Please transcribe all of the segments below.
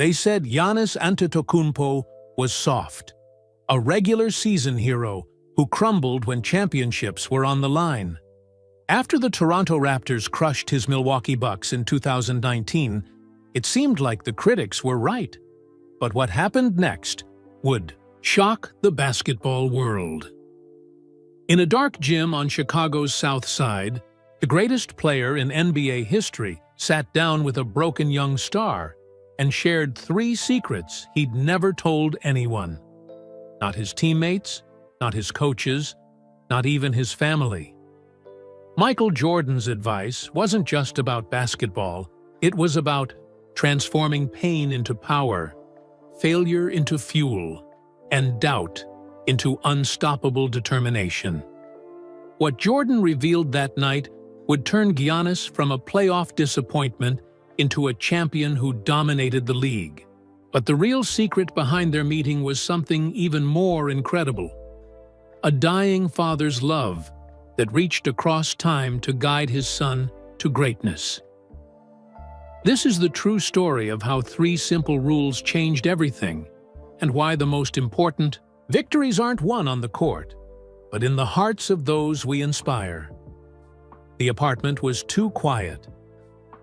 They said Giannis Antetokounmpo was soft, a regular season hero who crumbled when championships were on the line. After the Toronto Raptors crushed his Milwaukee Bucks in 2019, it seemed like the critics were right. But what happened next would shock the basketball world. In a dark gym on Chicago's South Side, the greatest player in NBA history sat down with a broken young star and shared 3 secrets he'd never told anyone. Not his teammates, not his coaches, not even his family. Michael Jordan's advice wasn't just about basketball, it was about transforming pain into power, failure into fuel, and doubt into unstoppable determination. What Jordan revealed that night would turn Giannis from a playoff disappointment into a champion who dominated the league. But the real secret behind their meeting was something even more incredible. A dying father's love that reached across time to guide his son to greatness. This is the true story of how 3 simple rules changed everything, and why the most important victories aren't won on the court, but in the hearts of those we inspire. The apartment was too quiet.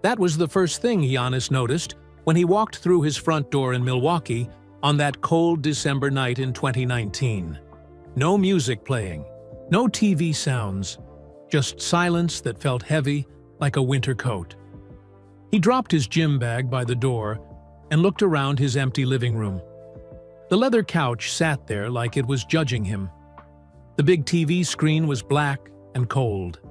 That was the first thing Giannis noticed when he walked through his front door in Milwaukee on that cold December night in 2019. No music playing, no TV sounds, just silence that felt heavy like a winter coat. He dropped his gym bag by the door and looked around his empty living room. The leather couch sat there like it was judging him. The big TV screen was black and cold.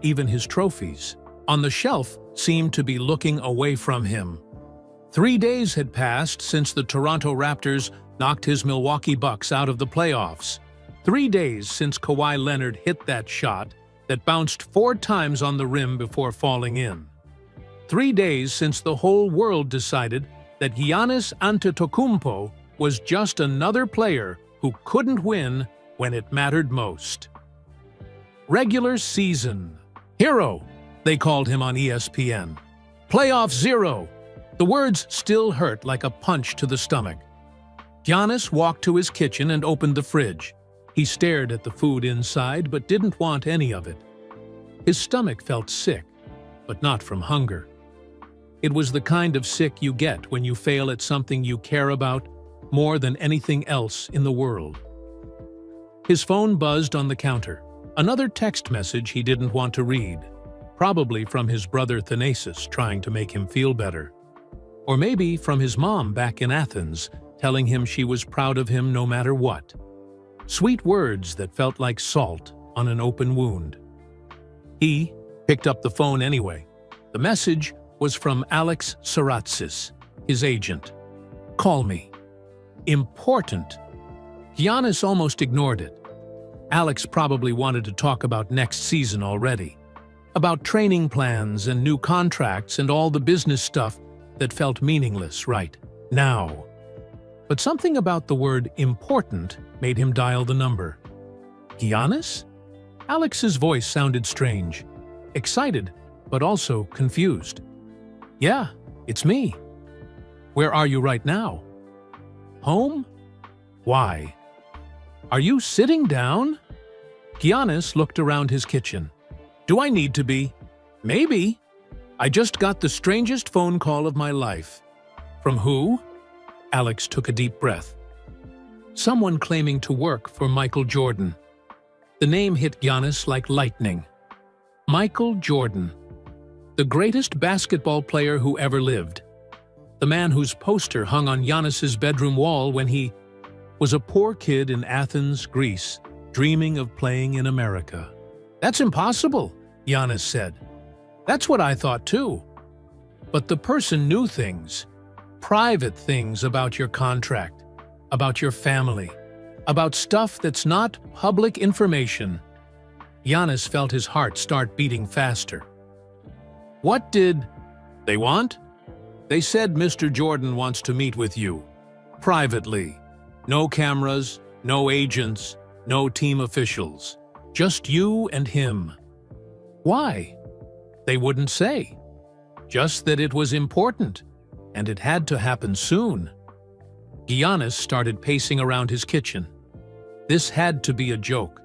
Even his trophies on the shelf seemed to be looking away from him. 3 days had passed since the Toronto Raptors knocked his Milwaukee Bucks out of the playoffs. 3 days since Kawhi Leonard hit that shot that bounced 4 times on the rim before falling in. 3 days since the whole world decided that Giannis Antetokounmpo was just another player who couldn't win when it mattered most. Regular season hero, they called him on ESPN. Playoff zero. The words still hurt like a punch to the stomach. Giannis walked to his kitchen and opened the fridge. He stared at the food inside but didn't want any of it. His stomach felt sick, but not from hunger. It was the kind of sick you get when you fail at something you care about more than anything else in the world. His phone buzzed on the counter. Another text message he didn't want to read, probably from his brother Thanasis trying to make him feel better. Or maybe from his mom back in Athens, telling him she was proud of him no matter what. Sweet words that felt like salt on an open wound. He picked up the phone anyway. The message was from Alex Saratsis, his agent. Call me. Important. Giannis almost ignored it. Alex probably wanted to talk about next season already. About training plans and new contracts and all the business stuff that felt meaningless right now. But something about the word important made him dial the number. Giannis? Alex's voice sounded strange. Excited, but also confused. Yeah, it's me. Where are you right now? Home? Why? Are you sitting down? Giannis looked around his kitchen. Do I need to be? Maybe. I just got the strangest phone call of my life. From who? Alex took a deep breath. Someone claiming to work for Michael Jordan. The name hit Giannis like lightning. Michael Jordan. The greatest basketball player who ever lived. The man whose poster hung on Giannis's bedroom wall when he was a poor kid in Athens, Greece, dreaming of playing in America. That's impossible, Giannis said. That's what I thought too. But the person knew things, private things about your contract, about your family, about stuff that's not public information. Giannis felt his heart start beating faster. What did they want? They said Mr. Jordan wants to meet with you. Privately. No cameras, no agents, no team officials. Just you and him. Why? They wouldn't say. Just that it was important. and it had to happen soon. Giannis started pacing around his kitchen. This had to be a joke,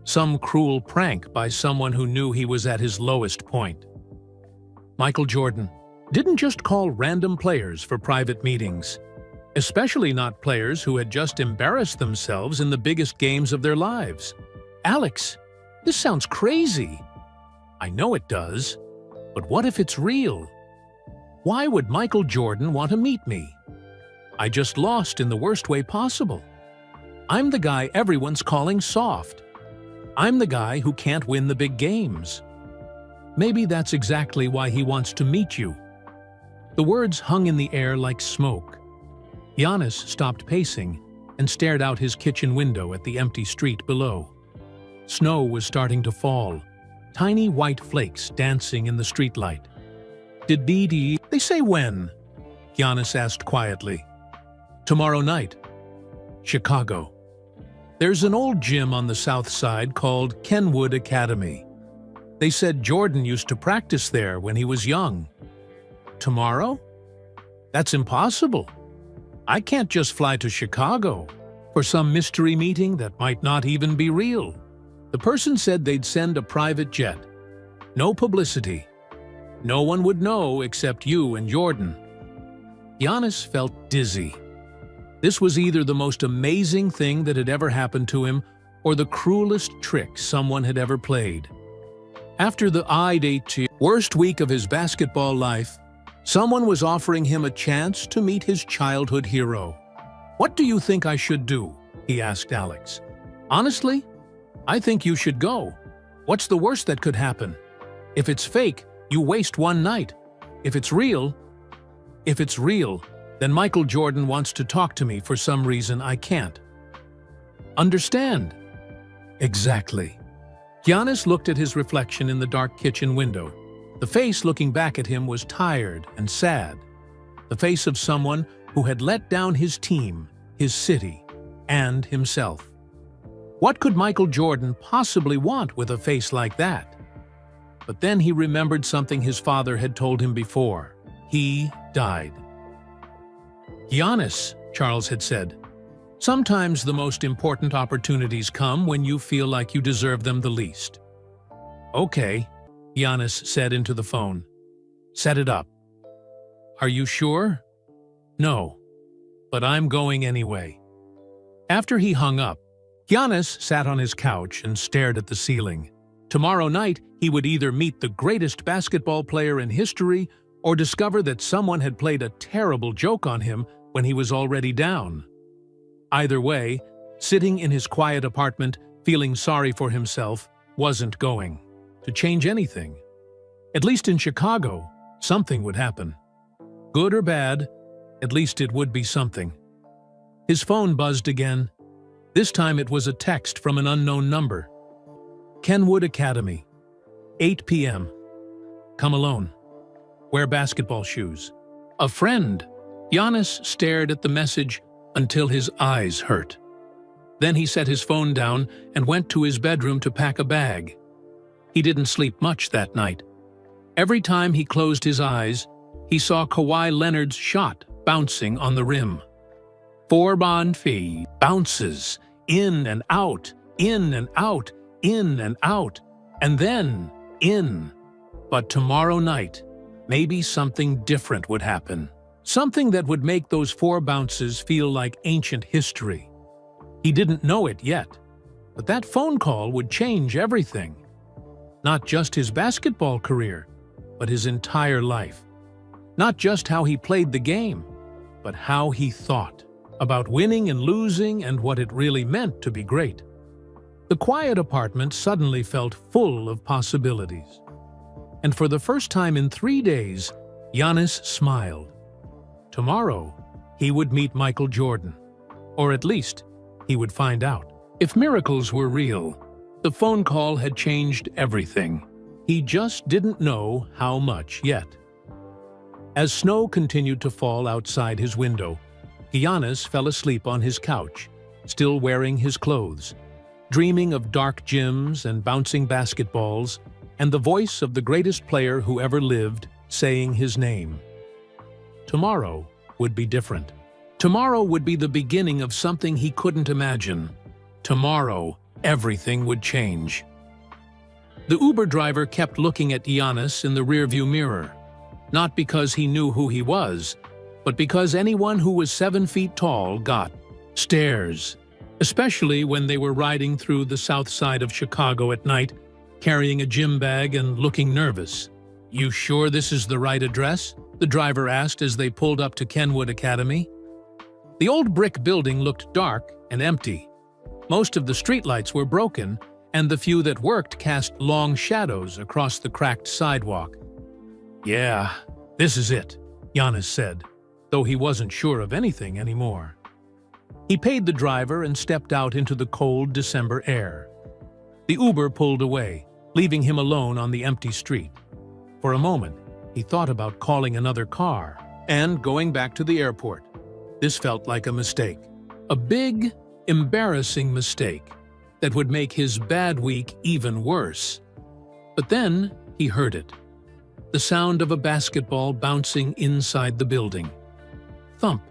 some cruel prank by someone who knew he was at his lowest point. Michael Jordan didn't just call random players for private meetings, especially not players who had just embarrassed themselves in the biggest games of their lives. "Alex, this sounds crazy." "I know it does, but what if it's real? Why would Michael Jordan want to meet me? I just lost in the worst way possible. I'm the guy everyone's calling soft. I'm the guy who can't win the big games. Maybe that's exactly why he wants to meet you." The words hung in the air like smoke. Giannis stopped pacing and stared out his kitchen window at the empty street below. Snow was starting to fall, tiny white flakes dancing in the streetlight. "Did they say when?" Giannis asked quietly. "Tomorrow night. Chicago. There's an old gym on the south side called Kenwood Academy. They said Jordan used to practice there when he was young." "Tomorrow? That's impossible. I can't just fly to Chicago for some mystery meeting that might not even be real. The person said they'd send a private jet. No publicity. No one would know except you and Jordan." Giannis felt dizzy. This was either the most amazing thing that had ever happened to him or the cruelest trick someone had ever played. After the worst week of his basketball life, someone was offering him a chance to meet his childhood hero. "What do you think I should do?" he asked Alex. "Honestly, I think you should go. What's the worst that could happen? If it's fake, you waste one night. If it's real, then Michael Jordan wants to talk to me for some reason I can't understand." "Exactly." Giannis looked at his reflection in the dark kitchen window. The face looking back at him was tired and sad. The face of someone who had let down his team, his city, and himself. What could Michael Jordan possibly want with a face like that? But then he remembered something his father had told him before. He died. "Giannis," Charles had said, "sometimes the most important opportunities come when you feel like you deserve them the least." "Okay," Giannis said into the phone. "Set it up." "Are you sure?" "No, but I'm going anyway." After he hung up, Giannis sat on his couch and stared at the ceiling. Tomorrow night, he would either meet the greatest basketball player in history or discover that someone had played a terrible joke on him when he was already down. Either way, sitting in his quiet apartment, feeling sorry for himself, wasn't going to change anything. At least in Chicago, something would happen. Good or bad, at least it would be something. His phone buzzed again. This time it was a text from an unknown number. "Kenwood Academy, 8 p.m. Come alone. Wear basketball shoes. A friend." Giannis stared at the message until his eyes hurt. Then he set his phone down and went to his bedroom to pack a bag. He didn't sleep much that night. Every time he closed his eyes, he saw Kawhi Leonard's shot bouncing on the rim. 4-bond fee bounces in and out, in and out, in and out, and then in. But tomorrow night, maybe something different would happen. Something that would make those 4 bounces feel like ancient history. He didn't know it yet, but that phone call would change everything. Not just his basketball career, but his entire life. Not just how he played the game, but how he thought about winning and losing and what it really meant to be great. The quiet apartment suddenly felt full of possibilities. And for the first time in 3 days, Giannis smiled. Tomorrow, he would meet Michael Jordan. Or at least, he would find out. If miracles were real, the phone call had changed everything. He just didn't know how much yet. As snow continued to fall outside his window, Giannis fell asleep on his couch, still wearing his clothes, dreaming of dark gyms and bouncing basketballs, and the voice of the greatest player who ever lived saying his name. tomorrow would be different. Tomorrow would be the beginning of something he couldn't imagine. Tomorrow, everything would change. The Uber driver kept looking at Giannis in the rearview mirror, not because he knew who he was, but because anyone who was 7 feet tall got stares, especially when they were riding through the south side of Chicago at night, carrying a gym bag and looking nervous. "You sure this is the right address?" the driver asked as they pulled up to Kenwood Academy. The old brick building looked dark and empty. Most of the streetlights were broken, and the few that worked cast long shadows across the cracked sidewalk. "Yeah, this is it," Giannis said, though he wasn't sure of anything anymore. He paid the driver and stepped out into the cold December air. The Uber pulled away, leaving him alone on the empty street. For a moment, he thought about calling another car and going back to the airport. This felt like a mistake. A big, embarrassing mistake that would make his bad week even worse. But then he heard it. The sound of a basketball bouncing inside the building. Thump,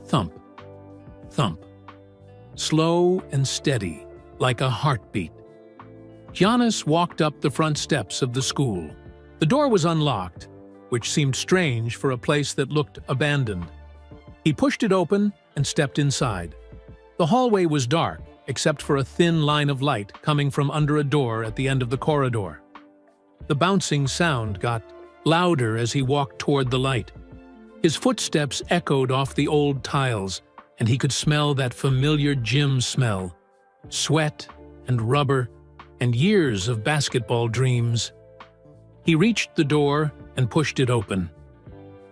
thump, thump. Slow and steady, like a heartbeat. Giannis walked up the front steps of the school. The door was unlocked, which seemed strange for a place that looked abandoned. He pushed it open and stepped inside. The hallway was dark, except for a thin line of light coming from under a door at the end of the corridor. The bouncing sound got louder as he walked toward the light. His footsteps echoed off the old tiles, and he could smell that familiar gym smell. Sweat and rubber and years of basketball dreams. He reached the door and pushed it open.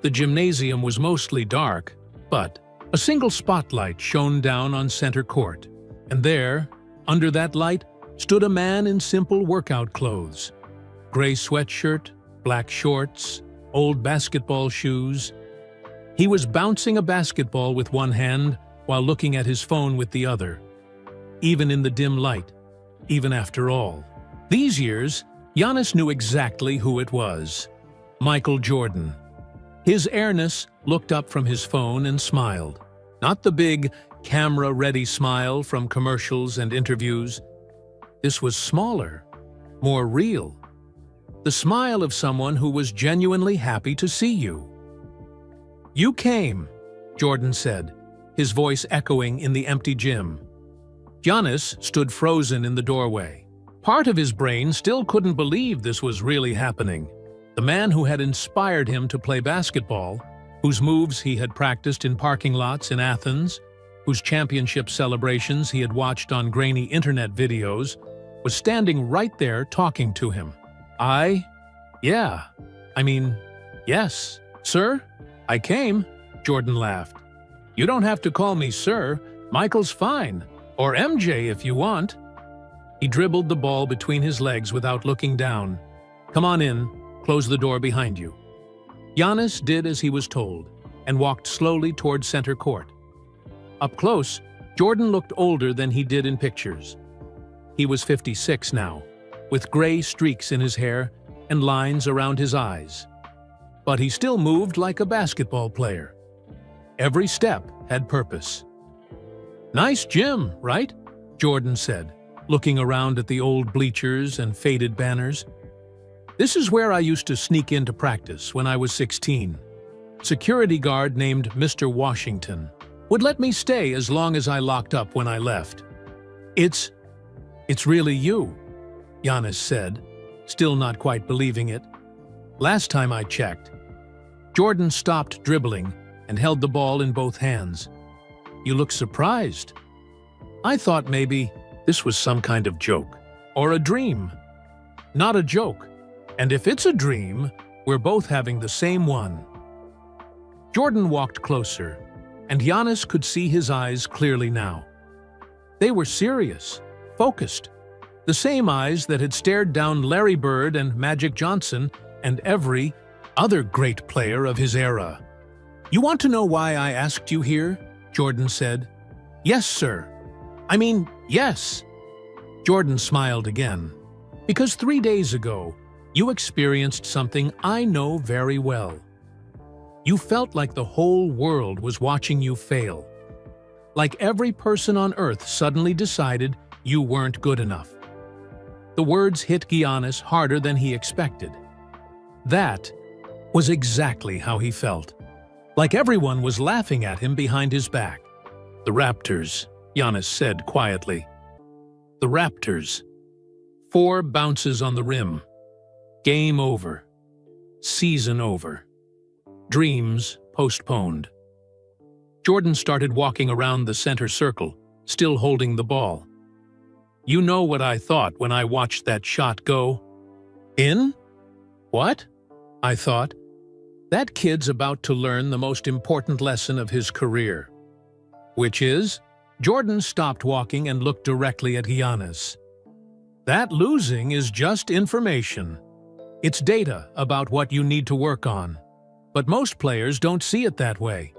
The gymnasium was mostly dark, but a single spotlight shone down on center court, and there, under that light, stood a man in simple workout clothes. Gray sweatshirt, black shorts, old basketball shoes. He was bouncing a basketball with one hand while looking at his phone with the other. Even in the dim light, even after all. These years, Giannis knew exactly who it was. Michael Jordan. His airness looked up from his phone and smiled. Not the big, camera-ready smile from commercials and interviews. This was smaller, more real. The smile of someone who was genuinely happy to see you. "You came," Jordan said, his voice echoing in the empty gym. Giannis stood frozen in the doorway. Part of his brain still couldn't believe this was really happening. The man who had inspired him to play basketball, whose moves he had practiced in parking lots in Athens, whose championship celebrations he had watched on grainy internet videos, was standing right there talking to him. Yes, sir, I came," Jordan laughed. "You don't have to call me sir, Michael's fine, or MJ if you want." He dribbled the ball between his legs without looking down. "Come on in, close the door behind you." Giannis did as he was told, and walked slowly toward center court. Up close, Jordan looked older than he did in pictures. He was 56 now, with gray streaks in his hair and lines around his eyes. But he still moved like a basketball player. Every step had purpose. "Nice gym, right?" Jordan said, looking around at the old bleachers and faded banners. "This is where I used to sneak in to practice when I was 16. Security guard named Mr. Washington would let me stay as long as I locked up when I left." It's really you," Giannis said, still not quite believing it. "Last time I checked." Jordan stopped dribbling and held the ball in both hands. "You look surprised." "I thought maybe this was some kind of joke, or a dream." "Not a joke. And if it's a dream, we're both having the same one." Jordan walked closer, and Giannis could see his eyes clearly now. They were serious, focused, the same eyes that had stared down Larry Bird and Magic Johnson and every other great player of his era. "You want to know why I asked you here?" Jordan said. "Yes, sir. Yes." Jordan smiled again. "Because 3 days ago, you experienced something I know very well." You felt like the whole world was watching you fail. Like every person on Earth suddenly decided you weren't good enough. The words hit Giannis harder than he expected. That was exactly how he felt. Like everyone was laughing at him behind his back. "The Raptors," Giannis said quietly. "The Raptors." 4 bounces on the rim. Game over. Season over. Dreams postponed. Jordan started walking around the center circle, still holding the ball. "You know what I thought when I watched that shot go?" "In? What?" I thought. "That kid's about to learn the most important lesson of his career." "Which is?" Jordan stopped walking and looked directly at Giannis. "That losing is just information. It's data about what you need to work on. But most players don't see it that way.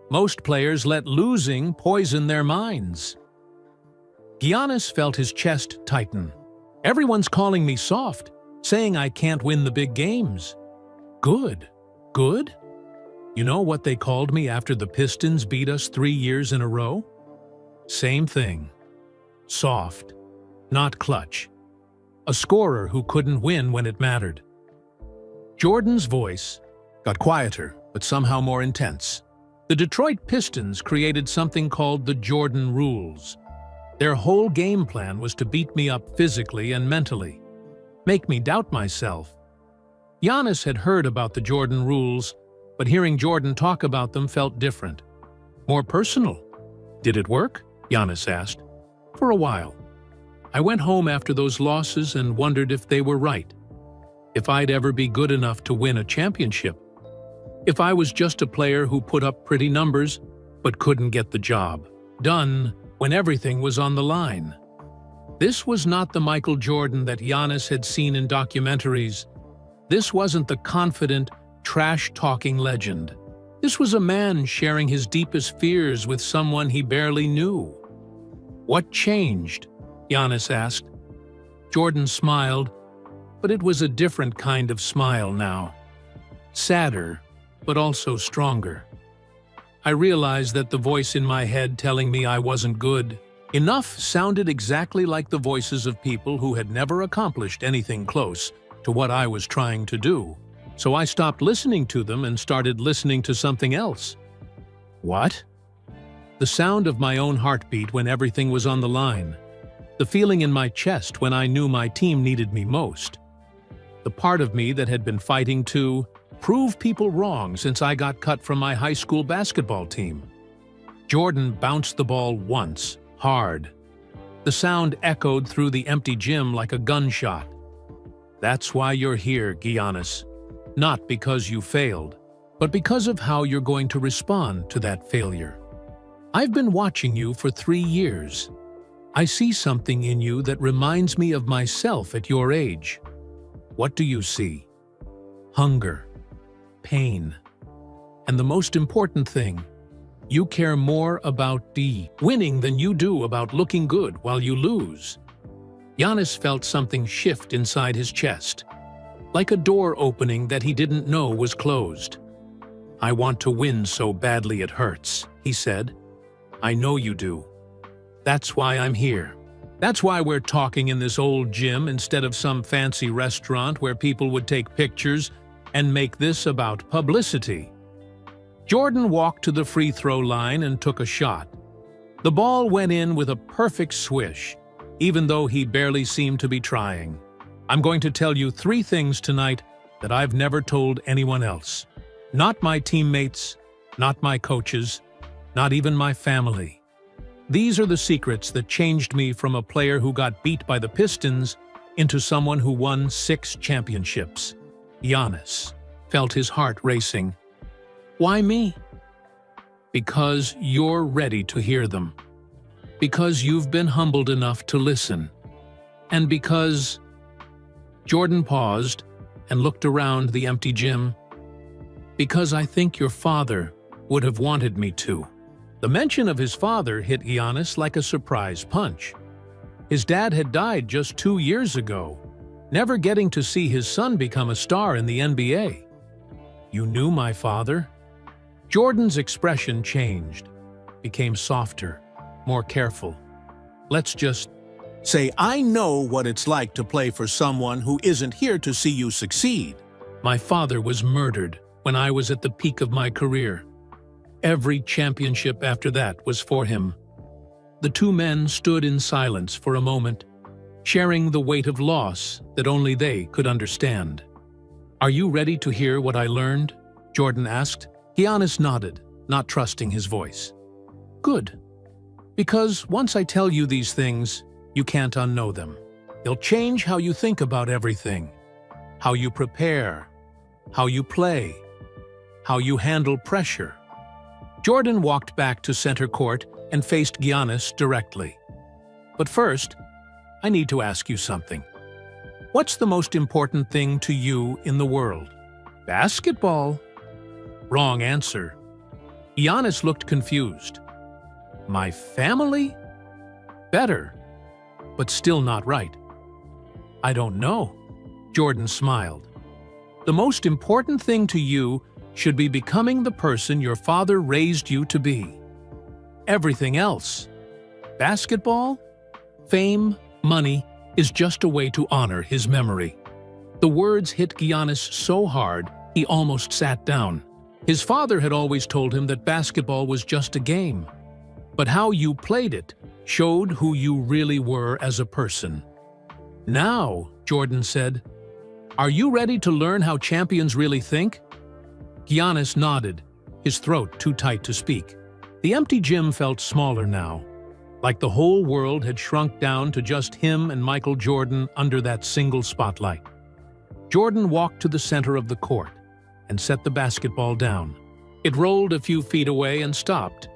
Most players let losing poison their minds." Giannis felt his chest tighten. "Everyone's calling me soft, saying I can't win the big games." "Good. Good? You know what they called me after the Pistons beat us 3 years in a row? Same thing. Soft. Not clutch. A scorer who couldn't win when it mattered." Jordan's voice got quieter, but somehow more intense. The Detroit Pistons created something called the Jordan Rules. Their whole game plan was to beat me up physically and mentally, make me doubt myself. Giannis had heard about the Jordan Rules, but hearing Jordan talk about them felt different. More personal. "Did it work?" Giannis asked. "For a while. I went home after those losses and wondered if they were right. If I'd ever be good enough to win a championship. If I was just a player who put up pretty numbers but couldn't get the job done when everything was on the line." This was not the Michael Jordan that Giannis had seen in documentaries. This wasn't the confident, trash-talking legend. This was a man sharing his deepest fears with someone he barely knew. "What changed?" Giannis asked. Jordan smiled, but it was a different kind of smile now. Sadder, but also stronger. "I realized that the voice in my head telling me I wasn't good enough sounded exactly like the voices of people who had never accomplished anything close to what I was trying to do. So I stopped listening to them and started listening to something else." "What?" "The sound of my own heartbeat when everything was on the line. The feeling in my chest when I knew my team needed me most. The part of me that had been fighting to prove people wrong since I got cut from my high school basketball team." Jordan bounced the ball once, hard. The sound echoed through the empty gym like a gunshot. "That's why you're here, Giannis. Not because you failed, but because of how you're going to respond to that failure. I've been watching you for 3 years. I see something in you that reminds me of myself at your age." "What do you see?" "Hunger. Pain. And the most important thing, you care more about winning than you do about looking good while you lose." Giannis felt something shift inside his chest, like a door opening that he didn't know was closed. "I want to win so badly it hurts," he said. "I know you do. That's why I'm here. That's why we're talking in this old gym instead of some fancy restaurant where people would take pictures and make this about publicity." Jordan walked to the free throw line and took a shot. The ball went in with a perfect swish, even though he barely seemed to be trying. "I'm going to tell you 3 things tonight that I've never told anyone else. Not my teammates, not my coaches, not even my family. These are the secrets that changed me from a player who got beat by the Pistons into someone who won 6 championships." Giannis felt his heart racing. "Why me?" "Because you're ready to hear them. Because you've been humbled enough to listen. And because—" Jordan paused and looked around the empty gym. "Because I think your father would have wanted me to." The mention of his father hit Giannis like a surprise punch. His dad had died just 2 years ago, never getting to see his son become a star in the NBA. "You knew my father?" Jordan's expression changed, became softer, more careful. Let's just say, I know what it's like to play for someone who isn't here to see you succeed. My father was murdered when I was at the peak of my career. Every championship after that was for him. The two men stood in silence for a moment, sharing the weight of loss that only they could understand. Are you ready to hear what I learned? Jordan asked. Giannis nodded, not trusting his voice. Good. Because once I tell you these things, you can't unknow them. They'll change how you think about everything, how you prepare, how you play, how you handle pressure. Jordan walked back to center court and faced Giannis directly. But first, I need to ask you something. What's the most important thing to you in the world? Basketball. Wrong answer. Giannis looked confused. My family? Better, but still not right. I don't know. Jordan smiled. The most important thing to you should be becoming the person your father raised you to be. Everything else, basketball, fame, money, is just a way to honor his memory. The words hit Giannis so hard, he almost sat down. His father had always told him that basketball was just a game. But how you played it showed who you really were as a person. Now, Jordan said, are you ready to learn how champions really think? Giannis nodded, his throat too tight to speak. The empty gym felt smaller now, like the whole world had shrunk down to just him and Michael Jordan under that single spotlight. Jordan walked to the center of the court and set the basketball down. It rolled a few feet away and stopped,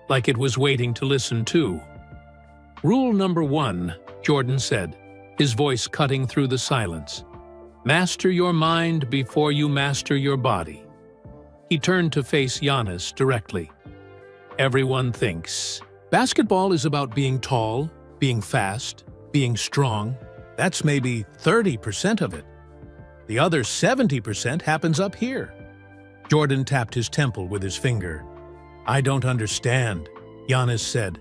like it was waiting to listen too. Rule number 1, Jordan said, his voice cutting through the silence. Master your mind before you master your body. He turned to face Giannis directly. Everyone thinks basketball is about being tall, being fast, being strong. That's maybe 30% of it. The other 70% happens up here. Jordan tapped his temple with his finger. I don't understand, Giannis said.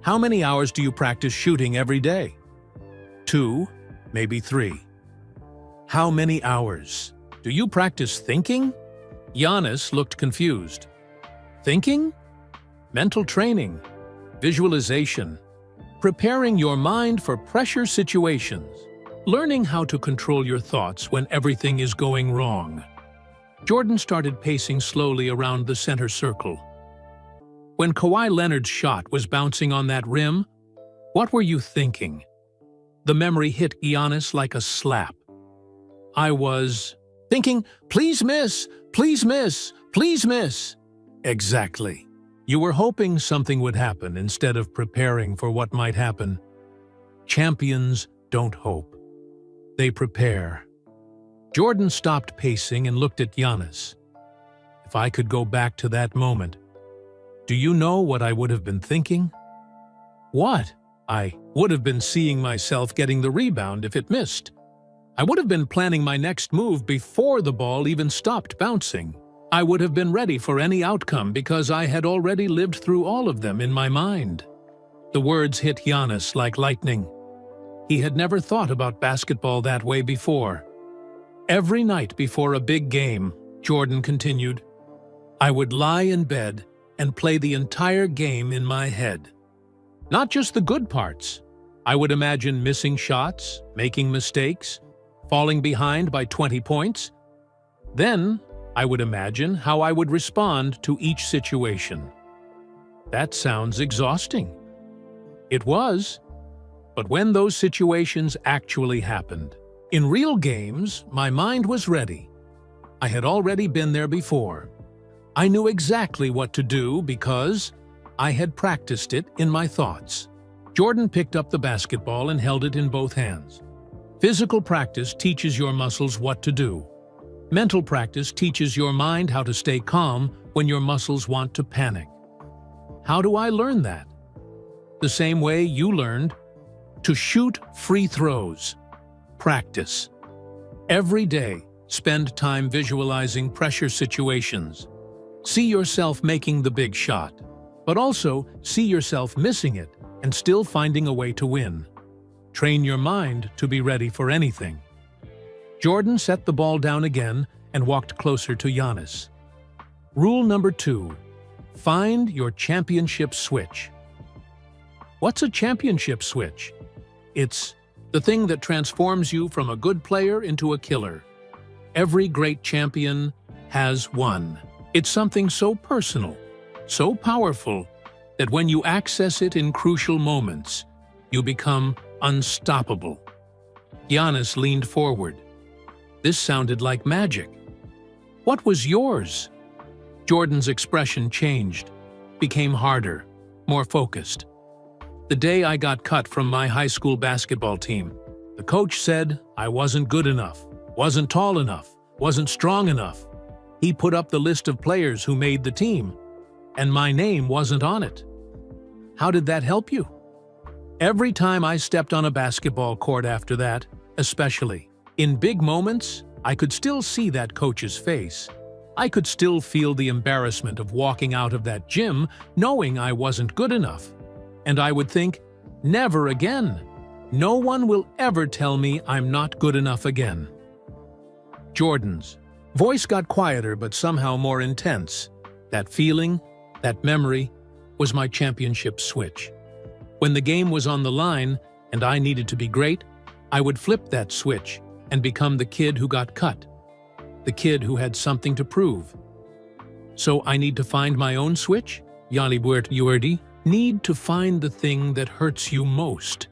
How many hours do you practice shooting every day? 2, maybe 3. How many hours? Do you practice thinking? Giannis looked confused. Thinking? Mental training, visualization, preparing your mind for pressure situations, learning how to control your thoughts when everything is going wrong. Jordan started pacing slowly around the center circle. When Kawhi Leonard's shot was bouncing on that rim, what were you thinking? The memory hit Giannis like a slap. I was thinking, please miss, please miss, please miss. Exactly. You were hoping something would happen instead of preparing for what might happen. Champions don't hope. They prepare. Jordan stopped pacing and looked at Giannis. If I could go back to that moment, do you know what I would have been thinking? What? I would have been seeing myself getting the rebound if it missed. I would have been planning my next move before the ball even stopped bouncing. I would have been ready for any outcome because I had already lived through all of them in my mind. The words hit Giannis like lightning. He had never thought about basketball that way before. Every night before a big game, Jordan continued, I would lie in bed and play the entire game in my head. Not just the good parts. I would imagine missing shots, making mistakes, falling behind by 20 points. Then, I would imagine how I would respond to each situation. That sounds exhausting. It was. But when those situations actually happened, in real games, my mind was ready. I had already been there before. I knew exactly what to do because I had practiced it in my thoughts. Jordan picked up the basketball and held it in both hands. Physical practice teaches your muscles what to do. Mental practice teaches your mind how to stay calm when your muscles want to panic. How do I learn that? The same way you learned to shoot free throws. Practice. Every day, spend time visualizing pressure situations. See yourself making the big shot, but also see yourself missing it and still finding a way to win. Train your mind to be ready for anything. Jordan set the ball down again and walked closer to Giannis. Rule number 2. Find your championship switch. What's a championship switch? It's the thing that transforms you from a good player into a killer. Every great champion has one. It's something so personal, so powerful, that when you access it in crucial moments, you become unstoppable. Giannis leaned forward. This sounded like magic. What was yours? Jordan's expression changed, became harder, more focused. The day I got cut from my high school basketball team, the coach said I wasn't good enough, wasn't tall enough, wasn't strong enough. He put up the list of players who made the team, and my name wasn't on it. How did that help you? Every time I stepped on a basketball court after that, especially in big moments, I could still see that coach's face. I could still feel the embarrassment of walking out of that gym knowing I wasn't good enough. And I would think, never again. No one will ever tell me I'm not good enough again. Jordan's voice got quieter but somehow more intense. That feeling, that memory, was my championship switch. When the game was on the line and I needed to be great, I would flip that switch and become the kid who got cut, the kid who had something to prove. So I need to find my own switch? Need to find the thing that hurts you most.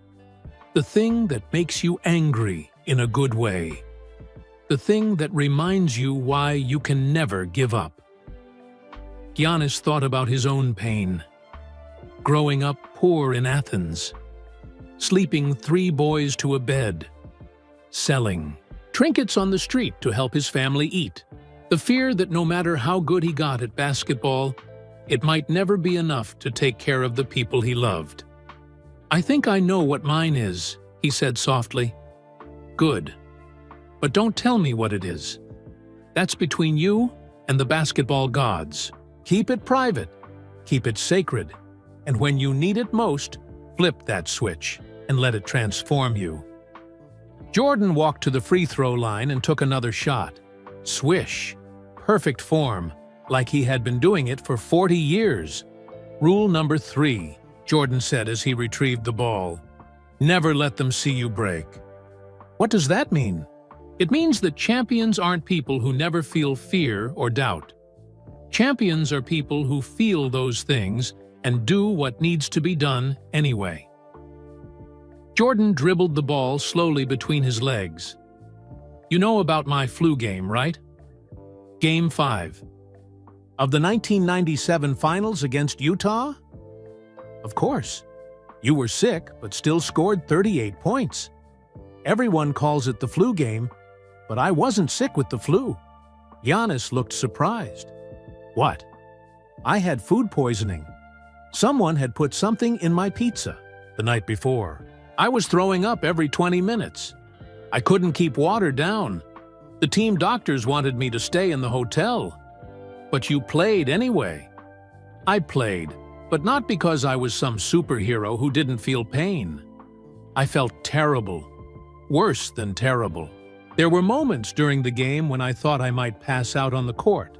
The thing that makes you angry in a good way. The thing that reminds you why you can never give up. Giannis thought about his own pain. Growing up poor in Athens. Sleeping 3 boys to a bed. Selling trinkets on the street to help his family eat. The fear that no matter how good he got at basketball, it might never be enough to take care of the people he loved. I think I know what mine is, he said softly. Good. But don't tell me what it is. That's between you and the basketball gods. Keep it private. Keep it sacred. And when you need it most, flip that switch and let it transform you. Jordan walked to the free throw line and took another shot. Swish. Perfect form, like he had been doing it for 40 years. Rule number 3, Jordan said as he retrieved the ball. Never let them see you break. What does that mean? It means that champions aren't people who never feel fear or doubt. Champions are people who feel those things and do what needs to be done anyway. Jordan dribbled the ball slowly between his legs. You know about my flu game, right? Game 5. Of the 1997 finals against Utah? Of course. You were sick, but still scored 38 points. Everyone calls it the flu game, but I wasn't sick with the flu. Giannis looked surprised. What? I had food poisoning. Someone had put something in my pizza the night before. I was throwing up every 20 minutes. I couldn't keep water down. The team doctors wanted me to stay in the hotel. But you played anyway. I played, but not because I was some superhero who didn't feel pain. I felt terrible. Worse than terrible. There were moments during the game when I thought I might pass out on the court.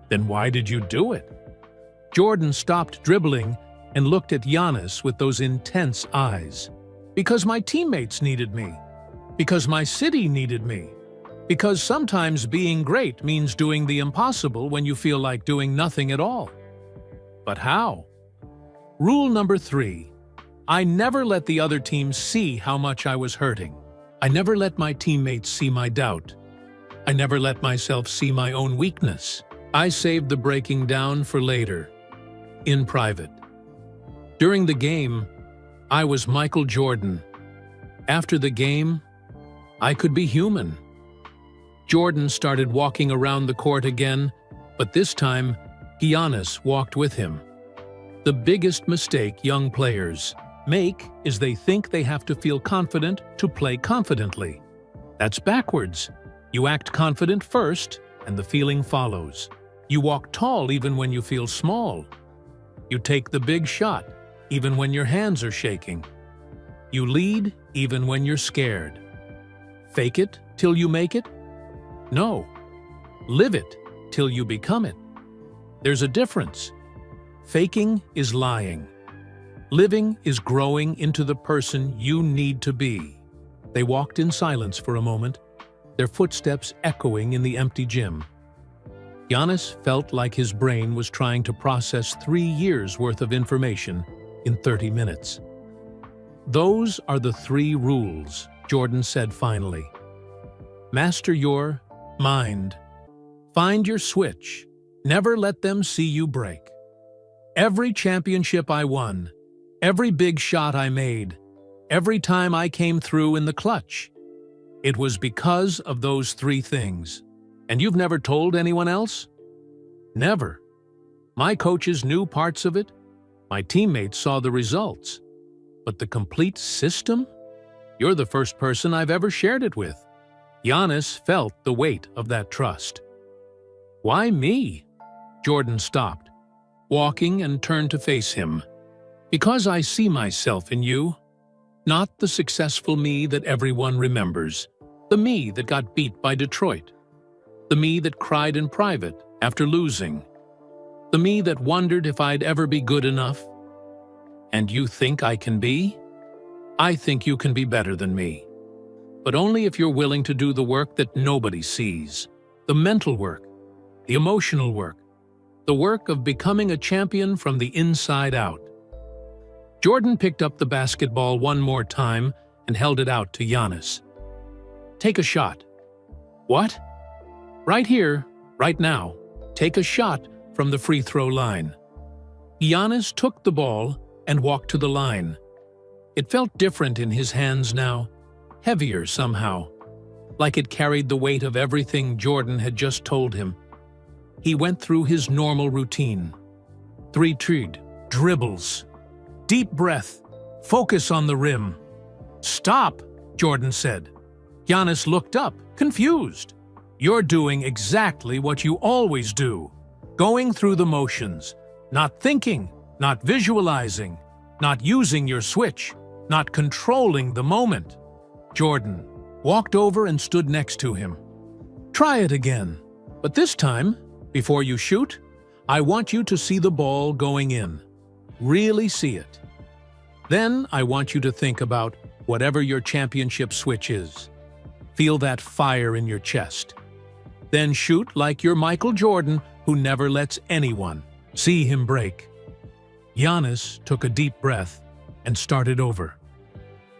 Then why did you do it? Jordan stopped dribbling and looked at Giannis with those intense eyes. Because my teammates needed me. Because my city needed me. Because sometimes being great means doing the impossible when you feel like doing nothing at all. But how? Rule number 3. I never let the other team see how much I was hurting. I never let my teammates see my doubt. I never let myself see my own weakness. I saved the breaking down for later, in private. During the game, I was Michael Jordan. After the game, I could be human. Jordan started walking around the court again, but this time, Giannis walked with him. The biggest mistake young players make is they think they have to feel confident to play confidently. That's backwards. You act confident first, and the feeling follows. You walk tall even when you feel small. You take the big shot even when your hands are shaking. You lead even when you're scared. Fake it till you make it? No. Live it till you become it. There's a difference. Faking is lying. Living is growing into the person you need to be. They walked in silence for a moment, their footsteps echoing in the empty gym. Giannis felt like his brain was trying to process 3 years' worth of information in 30 minutes. Those are the 3 rules, Jordan said finally. Master your mind. Find your switch. Never let them see you break. Every championship I won, every big shot I made, every time I came through in the clutch, it was because of those 3 things. And you've never told anyone else? Never. My coaches knew parts of it. My teammates saw the results. But the complete system? You're the first person I've ever shared it with. Giannis felt the weight of that trust. Why me? Jordan stopped, walking and turned to face him. Because I see myself in you. Not the successful me that everyone remembers. The me that got beat by Detroit. The me that cried in private after losing. The me that wondered if I'd ever be good enough. And you think I can be? I think you can be better than me. But only if you're willing to do the work that nobody sees. The mental work, the emotional work, the work of becoming a champion from the inside out. Jordan picked up the basketball one more time and held it out to Giannis. Take a shot. What? Right here, right now. Take a shot from the free throw line. Giannis took the ball and walked to the line. It felt different in his hands now, heavier somehow, like it carried the weight of everything Jordan had just told him. He went through his normal routine. 3 dribbles. Deep breath. Focus on the rim. Stop, Jordan said. Giannis looked up, confused. You're doing exactly what you always do. Going through the motions. Not thinking, not visualizing, not using your switch, not controlling the moment. Jordan walked over and stood next to him. Try it again. But this time, before you shoot, I want you to see the ball going in. Really see it. Then I want you to think about whatever your championship switch is. Feel that fire in your chest. Then shoot like you're Michael Jordan, who never lets anyone see him break. Giannis took a deep breath and started over.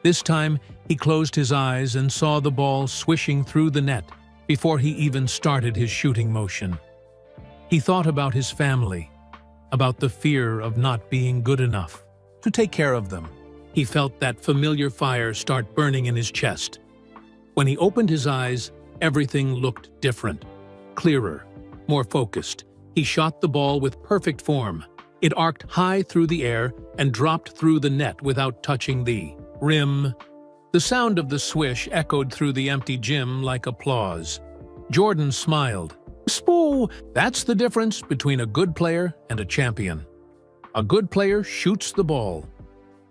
This time, he closed his eyes and saw the ball swishing through the net before he even started his shooting motion. He thought about his family, about the fear of not being good enough to take care of them. He felt that familiar fire start burning in his chest. When he opened his eyes, everything looked different, clearer, more focused. He shot the ball with perfect form. It arced high through the air and dropped through the net without touching the rim. The sound of the swish echoed through the empty gym like applause. Jordan smiled. Spoo! That's the difference between a good player and a champion. A good player shoots the ball.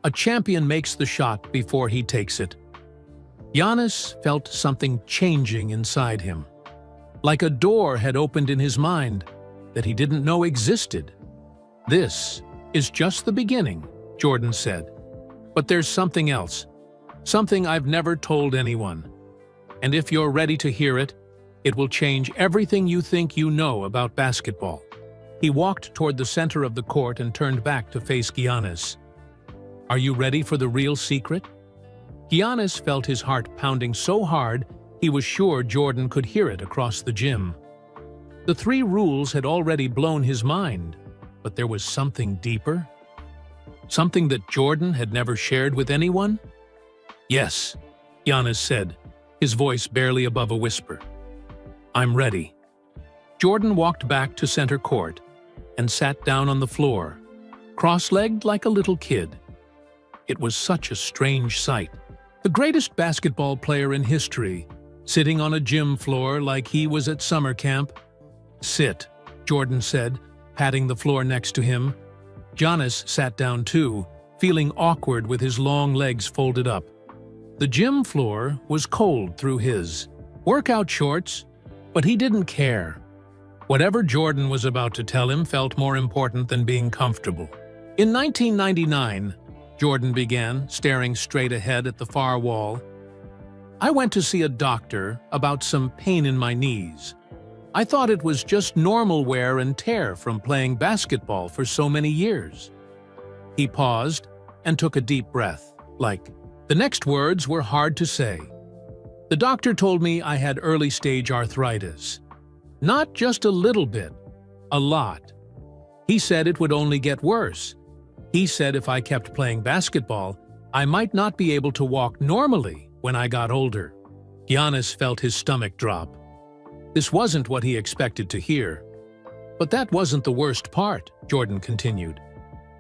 A champion makes the shot before he takes it. Giannis felt something changing inside him. Like a door had opened in his mind that he didn't know existed. This is just the beginning, Jordan said. But there's something else. Something I've never told anyone. And if you're ready to hear it, it will change everything you think you know about basketball. He walked toward the center of the court and turned back to face Giannis. Are you ready for the real secret? Giannis felt his heart pounding so hard he was sure Jordan could hear it across the gym. The 3 rules had already blown his mind, but there was something deeper. Something that Jordan had never shared with anyone? Yes, Giannis said, his voice barely above a whisper. I'm ready. Jordan walked back to center court and sat down on the floor, cross-legged like a little kid. It was such a strange sight. The greatest basketball player in history, sitting on a gym floor like he was at summer camp. Sit, Jordan said, patting the floor next to him. Giannis sat down too, feeling awkward with his long legs folded up. The gym floor was cold through his workout shorts, but he didn't care. Whatever Jordan was about to tell him felt more important than being comfortable. In 1999, Jordan began, staring straight ahead at the far wall. I went to see a doctor about some pain in my knees. I thought it was just normal wear and tear from playing basketball for so many years. He paused and took a deep breath, the next words were hard to say. The doctor told me I had early-stage arthritis. Not just a little bit, a lot. He said it would only get worse. He said if I kept playing basketball, I might not be able to walk normally when I got older. Giannis felt his stomach drop. This wasn't what he expected to hear. But that wasn't the worst part, Jordan continued.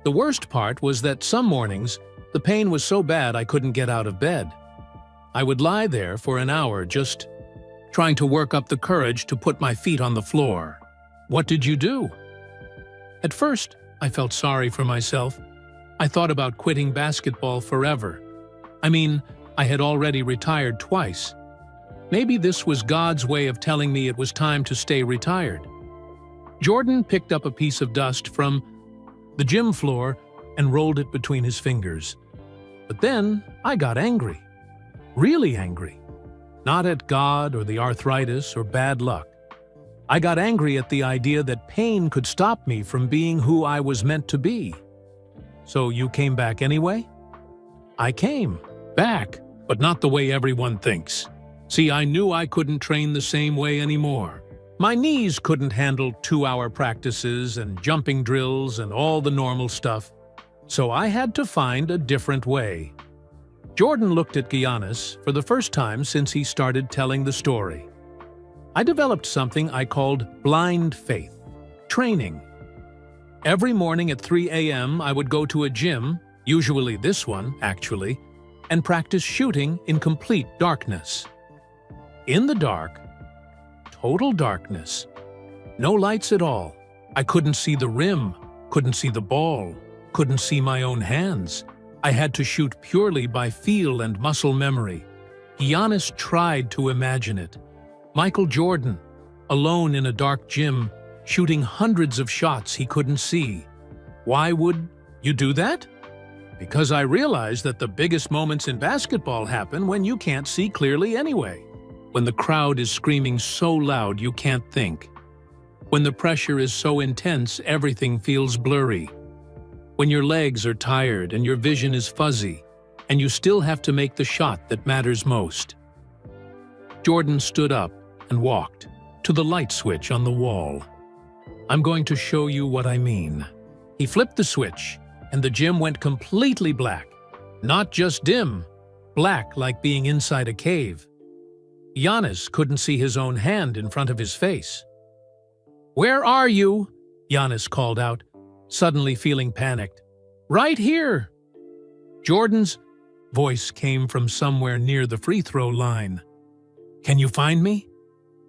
The worst part was that some mornings, the pain was so bad I couldn't get out of bed. I would lie there for an hour just trying to work up the courage to put my feet on the floor. What did you do? At first, I felt sorry for myself. I thought about quitting basketball forever. I had already retired twice. Maybe this was God's way of telling me it was time to stay retired. Jordan picked up a piece of dust from the gym floor and rolled it between his fingers. But then I got angry. Really angry. Not at God or the arthritis or bad luck. I got angry at the idea that pain could stop me from being who I was meant to be. So you came back anyway? I came back, but not the way everyone thinks. See, I knew I couldn't train the same way anymore. My knees couldn't handle 2-hour practices and jumping drills and all the normal stuff. So I had to find a different way. Jordan looked at Giannis for the first time since he started telling the story. I developed something I called blind faith training. Every morning at 3 a.m. I would go to a gym, usually this one, actually, and practice shooting in complete darkness. In the dark, total darkness. No lights at all. I couldn't see the rim, couldn't see the ball, couldn't see my own hands. I had to shoot purely by feel and muscle memory. Giannis tried to imagine it. Michael Jordan, alone in a dark gym, shooting hundreds of shots he couldn't see. Why would you do that? Because I realized that the biggest moments in basketball happen when you can't see clearly anyway. When the crowd is screaming so loud you can't think. When the pressure is so intense everything feels blurry. When your legs are tired and your vision is fuzzy, and you still have to make the shot that matters most. Jordan stood up and walked to the light switch on the wall. I'm going to show you what I mean. He flipped the switch, and the gym went completely black. Not just dim, black like being inside a cave. Giannis couldn't see his own hand in front of his face. "Where are you?" Giannis called out, suddenly feeling panicked. "Right here." Jordan's voice came from somewhere near the free throw line. "Can you find me?"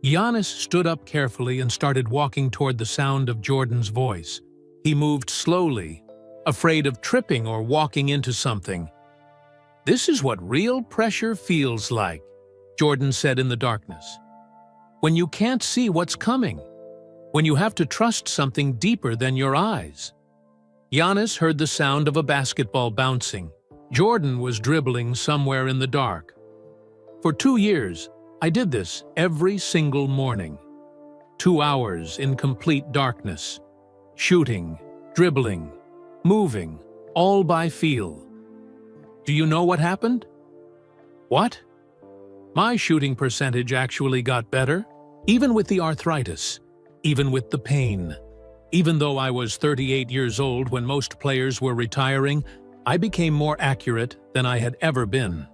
Giannis stood up carefully and started walking toward the sound of Jordan's voice. He moved slowly, afraid of tripping or walking into something. "This is what real pressure feels like," Jordan said in the darkness. "When you can't see what's coming. When you have to trust something deeper than your eyes." Giannis heard the sound of a basketball bouncing. Jordan was dribbling somewhere in the dark. For 2 years, I did this every single morning. 2 hours in complete darkness. Shooting, dribbling, moving, all by feel. Do you know what happened? What? My shooting percentage actually got better, even with the arthritis, even with the pain. Even though I was 38 years old when most players were retiring, I became more accurate than I had ever been.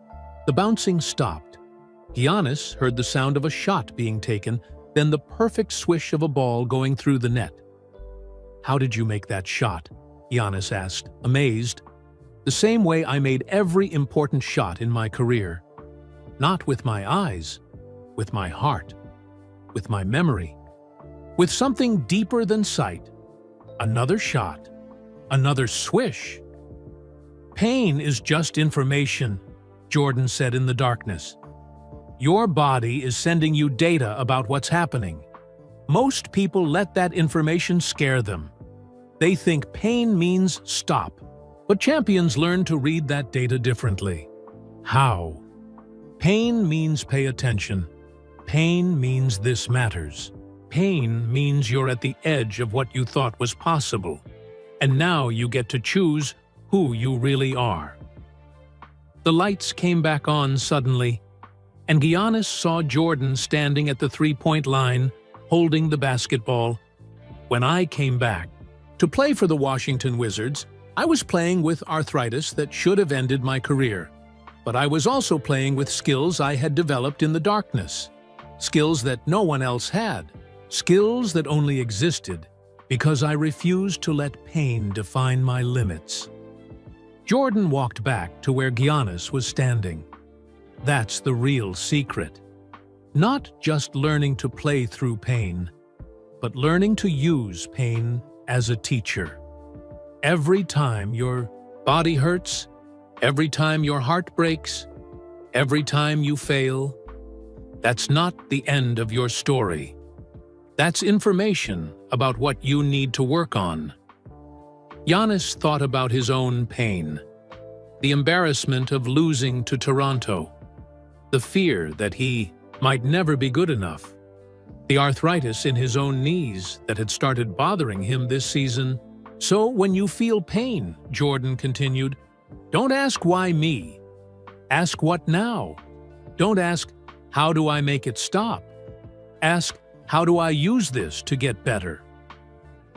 The bouncing stopped. Giannis heard the sound of a shot being taken, then the perfect swish of a ball going through the net. "How did you make that shot?" Giannis asked, amazed. "The same way I made every important shot in my career. Not with my eyes, with my heart, with my memory." with something deeper than sight. Another shot, another swish. "Pain is just information," Jordan said in the darkness. "Your body is sending you data about what's happening. Most people let that information scare them. They think pain means stop, but champions learn to read that data differently." How? Pain means pay attention. Pain means this matters. Pain means you're at the edge of what you thought was possible, and now you get to choose who you really are. The lights came back on suddenly, and Giannis saw Jordan standing at the three-point line, holding the basketball. When I came back to play for the Washington Wizards, I was playing with arthritis that should have ended my career. But I was also playing with skills I had developed in the darkness. Skills that no one else had. Skills that only existed because I refused to let pain define my limits. Jordan walked back to where Giannis was standing. That's the real secret. Not just learning to play through pain, but learning to use pain as a teacher. Every time your body hurts, every time your heart breaks, every time you fail, that's not the end of your story. That's information about what you need to work on. Giannis thought about his own pain, the embarrassment of losing to Toronto, the fear that he might never be good enough, the arthritis in his own knees that had started bothering him this season. "So when you feel pain," Jordan continued, "don't ask why me. Ask what now. Don't ask, how do I make it stop? Ask, how do I use this to get better?"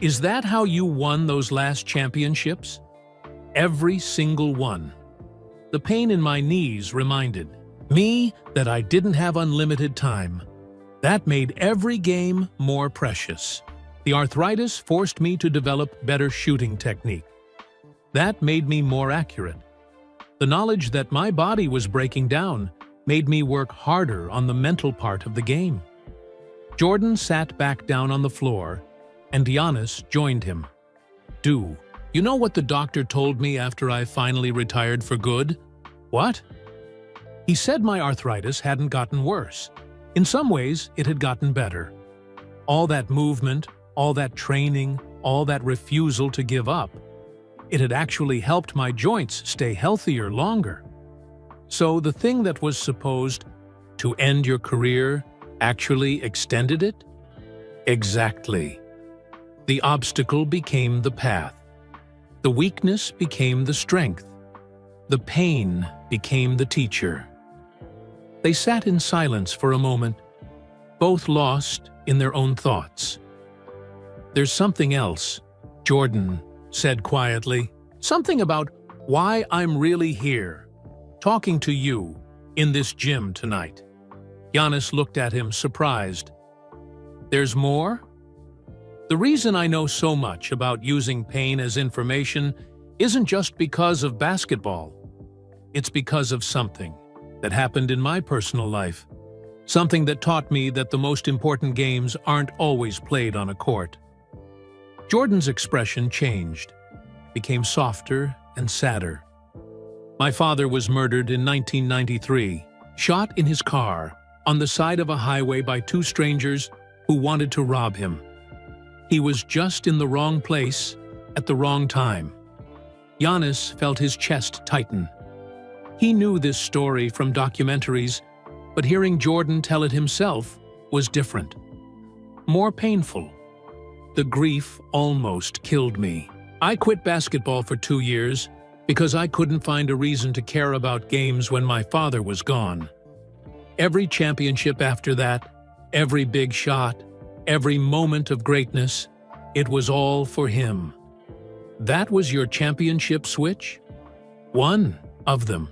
Is that how you won those last championships? Every single one. The pain in my knees reminded me that I didn't have unlimited time. That made every game more precious. The arthritis forced me to develop better shooting technique. That made me more accurate. The knowledge that my body was breaking down made me work harder on the mental part of the game. Jordan sat back down on the floor, and Giannis joined him. You know what the doctor told me after I finally retired for good?" "What?" "He said my arthritis hadn't gotten worse. In some ways, it had gotten better. All that movement, all that training, all that refusal to give up, it had actually helped my joints stay healthier longer. So the thing that was supposed to end your career actually extended it?" Exactly. The obstacle became the path. The weakness became the strength. The pain became the teacher. They sat in silence for a moment, both lost in their own thoughts. "There's something else," Jordan said quietly. "Something about why I'm really here, talking to you, in this gym tonight." Giannis looked at him, surprised. "There's more?" "The reason I know so much about using pain as information isn't just because of basketball. It's because of something that happened in my personal life. Something that taught me that the most important games aren't always played on a court." Jordan's expression changed, became softer and sadder. "My father was murdered in 1993, shot in his car, on the side of a highway by two strangers who wanted to rob him. He was just in the wrong place at the wrong time." Giannis felt his chest tighten. He knew this story from documentaries, but hearing Jordan tell it himself was different. More painful. "The grief almost killed me. I quit basketball for 2 years because I couldn't find a reason to care about games when my father was gone. Every championship after that, every big shot, every moment of greatness, it was all for him." That was your championship switch? One of them.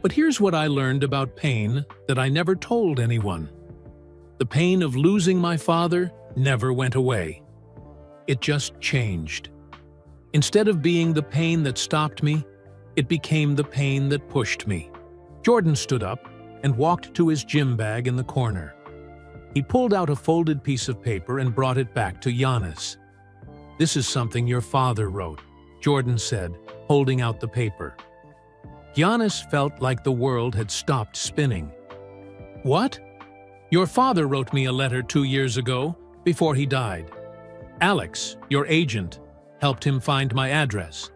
But here's what I learned about pain that I never told anyone. The pain of losing my father never went away. It just changed. Instead of being the pain that stopped me, it became the pain that pushed me. Jordan stood up and walked to his gym bag in the corner. He pulled out a folded piece of paper and brought it back to Giannis. "This is something your father wrote," Jordan said, holding out the paper. Giannis felt like the world had stopped spinning. "What? Your father wrote me a letter 2 years ago, before he died. Alex, your agent, helped him find my address.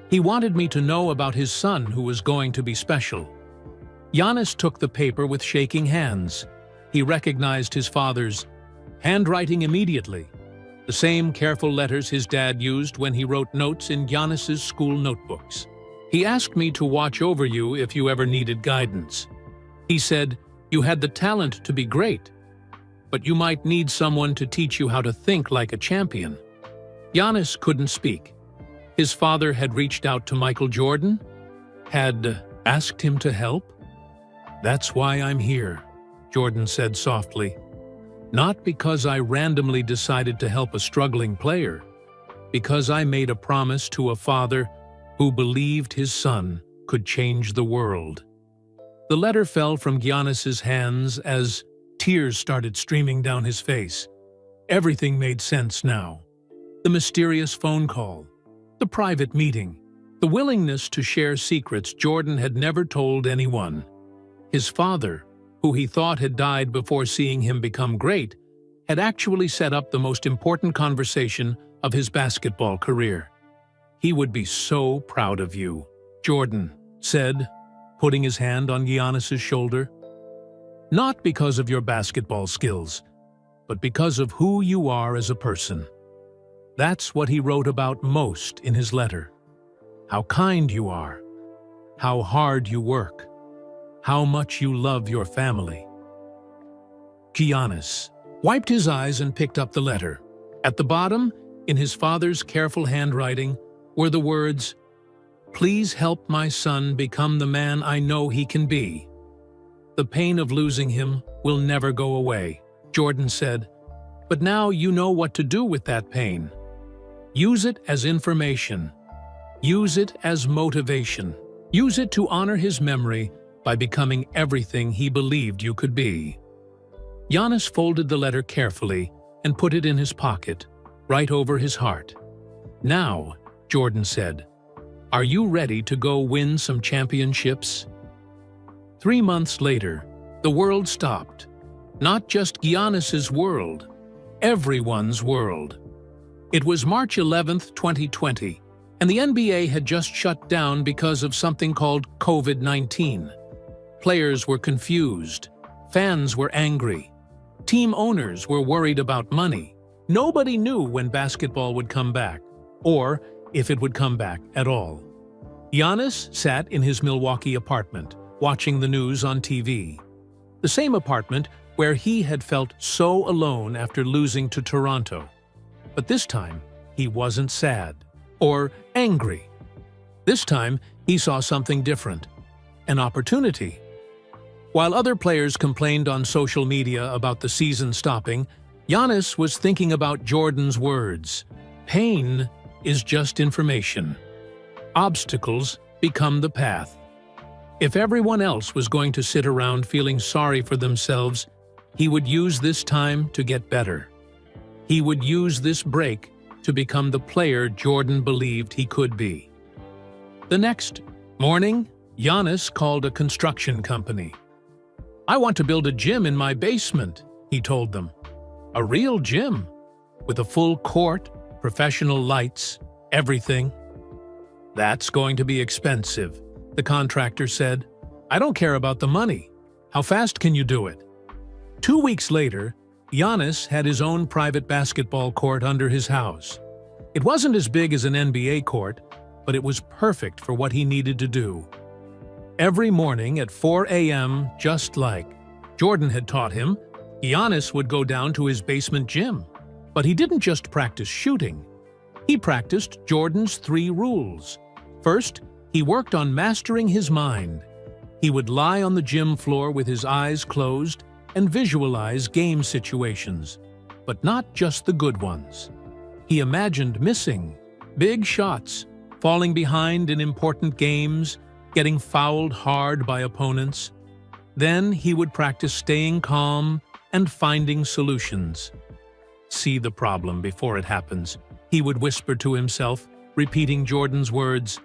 He wanted me to know about his son who was going to be special." Giannis took the paper with shaking hands. He recognized his father's handwriting immediately, the same careful letters his dad used when he wrote notes in Giannis's school notebooks. "He asked me to watch over you if you ever needed guidance. He said, you had the talent to be great, but you might need someone to teach you how to think like a champion." Giannis couldn't speak. His father had reached out to Michael Jordan? Had asked him to help? "That's why I'm here," Jordan said softly. "Not because I randomly decided to help a struggling player, because I made a promise to a father who believed his son could change the world." The letter fell from Giannis's hands as tears started streaming down his face. Everything made sense now. The mysterious phone call, the private meeting, the willingness to share secrets Jordan had never told anyone. His father, who he thought had died before seeing him become great, had actually set up the most important conversation of his basketball career. "He would be so proud of you," Jordan said, putting his hand on Giannis's shoulder. "Not because of your basketball skills, but because of who you are as a person." That's what he wrote about most in his letter. How kind you are, how hard you work, how much you love your family. Giannis wiped his eyes and picked up the letter. At the bottom, in his father's careful handwriting, were the words, "Please help my son become the man I know he can be." "The pain of losing him will never go away," Jordan said, "but now you know what to do with that pain. Use it as information. Use it as motivation. Use it to honor his memory by becoming everything he believed you could be." Giannis folded the letter carefully and put it in his pocket, right over his heart. "Now," Jordan said, "are you ready to go win some championships?" 3 months later, the world stopped. Not just Giannis's world, everyone's world. It was March 11th, 2020, and the NBA had just shut down because of something called COVID-19. Players were confused, fans were angry, team owners were worried about money. Nobody knew when basketball would come back, or if it would come back at all. Giannis sat in his Milwaukee apartment, watching the news on TV. The same apartment where he had felt so alone after losing to Toronto. But this time, he wasn't sad or angry. This time, he saw something different, an opportunity. While other players complained on social media about the season stopping, Giannis was thinking about Jordan's words. Pain is just information. Obstacles become the path. If everyone else was going to sit around feeling sorry for themselves, he would use this time to get better. He would use this break to become the player Jordan believed he could be. The next morning, Giannis called a construction company. "I want to build a gym in my basement," he told them. "A real gym, with a full court, professional lights, everything." "That's going to be expensive," the contractor said. "I don't care about the money. How fast can you do it?" 2 weeks later, Giannis had his own private basketball court under his house. It wasn't as big as an NBA court, but it was perfect for what he needed to do. Every morning at 4 a.m., just like Jordan had taught him, Giannis would go down to his basement gym. But he didn't just practice shooting. He practiced Jordan's 3 rules. First, he worked on mastering his mind. He would lie on the gym floor with his eyes closed and visualize game situations, but not just the good ones. He imagined missing big shots, falling behind in important games, getting fouled hard by opponents. Then he would practice staying calm and finding solutions. "See the problem before it happens," he would whisper to himself, repeating Jordan's words,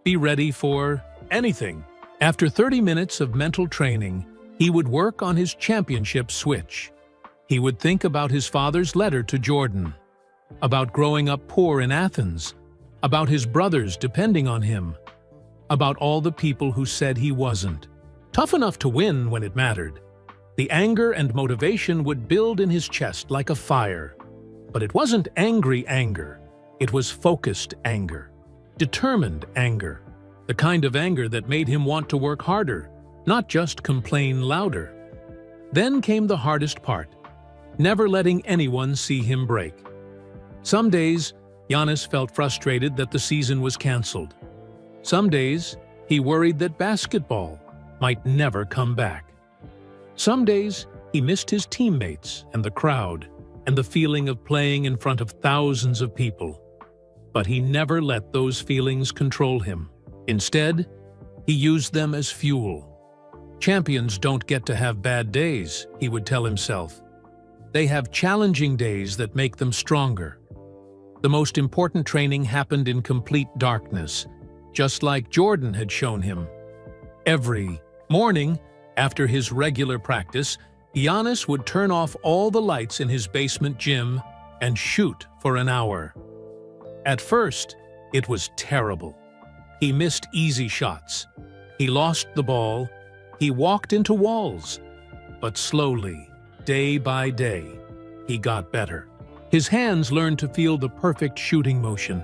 "Be ready for anything." After 30 minutes of mental training, he would work on his championship switch. He would think about his father's letter to Jordan, about growing up poor in Athens, about his brothers depending on him, about all the people who said he wasn't tough enough to win when it mattered. The anger and motivation would build in his chest like a fire. But it wasn't angry anger. It was focused anger, determined anger, the kind of anger that made him want to work harder, not just complain louder. Then came the hardest part, never letting anyone see him break. Some days, Giannis felt frustrated that the season was canceled. Some days, he worried that basketball might never come back. Some days, he missed his teammates and the crowd and the feeling of playing in front of thousands of people. But he never let those feelings control him. Instead, he used them as fuel. "Champions don't get to have bad days," he would tell himself. "They have challenging days that make them stronger." The most important training happened in complete darkness, just like Jordan had shown him. Every morning, after his regular practice, Giannis would turn off all the lights in his basement gym and shoot for an hour. At first, it was terrible. He missed easy shots. He lost the ball. He walked into walls. But slowly, day by day, he got better. His hands learned to feel the perfect shooting motion.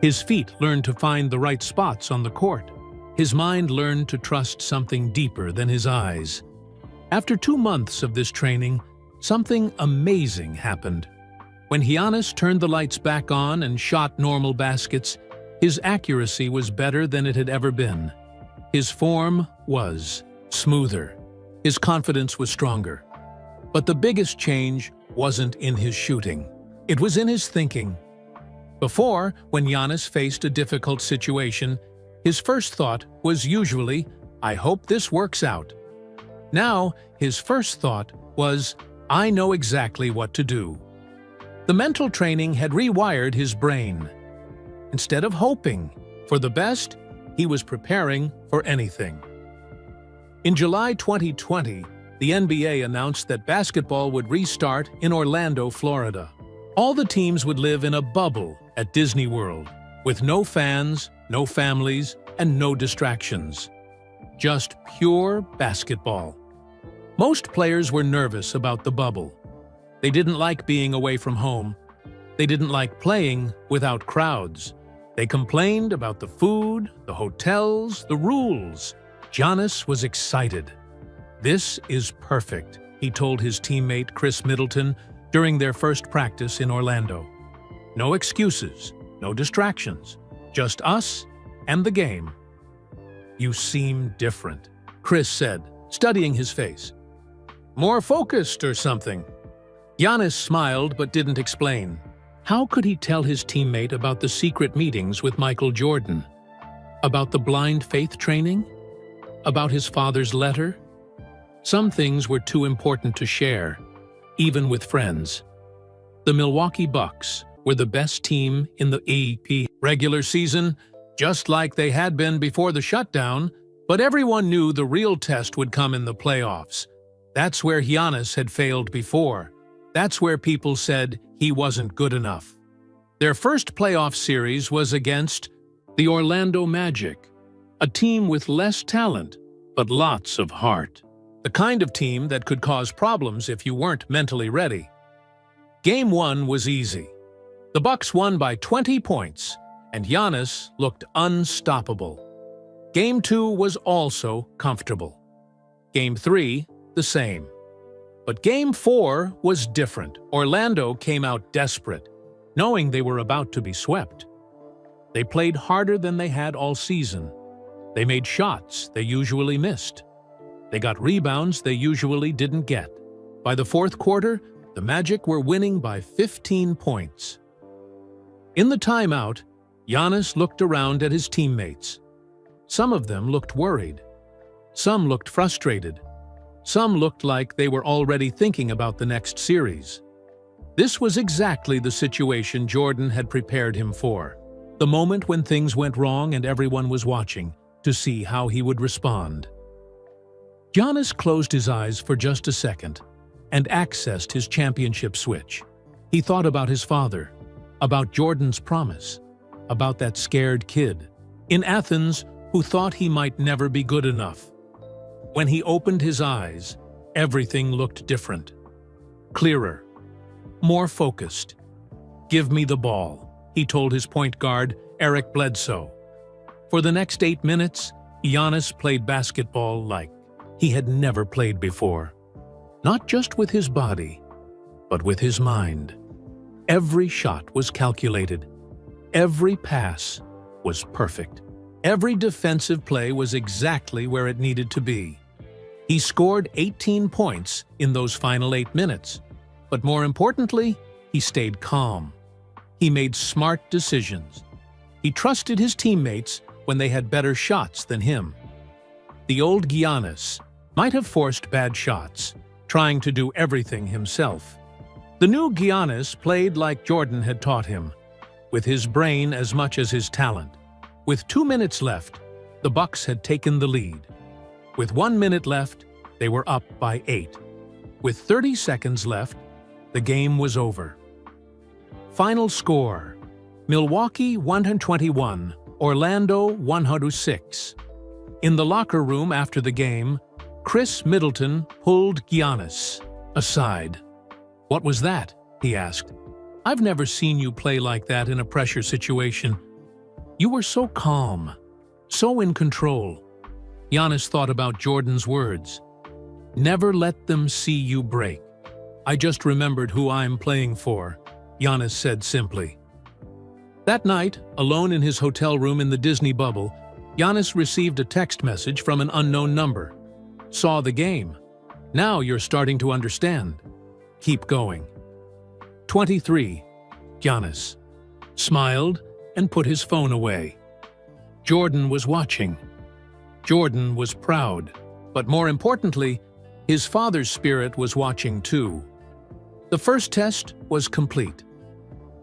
His feet learned to find the right spots on the court. His mind learned to trust something deeper than his eyes. After 2 months of this training, something amazing happened. When Giannis turned the lights back on and shot normal baskets, his accuracy was better than it had ever been. His form was smoother. His confidence was stronger. But the biggest change wasn't in his shooting. It was in his thinking. Before, when Giannis faced a difficult situation, his first thought was usually, "I hope this works out." Now, his first thought was, "I know exactly what to do." The mental training had rewired his brain. Instead of hoping for the best, he was preparing for anything. In July 2020, the NBA announced that basketball would restart in Orlando, Florida. All the teams would live in a bubble at Disney World, with no fans, no families, and no distractions. Just pure basketball. Most players were nervous about the bubble. They didn't like being away from home. They didn't like playing without crowds. They complained about the food, the hotels, the rules. Giannis was excited. "This is perfect," he told his teammate Chris Middleton during their first practice in Orlando. "No excuses, no distractions, just us and the game." "You seem different," Chris said, studying his face. "More focused or something?" Giannis smiled but didn't explain. How could he tell his teammate about the secret meetings with Michael Jordan? About the blind faith training? About his father's letter? Some things were too important to share, even with friends. The Milwaukee Bucks were the best team in the EP regular season, just like they had been before the shutdown, but everyone knew the real test would come in the playoffs. That's where Giannis had failed before. That's where people said he wasn't good enough. Their first playoff series was against the Orlando Magic, a team with less talent, but lots of heart. The kind of team that could cause problems if you weren't mentally ready. Game 1 was easy. The Bucks won by 20 points, and Giannis looked unstoppable. Game 2 was also comfortable. Game 3, the same. But Game 4 was different. Orlando came out desperate, knowing they were about to be swept. They played harder than they had all season. They made shots they usually missed. They got rebounds they usually didn't get. By the fourth quarter, the Magic were winning by 15 points. In the timeout, Giannis looked around at his teammates. Some of them looked worried. Some looked frustrated. Some looked like they were already thinking about the next series. This was exactly the situation Jordan had prepared him for. The moment when things went wrong and everyone was watching to see how he would respond. Giannis closed his eyes for just a second and accessed his championship switch. He thought about his father, about Jordan's promise, about that scared kid in Athens who thought he might never be good enough. When he opened his eyes, everything looked different. Clearer, more focused. "Give me the ball," he told his point guard, Eric Bledsoe. For the next 8 minutes, Giannis played basketball like he had never played before. Not just with his body, but with his mind. Every shot was calculated. Every pass was perfect. Every defensive play was exactly where it needed to be. He scored 18 points in those final 8 minutes. But more importantly, he stayed calm. He made smart decisions. He trusted his teammates when they had better shots than him. The old Giannis might have forced bad shots, trying to do everything himself. The new Giannis played like Jordan had taught him, with his brain as much as his talent. With 2 minutes left, the Bucks had taken the lead. With 1 minute left, they were up by 8. With 30 seconds left, the game was over. Final score: Milwaukee 121, Orlando 106. In the locker room after the game, Chris Middleton pulled Giannis aside. "What was that?" he asked. "I've never seen you play like that in a pressure situation. You were so calm, so in control." Giannis thought about Jordan's words. "Never let them see you break." "I just remembered who I'm playing for," Giannis said simply. That night, alone in his hotel room in the Disney bubble, Giannis received a text message from an unknown number. "Saw the game. Now you're starting to understand. Keep going." 23. Giannis smiled and put his phone away. Jordan was watching. Jordan was proud. But more importantly, his father's spirit was watching too. The first test was complete.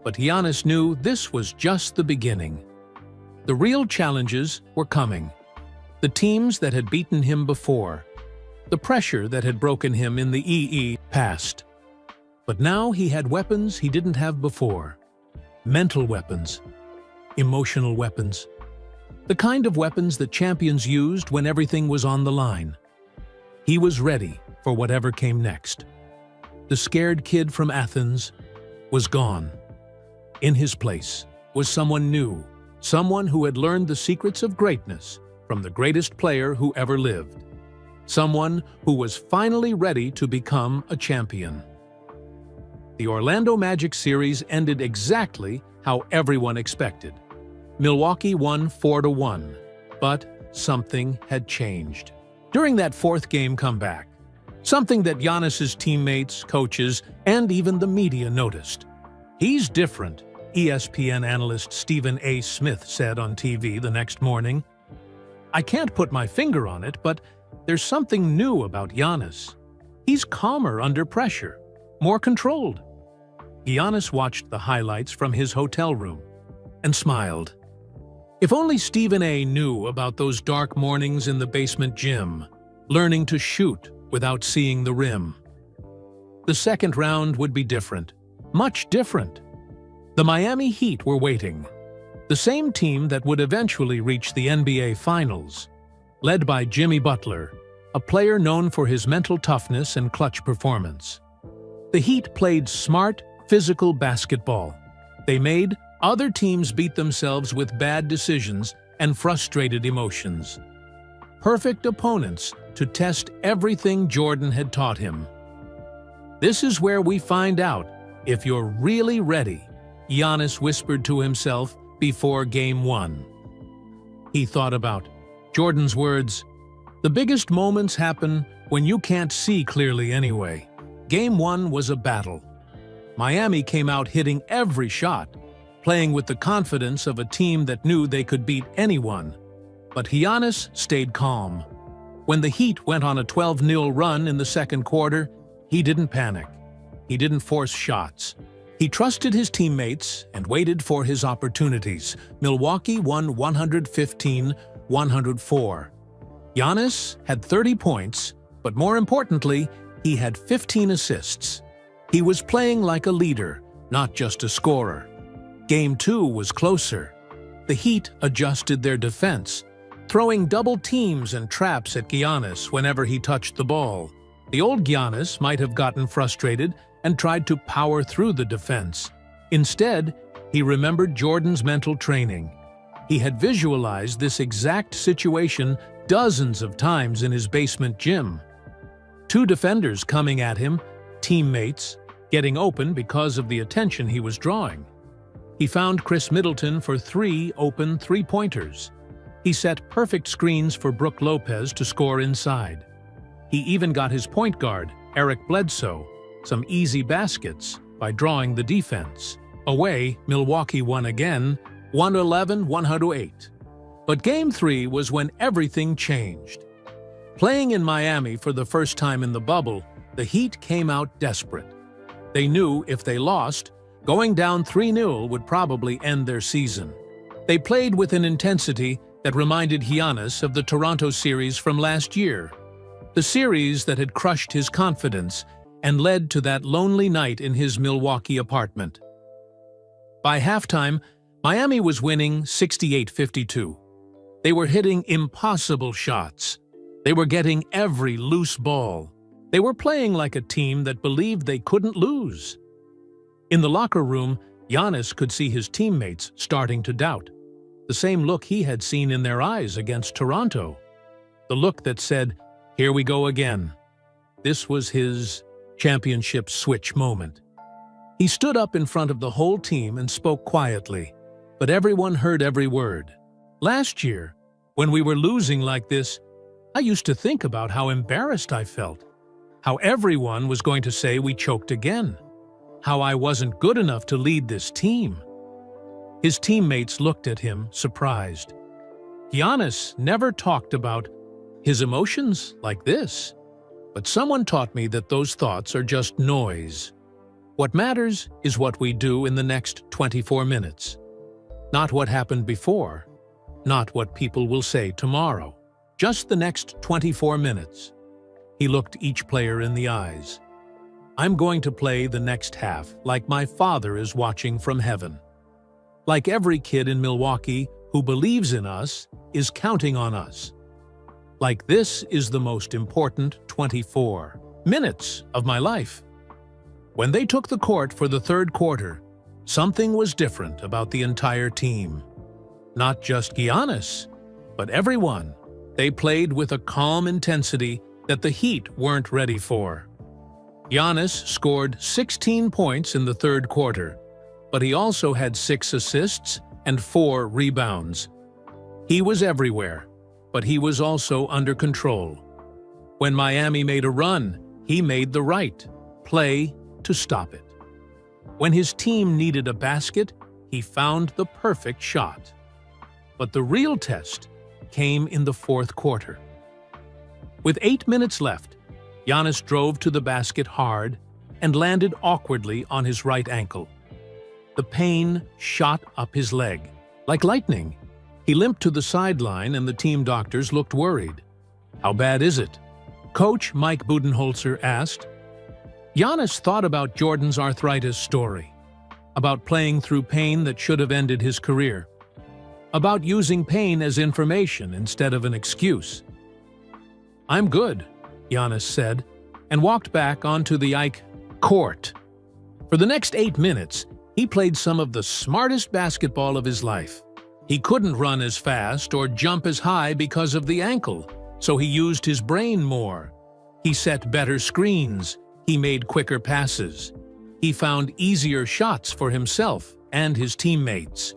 But Giannis knew this was just the beginning. The real challenges were coming. The teams that had beaten him before. The pressure that had broken him in the past. But now he had weapons he didn't have before. Mental weapons. Emotional weapons. The kind of weapons that champions used when everything was on the line. He was ready for whatever came next. The scared kid from Athens was gone. In his place was someone new, someone who had learned the secrets of greatness from the greatest player who ever lived. Someone who was finally ready to become a champion. The Orlando Magic series ended exactly how everyone expected. Milwaukee won 4-1, but something had changed. During that fourth game comeback, something that Giannis's teammates, coaches, and even the media noticed. "He's different," ESPN analyst Stephen A. Smith said on TV the next morning. "I can't put my finger on it, but there's something new about Giannis. He's calmer under pressure, more controlled." Giannis watched the highlights from his hotel room and smiled. If only Stephen A. knew about those dark mornings in the basement gym, learning to shoot without seeing the rim. The second round would be different, much different. The Miami Heat were waiting, the same team that would eventually reach the NBA Finals, led by Jimmy Butler, a player known for his mental toughness and clutch performance. The Heat played smart, physical basketball. They made other teams beat themselves with bad decisions and frustrated emotions. Perfect opponents to test everything Jordan had taught him. "This is where we find out if you're really ready," Giannis whispered to himself before Game 1. He thought about Jordan's words, "The biggest moments happen when you can't see clearly anyway." Game 1 was a battle. Miami came out hitting every shot, playing with the confidence of a team that knew they could beat anyone. But Giannis stayed calm. When the Heat went on a 12-0 run in the second quarter, he didn't panic. He didn't force shots. He trusted his teammates and waited for his opportunities. Milwaukee won 115-104. Giannis had 30 points, but more importantly, he had 15 assists. He was playing like a leader, not just a scorer. Game 2 was closer. The Heat adjusted their defense, throwing double teams and traps at Giannis whenever he touched the ball. The old Giannis might have gotten frustrated and tried to power through the defense. Instead, he remembered Jordan's mental training. He had visualized this exact situation dozens of times in his basement gym. Two defenders coming at him, teammates, getting open because of the attention he was drawing. He found Chris Middleton for 3 open three-pointers. He set perfect screens for Brook Lopez to score inside. He even got his point guard, Eric Bledsoe, some easy baskets by drawing the defense. Away, Milwaukee won again, 111-108. But Game 3 was when everything changed. Playing in Miami for the first time in the bubble, the Heat came out desperate. They knew if they lost, going down 3-0 would probably end their season. They played with an intensity that reminded Giannis of the Toronto series from last year, the series that had crushed his confidence and led to that lonely night in his Milwaukee apartment. By halftime, Miami was winning 68-52. They were hitting impossible shots. They were getting every loose ball. They were playing like a team that believed they couldn't lose. In the locker room, Giannis could see his teammates starting to doubt. The same look he had seen in their eyes against Toronto. The look that said, "Here we go again." This was his championship switch moment. He stood up in front of the whole team and spoke quietly, but everyone heard every word. Last year, when we were losing like this, I used to think about how embarrassed I felt, how everyone was going to say we choked again, how I wasn't good enough to lead this team. His teammates looked at him, surprised. Giannis never talked about his emotions like this, but someone taught me that those thoughts are just noise. What matters is what we do in the next 24 minutes. Not what happened before, not what people will say tomorrow. Just the next 24 minutes. He looked each player in the eyes. I'm going to play the next half like my father is watching from heaven. Like every kid in Milwaukee who believes in us is counting on us. Like this is the most important 24 minutes of my life. When they took the court for the third quarter, something was different about the entire team. Not just Giannis, but everyone. They played with a calm intensity that the Heat weren't ready for. Giannis scored 16 points in the third quarter, but he also had 6 assists and 4 rebounds. He was everywhere, but he was also under control. When Miami made a run, he made the right play to stop it. When his team needed a basket, he found the perfect shot. But the real test came in the fourth quarter. With 8 minutes left, Giannis drove to the basket hard and landed awkwardly on his right ankle. The pain shot up his leg. Like lightning, he limped to the sideline and the team doctors looked worried. "How bad is it?" Coach Mike Budenholzer asked. Giannis thought about Jordan's arthritis story, about playing through pain that should have ended his career, about using pain as information instead of an excuse. "I'm good," Giannis said, and walked back onto the Ike court. For the next 8 minutes, he played some of the smartest basketball of his life. He couldn't run as fast or jump as high because of the ankle, so he used his brain more. He set better screens. He made quicker passes. He found easier shots for himself and his teammates.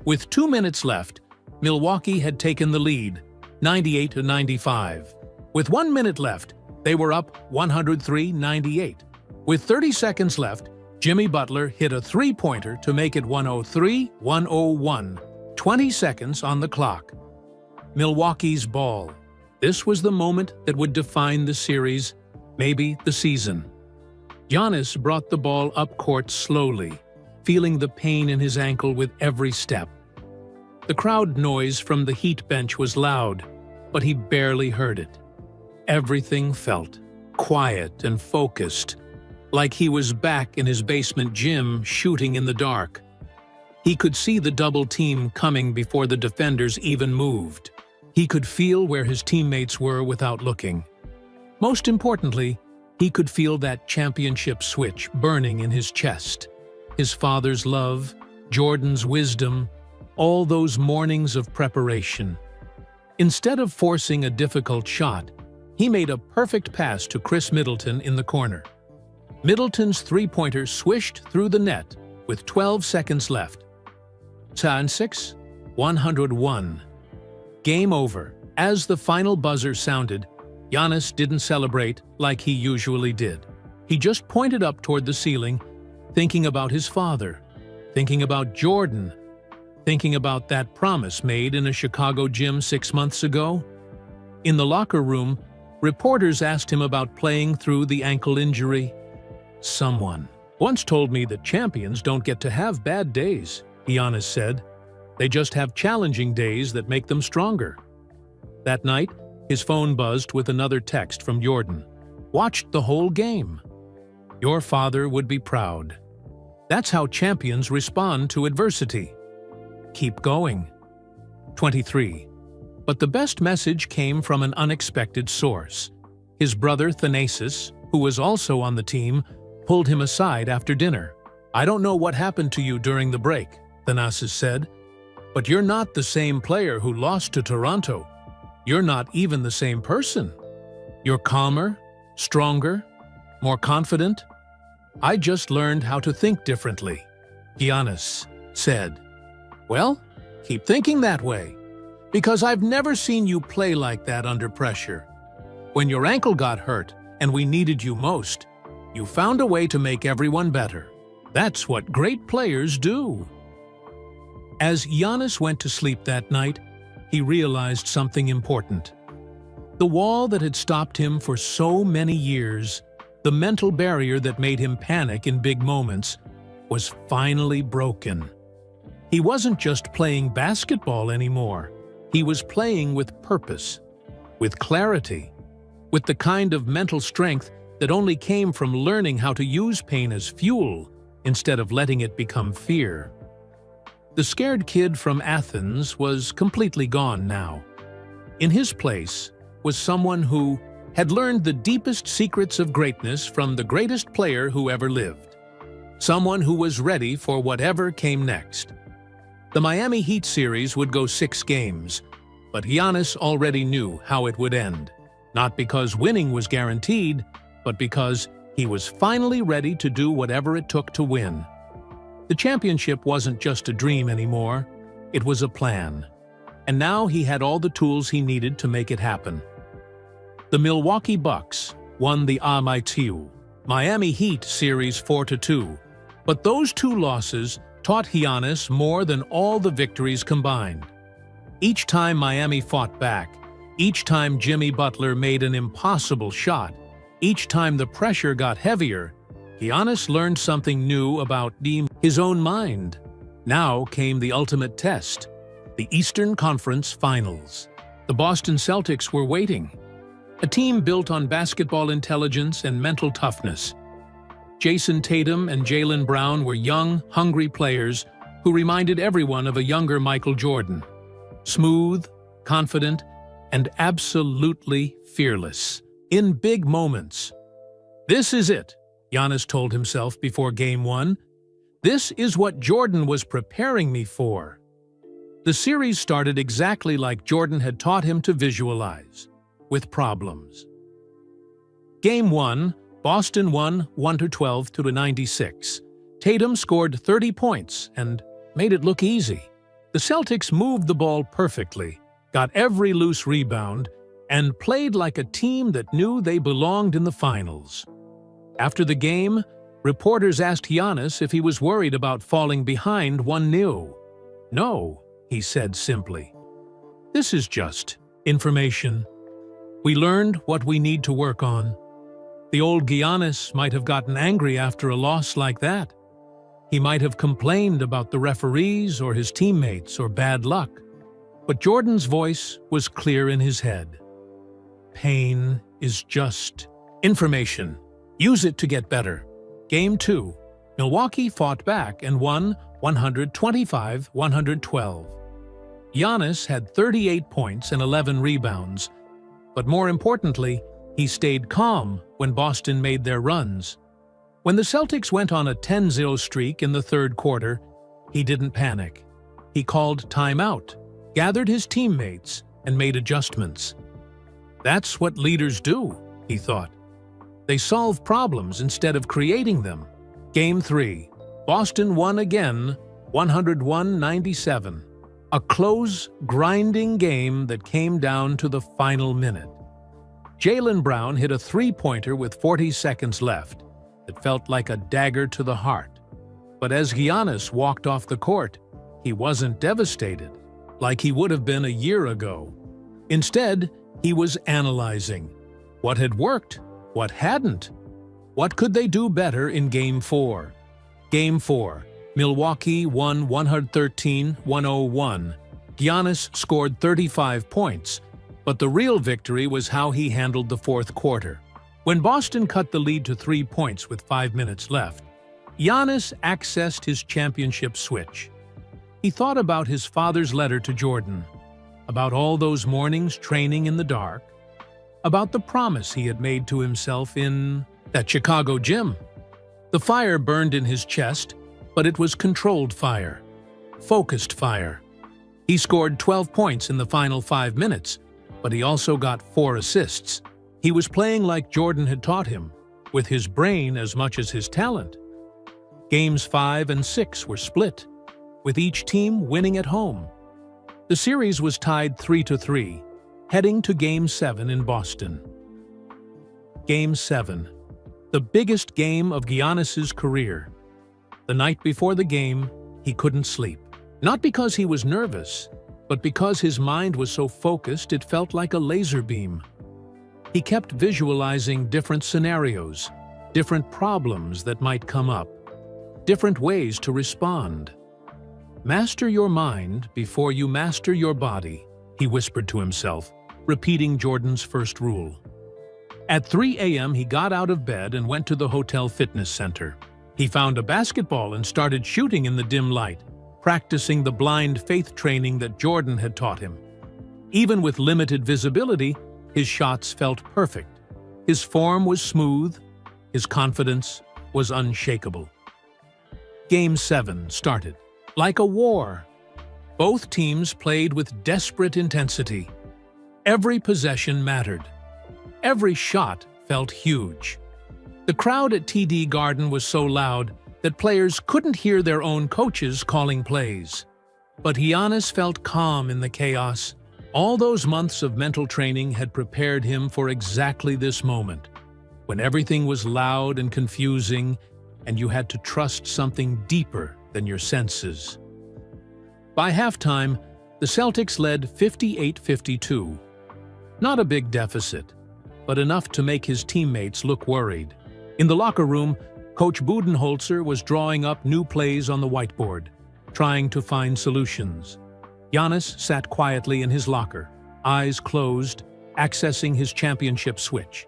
With 2 minutes left, Milwaukee had taken the lead, 98-95. With 1 minute left, they were up 103-98. With 30 seconds left, Jimmy Butler hit a three-pointer to make it 103-101, 20 seconds on the clock. Milwaukee's ball. This was the moment that would define the series, maybe the season. Giannis brought the ball up court slowly, feeling the pain in his ankle with every step. The crowd noise from the Heat bench was loud, but he barely heard it. Everything felt quiet and focused, like he was back in his basement gym shooting in the dark. He could see the double team coming before the defenders even moved. He could feel where his teammates were without looking. Most importantly, he could feel that championship switch burning in his chest. His father's love, Jordan's wisdom, all those mornings of preparation. Instead of forcing a difficult shot, he made a perfect pass to Chris Middleton in the corner. Middleton's three-pointer swished through the net with 12 seconds left. 6, 101. Game over. As the final buzzer sounded, Giannis didn't celebrate like he usually did. He just pointed up toward the ceiling, thinking about his father, thinking about Jordan, thinking about that promise made in a Chicago gym 6 months ago. In the locker room, reporters asked him about playing through the ankle injury. "Someone once told me that champions don't get to have bad days," Giannis said. "They just have challenging days that make them stronger." That night, his phone buzzed with another text from Jordan. "Watched the whole game. Your father would be proud." That's how champions respond to adversity. Keep going. 23. But the best message came from an unexpected source. His brother Thanasis, who was also on the team, pulled him aside after dinner. "I don't know what happened to you during the break," Thanasis said, "but you're not the same player who lost to Toronto. You're not even the same person. You're calmer, stronger, more confident. I just learned how to think differently," Giannis said. "Well, keep thinking that way, because I've never seen you play like that under pressure. When your ankle got hurt and we needed you most, you found a way to make everyone better. That's what great players do." As Giannis went to sleep that night, he realized something important. The wall that had stopped him for so many years, the mental barrier that made him panic in big moments, was finally broken. He wasn't just playing basketball anymore. He was playing with purpose, with clarity, with the kind of mental strength that only came from learning how to use pain as fuel instead of letting it become fear. The scared kid from Athens was completely gone now. In his place was someone who had learned the deepest secrets of greatness from the greatest player who ever lived. Someone who was ready for whatever came next. The Miami Heat series would go 6 games, but Giannis already knew how it would end. Not because winning was guaranteed, but because he was finally ready to do whatever it took to win. The championship wasn't just a dream anymore, it was a plan. And now he had all the tools he needed to make it happen. The Milwaukee Bucks won the Miami Heat series 4-2, but those 2 losses taught Giannis more than all the victories combined. Each time Miami fought back, each time Jimmy Butler made an impossible shot, each time the pressure got heavier, Giannis learned something new about his own mind. Now came the ultimate test, the Eastern Conference Finals. The Boston Celtics were waiting, a team built on basketball intelligence and mental toughness. Jason Tatum and Jaylen Brown were young, hungry players who reminded everyone of a younger Michael Jordan. Smooth, confident, and absolutely fearless in big moments. "This is it," Giannis told himself before Game 1. "This is what Jordan was preparing me for." The series started exactly like Jordan had taught him to visualize, with problems. Game 1, Boston won 112-96. Tatum scored 30 points and made it look easy. The Celtics moved the ball perfectly, got every loose rebound, and played like a team that knew they belonged in the finals. After the game, reporters asked Giannis if he was worried about falling behind 1-0. "No," he said simply. "This is just information. We learned what we need to work on. The old Giannis might have gotten angry after a loss like that. He might have complained about the referees or his teammates or bad luck. But Jordan's voice was clear in his head. Pain is just information. Use it to get better. Game 2. Milwaukee fought back and won 125-112. Giannis had 38 points and 11 rebounds, but more importantly, he stayed calm when Boston made their runs. When the Celtics went on a 10-0 streak in the third quarter, he didn't panic. He called timeout, gathered his teammates, and made adjustments. That's what leaders do, he thought. They solve problems instead of creating them. Game 3. Boston won again, 101-97. A close, grinding game that came down to the final minute. Jaylen Brown hit a three-pointer with 40 seconds left. It felt like a dagger to the heart. But as Giannis walked off the court, he wasn't devastated, like he would have been a year ago. Instead, he was analyzing. What had worked? What hadn't? What could they do better in Game 4? Game 4. Milwaukee won 113-101. Giannis scored 35 points, but the real victory was how he handled the fourth quarter. When Boston cut the lead to 3 points with 5 minutes left, Giannis accessed his championship switch. He thought about his father's letter to Jordan, about all those mornings training in the dark, about the promise he had made to himself in that Chicago gym. The fire burned in his chest, but it was controlled fire, focused fire. He scored 12 points in the final 5 minutes, but he also got 4 assists. He was playing like Jordan had taught him, with his brain as much as his talent. Games 5 and 6 were split, with each team winning at home. The series was tied 3-3, heading to Game 7 in Boston. Game 7. The biggest game of Giannis's career. The night before the game, he couldn't sleep. Not because he was nervous, but because his mind was so focused it felt like a laser beam. He kept visualizing different scenarios, different problems that might come up, different ways to respond. Master your mind before you master your body, he whispered to himself, repeating Jordan's first rule. At 3 a.m. he got out of bed and went to the hotel fitness center. He found a basketball and started shooting in the dim light, practicing the blind faith training that Jordan had taught him. Even with limited visibility, his shots felt perfect. His form was smooth, his confidence was unshakable. Game 7 started. Like a war. Both teams played with desperate intensity. Every possession mattered. Every shot felt huge. The crowd at TD Garden was so loud that players couldn't hear their own coaches calling plays. But Giannis felt calm in the chaos. All those months of mental training had prepared him for exactly this moment, when everything was loud and confusing, and you had to trust something deeper than your senses. By halftime, the Celtics led 58-52. Not a big deficit, but enough to make his teammates look worried. In the locker room, Coach Budenholzer was drawing up new plays on the whiteboard, trying to find solutions. Giannis sat quietly in his locker, eyes closed, accessing his championship switch.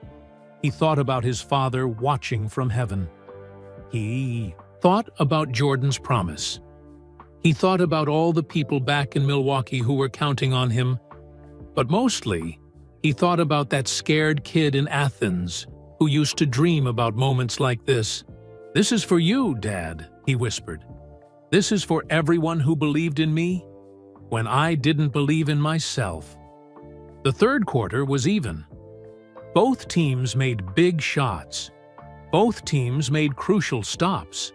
He thought about his father watching from heaven. He thought about Jordan's promise. He thought about all the people back in Milwaukee who were counting on him. But mostly, he thought about that scared kid in Athens who used to dream about moments like this. "This is for you, Dad," he whispered. "This is for everyone who believed in me when I didn't believe in myself." The third quarter was even. Both teams made big shots. Both teams made crucial stops.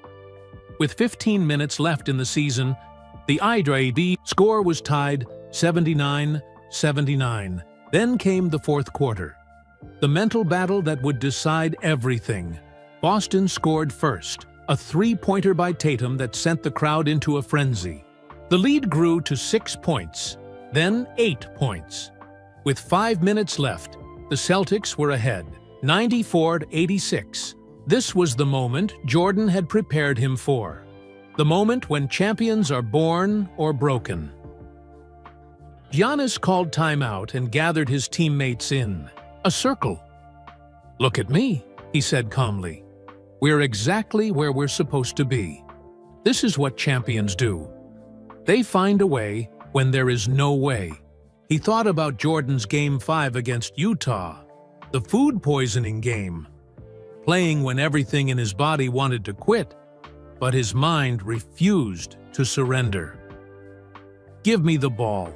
With 15 minutes left in the season, the IDRAD score was tied 79-79. Then came the fourth quarter, the mental battle that would decide everything. Boston scored first, a three-pointer by Tatum that sent the crowd into a frenzy. The lead grew to 6 points, then 8 points. With 5 minutes left, the Celtics were ahead, 94-86. This was the moment Jordan had prepared him for. The moment when champions are born or broken. Giannis called timeout and gathered his teammates in a circle. "Look at me," he said calmly. "We're exactly where we're supposed to be. This is what champions do. They find a way when there is no way." He thought about Jordan's Game 5 against Utah, the food poisoning game, playing when everything in his body wanted to quit, but his mind refused to surrender. "Give me the ball,"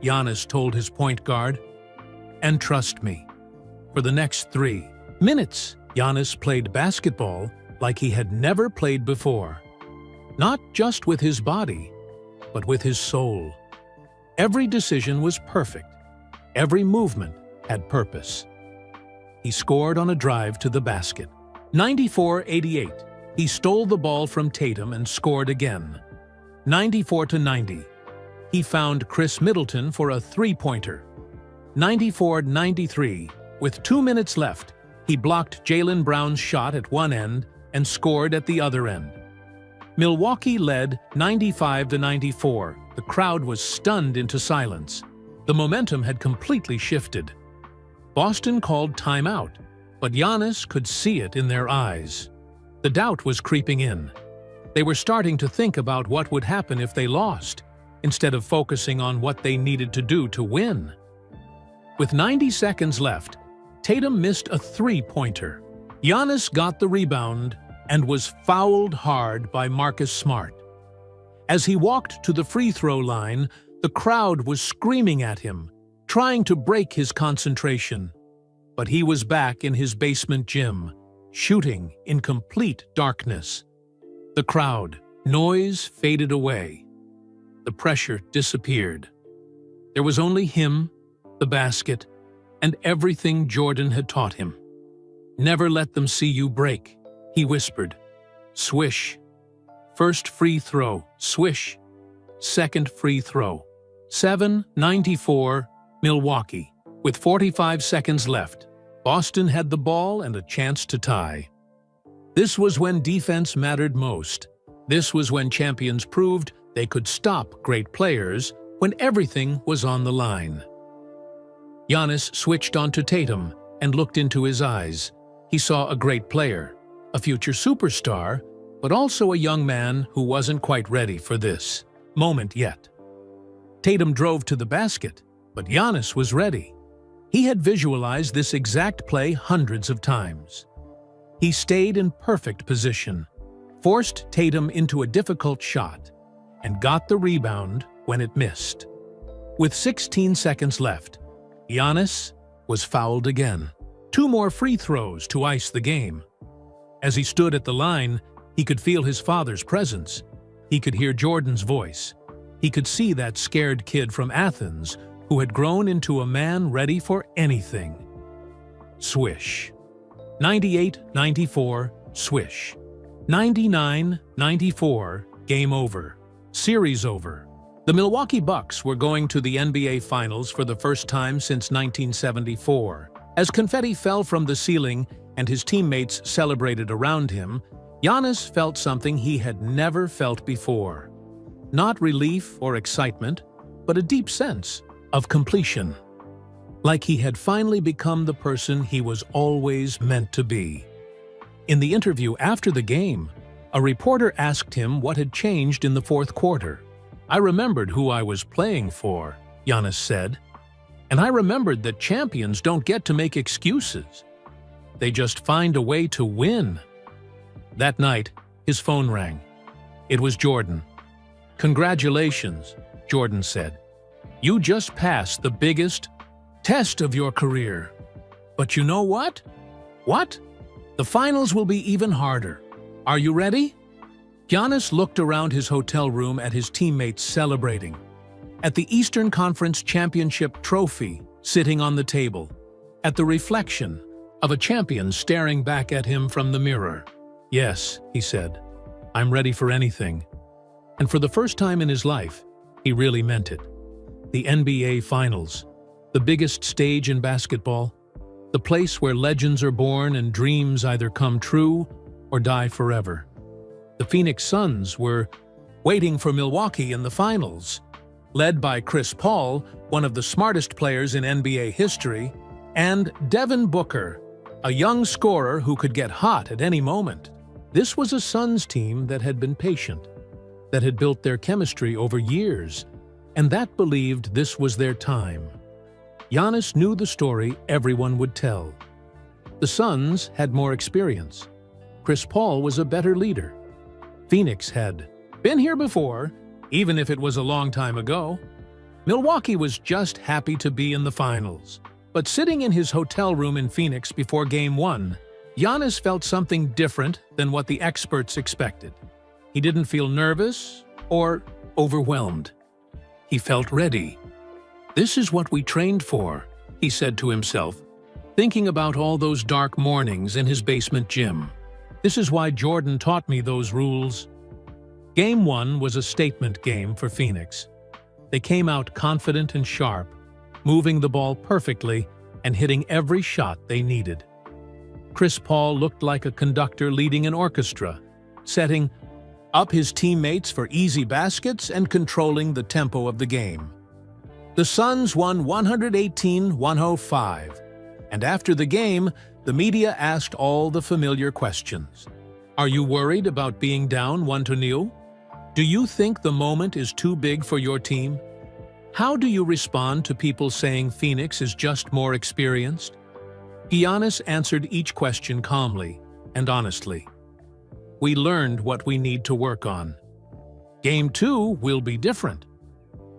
Giannis told his point guard, "and trust me." For the next 3 minutes, Giannis played basketball like he had never played before. Not just with his body, but with his soul. Every decision was perfect. Every movement had purpose. He scored on a drive to the basket. 94-88. He stole the ball from Tatum and scored again. 94-90. He found Chris Middleton for a three-pointer. 94-93. With 2 minutes left, he blocked Jaylen Brown's shot at one end and scored at the other end. Milwaukee led 95-94. The crowd was stunned into silence. The momentum had completely shifted. Boston called timeout, but Giannis could see it in their eyes. The doubt was creeping in. They were starting to think about what would happen if they lost, instead of focusing on what they needed to do to win. With 90 seconds left, Tatum missed a three-pointer. Giannis got the rebound and was fouled hard by Marcus Smart. As he walked to the free throw line, the crowd was screaming at him, trying to break his concentration. But he was back in his basement gym, shooting in complete darkness. The crowd, noise faded away. The pressure disappeared. There was only him, the basket, and everything Jordan had taught him. "Never let them see you break," he whispered. Swish. First free throw, swish. Second free throw. 7-94, Milwaukee. With 45 seconds left, Boston had the ball and a chance to tie. This was when defense mattered most. This was when champions proved they could stop great players when everything was on the line. Giannis switched onto Tatum and looked into his eyes. He saw a great player, a future superstar, but also a young man who wasn't quite ready for this moment yet. Tatum drove to the basket, but Giannis was ready. He had visualized this exact play hundreds of times. He stayed in perfect position, forced Tatum into a difficult shot, and got the rebound when it missed. With 16 seconds left, Giannis was fouled again. 2 more free throws to ice the game. As he stood at the line, he could feel his father's presence. He could hear Jordan's voice. He could see that scared kid from Athens who had grown into a man ready for anything. Swish. 98-94, swish. 99-94, game over. Series over. The Milwaukee Bucks were going to the NBA Finals for the first time since 1974. As confetti fell from the ceiling and his teammates celebrated around him, Giannis felt something he had never felt before. Not relief or excitement, but a deep sense of completion. Like he had finally become the person he was always meant to be. In the interview after the game, a reporter asked him what had changed in the fourth quarter. "I remembered who I was playing for," Giannis said. "And I remembered that champions don't get to make excuses. They just find a way to win." That night, his phone rang. It was Jordan. "Congratulations," Jordan said. "You just passed the biggest test of your career. But you know what? What? The finals will be even harder. Are you ready?" Giannis looked around his hotel room at his teammates celebrating. At the Eastern Conference Championship trophy sitting on the table. At the reflection of a champion staring back at him from the mirror. "Yes," he said, "I'm ready for anything." And for the first time in his life, he really meant it. The NBA Finals, the biggest stage in basketball, the place where legends are born and dreams either come true or die forever. The Phoenix Suns were waiting for Milwaukee in the finals, led by Chris Paul, one of the smartest players in NBA history, and Devin Booker, a young scorer who could get hot at any moment. This was a Suns team that had been patient, that had built their chemistry over years, and that believed this was their time. Giannis knew the story everyone would tell. The Suns had more experience. Chris Paul was a better leader. Phoenix had been here before, even if it was a long time ago. Milwaukee was just happy to be in the finals. But sitting in his hotel room in Phoenix before Game 1, Giannis felt something different than what the experts expected. He didn't feel nervous or overwhelmed. He felt ready. "This is what we trained for," he said to himself, thinking about all those dark mornings in his basement gym. "This is why Jordan taught me those rules." Game 1 was a statement game for Phoenix. They came out confident and sharp, moving the ball perfectly and hitting every shot they needed. Chris Paul looked like a conductor leading an orchestra, setting up his teammates for easy baskets and controlling the tempo of the game. The Suns won 118-105, and after the game, the media asked all the familiar questions. Are you worried about being down 1-0? Do you think the moment is too big for your team? How do you respond to people saying Phoenix is just more experienced? Giannis answered each question calmly and honestly. We learned what we need to work on. Game 2 will be different.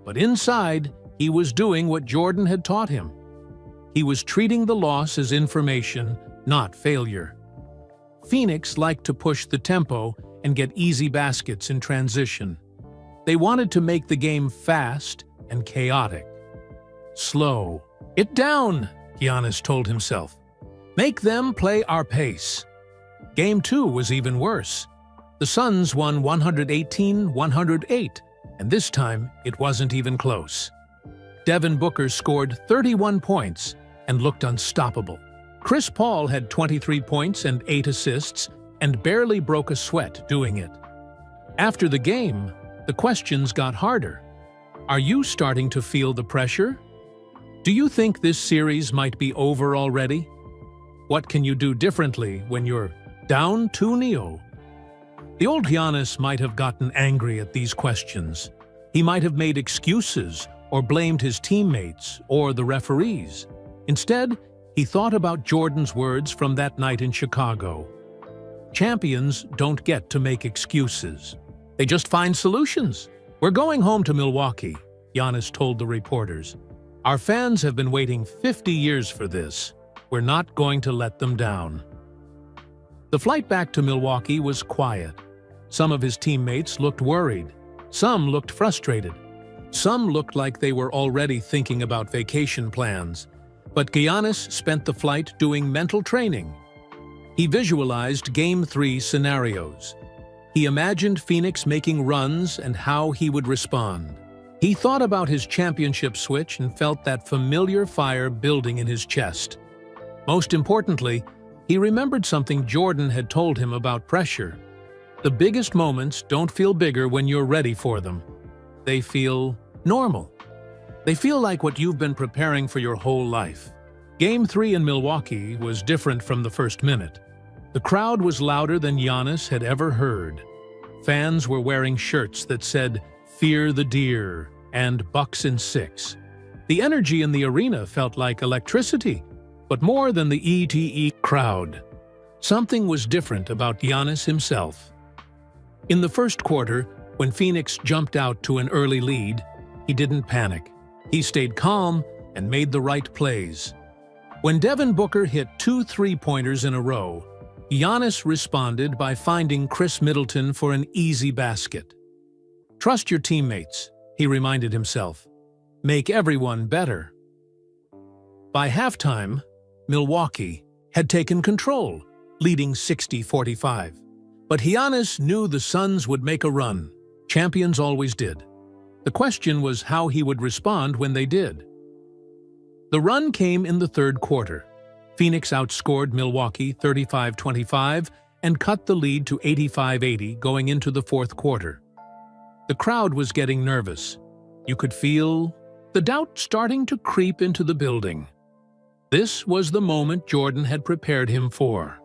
But inside, he was doing what Jordan had taught him. He was treating the loss as information, not failure. Phoenix liked to push the tempo and get easy baskets in transition. They wanted to make the game fast and chaotic. Slow it down, Giannis told himself. Make them play our pace. Game 2 was even worse. The Suns won 118-108, and this time it wasn't even close. Devin Booker scored 31 points and looked unstoppable. Chris Paul had 23 points and 8 assists and barely broke a sweat doing it. After the game, the questions got harder. Are you starting to feel the pressure? Do you think this series might be over already? What can you do differently when you're down 2-0? The old Giannis might have gotten angry at these questions. He might have made excuses or blamed his teammates or the referees. Instead, he thought about Jordan's words from that night in Chicago. Champions don't get to make excuses. They just find solutions. We're going home to Milwaukee, Giannis told the reporters. Our fans have been waiting 50 years for this. We're not going to let them down. The flight back to Milwaukee was quiet. Some of his teammates looked worried. Some looked frustrated. Some looked like they were already thinking about vacation plans. But Giannis spent the flight doing mental training. He visualized Game 3 scenarios. He imagined Phoenix making runs and how he would respond. He thought about his championship switch and felt that familiar fire building in his chest. Most importantly, he remembered something Jordan had told him about pressure. The biggest moments don't feel bigger when you're ready for them. They feel normal. They feel like what you've been preparing for your whole life. Game 3 in Milwaukee was different from the first minute. The crowd was louder than Giannis had ever heard. Fans were wearing shirts that said, "Fear the Deer" and "Bucks in 6." The energy in the arena felt like electricity, but more than the ETE crowd. Something was different about Giannis himself. In the first quarter, when Phoenix jumped out to an early lead, he didn't panic. He stayed calm and made the right plays. When Devin Booker hit 2 3-pointers in a row, Giannis responded by finding Chris Middleton for an easy basket. Trust your teammates, he reminded himself. Make everyone better. By halftime, Milwaukee had taken control, leading 60-45. But Giannis knew the Suns would make a run. Champions always did. The question was how he would respond when they did. The run came in the third quarter. Phoenix outscored Milwaukee 35-25 and cut the lead to 85-80 going into the fourth quarter. The crowd was getting nervous. You could feel the doubt starting to creep into the building. This was the moment Jordan had prepared him for.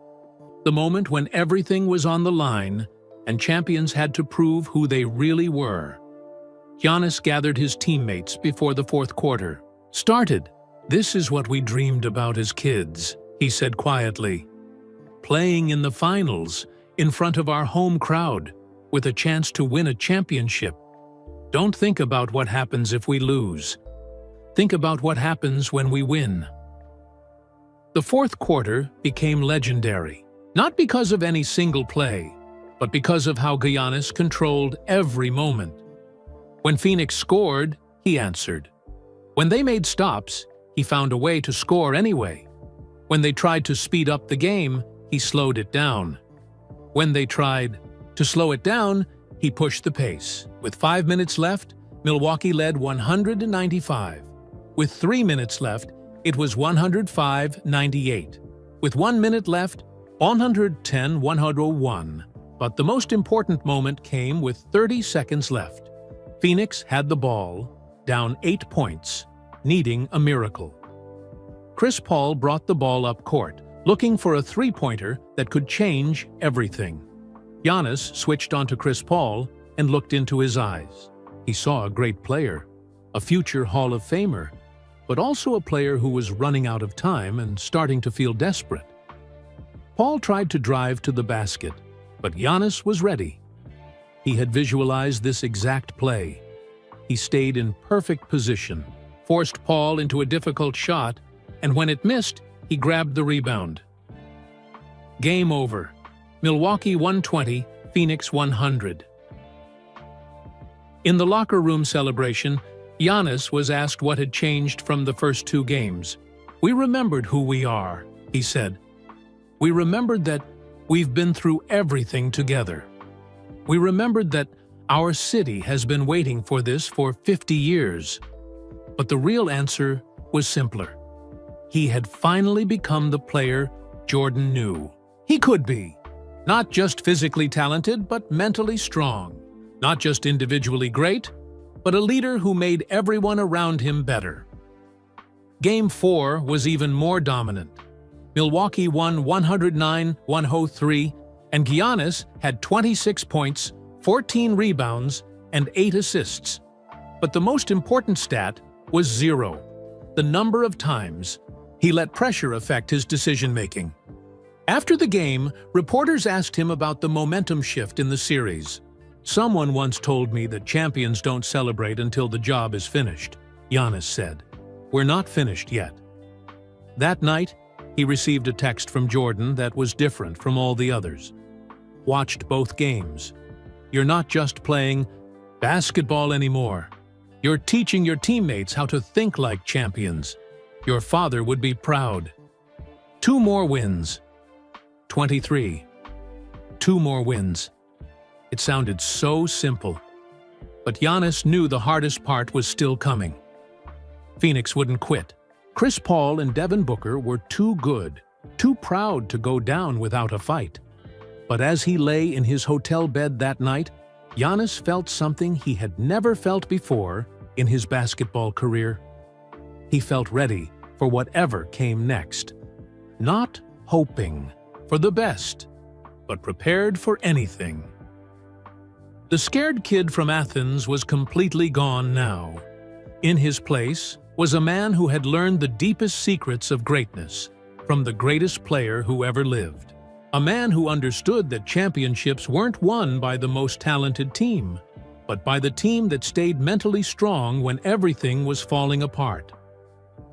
The moment when everything was on the line and champions had to prove who they really were. Giannis gathered his teammates before the fourth quarter started. "This is what we dreamed about as kids," he said quietly. "Playing in the finals, in front of our home crowd, with a chance to win a championship. Don't think about what happens if we lose. Think about what happens when we win." The fourth quarter became legendary, not because of any single play, but because of how Giannis controlled every moment. When Phoenix scored, he answered. When they made stops, he found a way to score anyway. When they tried to speed up the game, he slowed it down. When they tried to slow it down, he pushed the pace. With 5 minutes left, Milwaukee led 195. With 3 minutes left, it was 105-98. With 1 minute left, 110-101. But the most important moment came with 30 seconds left. Phoenix had the ball, down 8 points, needing a miracle. Chris Paul brought the ball up court, looking for a three-pointer that could change everything. Giannis switched onto Chris Paul and looked into his eyes. He saw a great player, a future Hall of Famer, but also a player who was running out of time and starting to feel desperate. Paul tried to drive to the basket, but Giannis was ready. He had visualized this exact play. He stayed in perfect position, forced Paul into a difficult shot, and when it missed, he grabbed the rebound. Game over. Milwaukee 120, Phoenix 100. In the locker room celebration, Giannis was asked what had changed from the first 2 games. "We remembered who we are," he said. "We remembered that we've been through everything together. We remembered that our city has been waiting for this for 50 years. But the real answer was simpler. He had finally become the player Jordan knew he could be. Not just physically talented, but mentally strong. Not just individually great, but a leader who made everyone around him better." Game 4 was even more dominant. Milwaukee won 109-103, and Giannis had 26 points, 14 rebounds, and 8 assists. But the most important stat was 0, the number of times he let pressure affect his decision-making. After the game, reporters asked him about the momentum shift in the series. "Someone once told me that champions don't celebrate until the job is finished," Giannis said. "We're not finished yet." That night, he received a text from Jordan that was different from all the others. "Watched both games. You're not just playing basketball anymore. You're teaching your teammates how to think like champions. Your father would be proud. 2 more wins. 23. 2 more wins." It sounded so simple. But Giannis knew the hardest part was still coming. Phoenix wouldn't quit. Chris Paul and Devin Booker were too good, too proud to go down without a fight. But as he lay in his hotel bed that night, Giannis felt something he had never felt before in his basketball career. He felt ready for whatever came next. Not hoping for the best, but prepared for anything. The scared kid from Athens was completely gone now. In his place was a man who had learned the deepest secrets of greatness from the greatest player who ever lived. A man who understood that championships weren't won by the most talented team, but by the team that stayed mentally strong when everything was falling apart.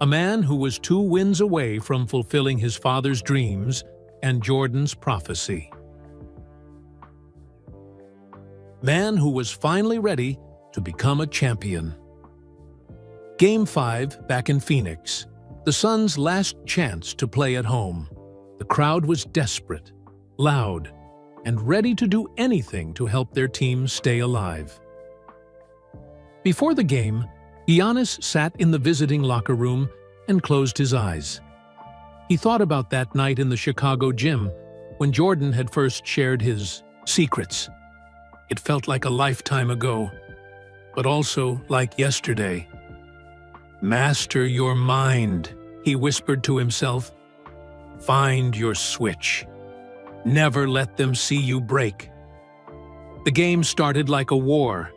A man who was 2 wins away from fulfilling his father's dreams and Jordan's prophecy. Man who was finally ready to become a champion. Game 5 back in Phoenix. The Suns' last chance to play at home. The crowd was desperate, loud, and ready to do anything to help their team stay alive. Before the game, Giannis sat in the visiting locker room and closed his eyes. He thought about that night in the Chicago gym when Jordan had first shared his secrets. It felt like a lifetime ago, but also like yesterday. "Master your mind," he whispered to himself. "Find your switch. Never let them see you break." The game started like a war.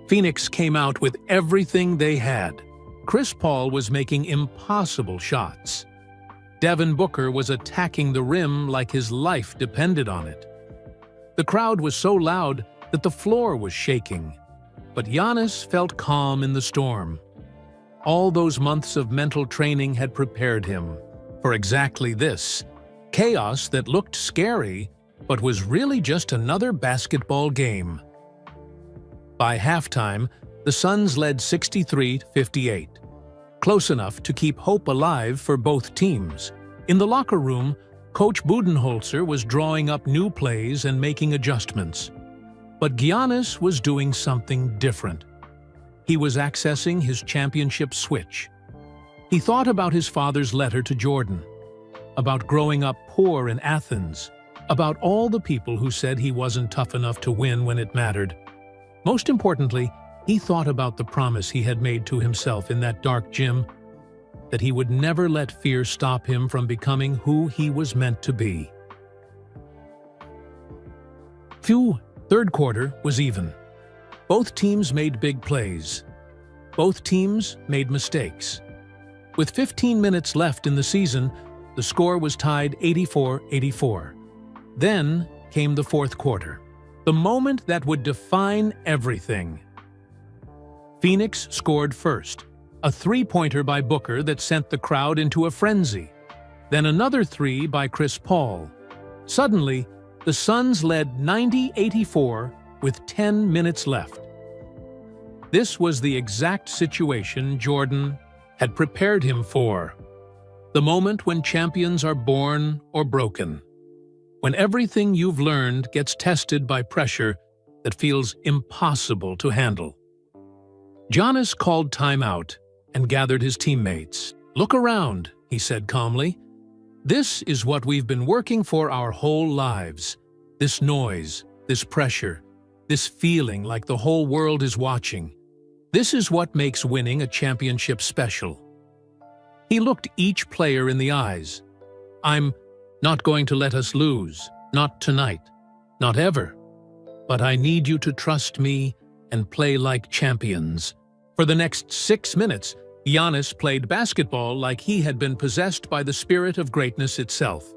Phoenix came out with everything they had. Chris Paul was making impossible shots. Devin Booker was attacking the rim like his life depended on it. The crowd was so loud that the floor was shaking, but Giannis felt calm in the storm. All those months of mental training had prepared him for exactly this: chaos that looked scary, but was really just another basketball game. By halftime, the Suns led 63-58. Close enough to keep hope alive for both teams. In the locker room, Coach Budenholzer was drawing up new plays and making adjustments. But Giannis was doing something different. He was accessing his championship switch. He thought about his father's letter to Jordan, about growing up poor in Athens, about all the people who said he wasn't tough enough to win when it mattered. Most importantly, he thought about the promise he had made to himself in that dark gym, that he would never let fear stop him from becoming who he was meant to be. Third quarter was even. Both teams made big plays. Both teams made mistakes. With 15 minutes left in the season, the score was tied 84-84. Then came the fourth quarter, the moment that would define everything. Phoenix scored first, a three-pointer by Booker that sent the crowd into a frenzy. Then another three by Chris Paul. Suddenly, the Suns led 90-84 with 10 minutes left. This was the exact situation Jordan had prepared him for. The moment when champions are born or broken. When everything you've learned gets tested by pressure that feels impossible to handle. Giannis called timeout and gathered his teammates. "Look around," he said calmly. "This is what we've been working for our whole lives. This noise, this pressure, this feeling like the whole world is watching. This is what makes winning a championship special." He looked each player in the eyes. "I'm not going to let us lose, not tonight, not ever. But I need you to trust me and play like champions." For the next 6 minutes, Giannis played basketball like he had been possessed by the spirit of greatness itself.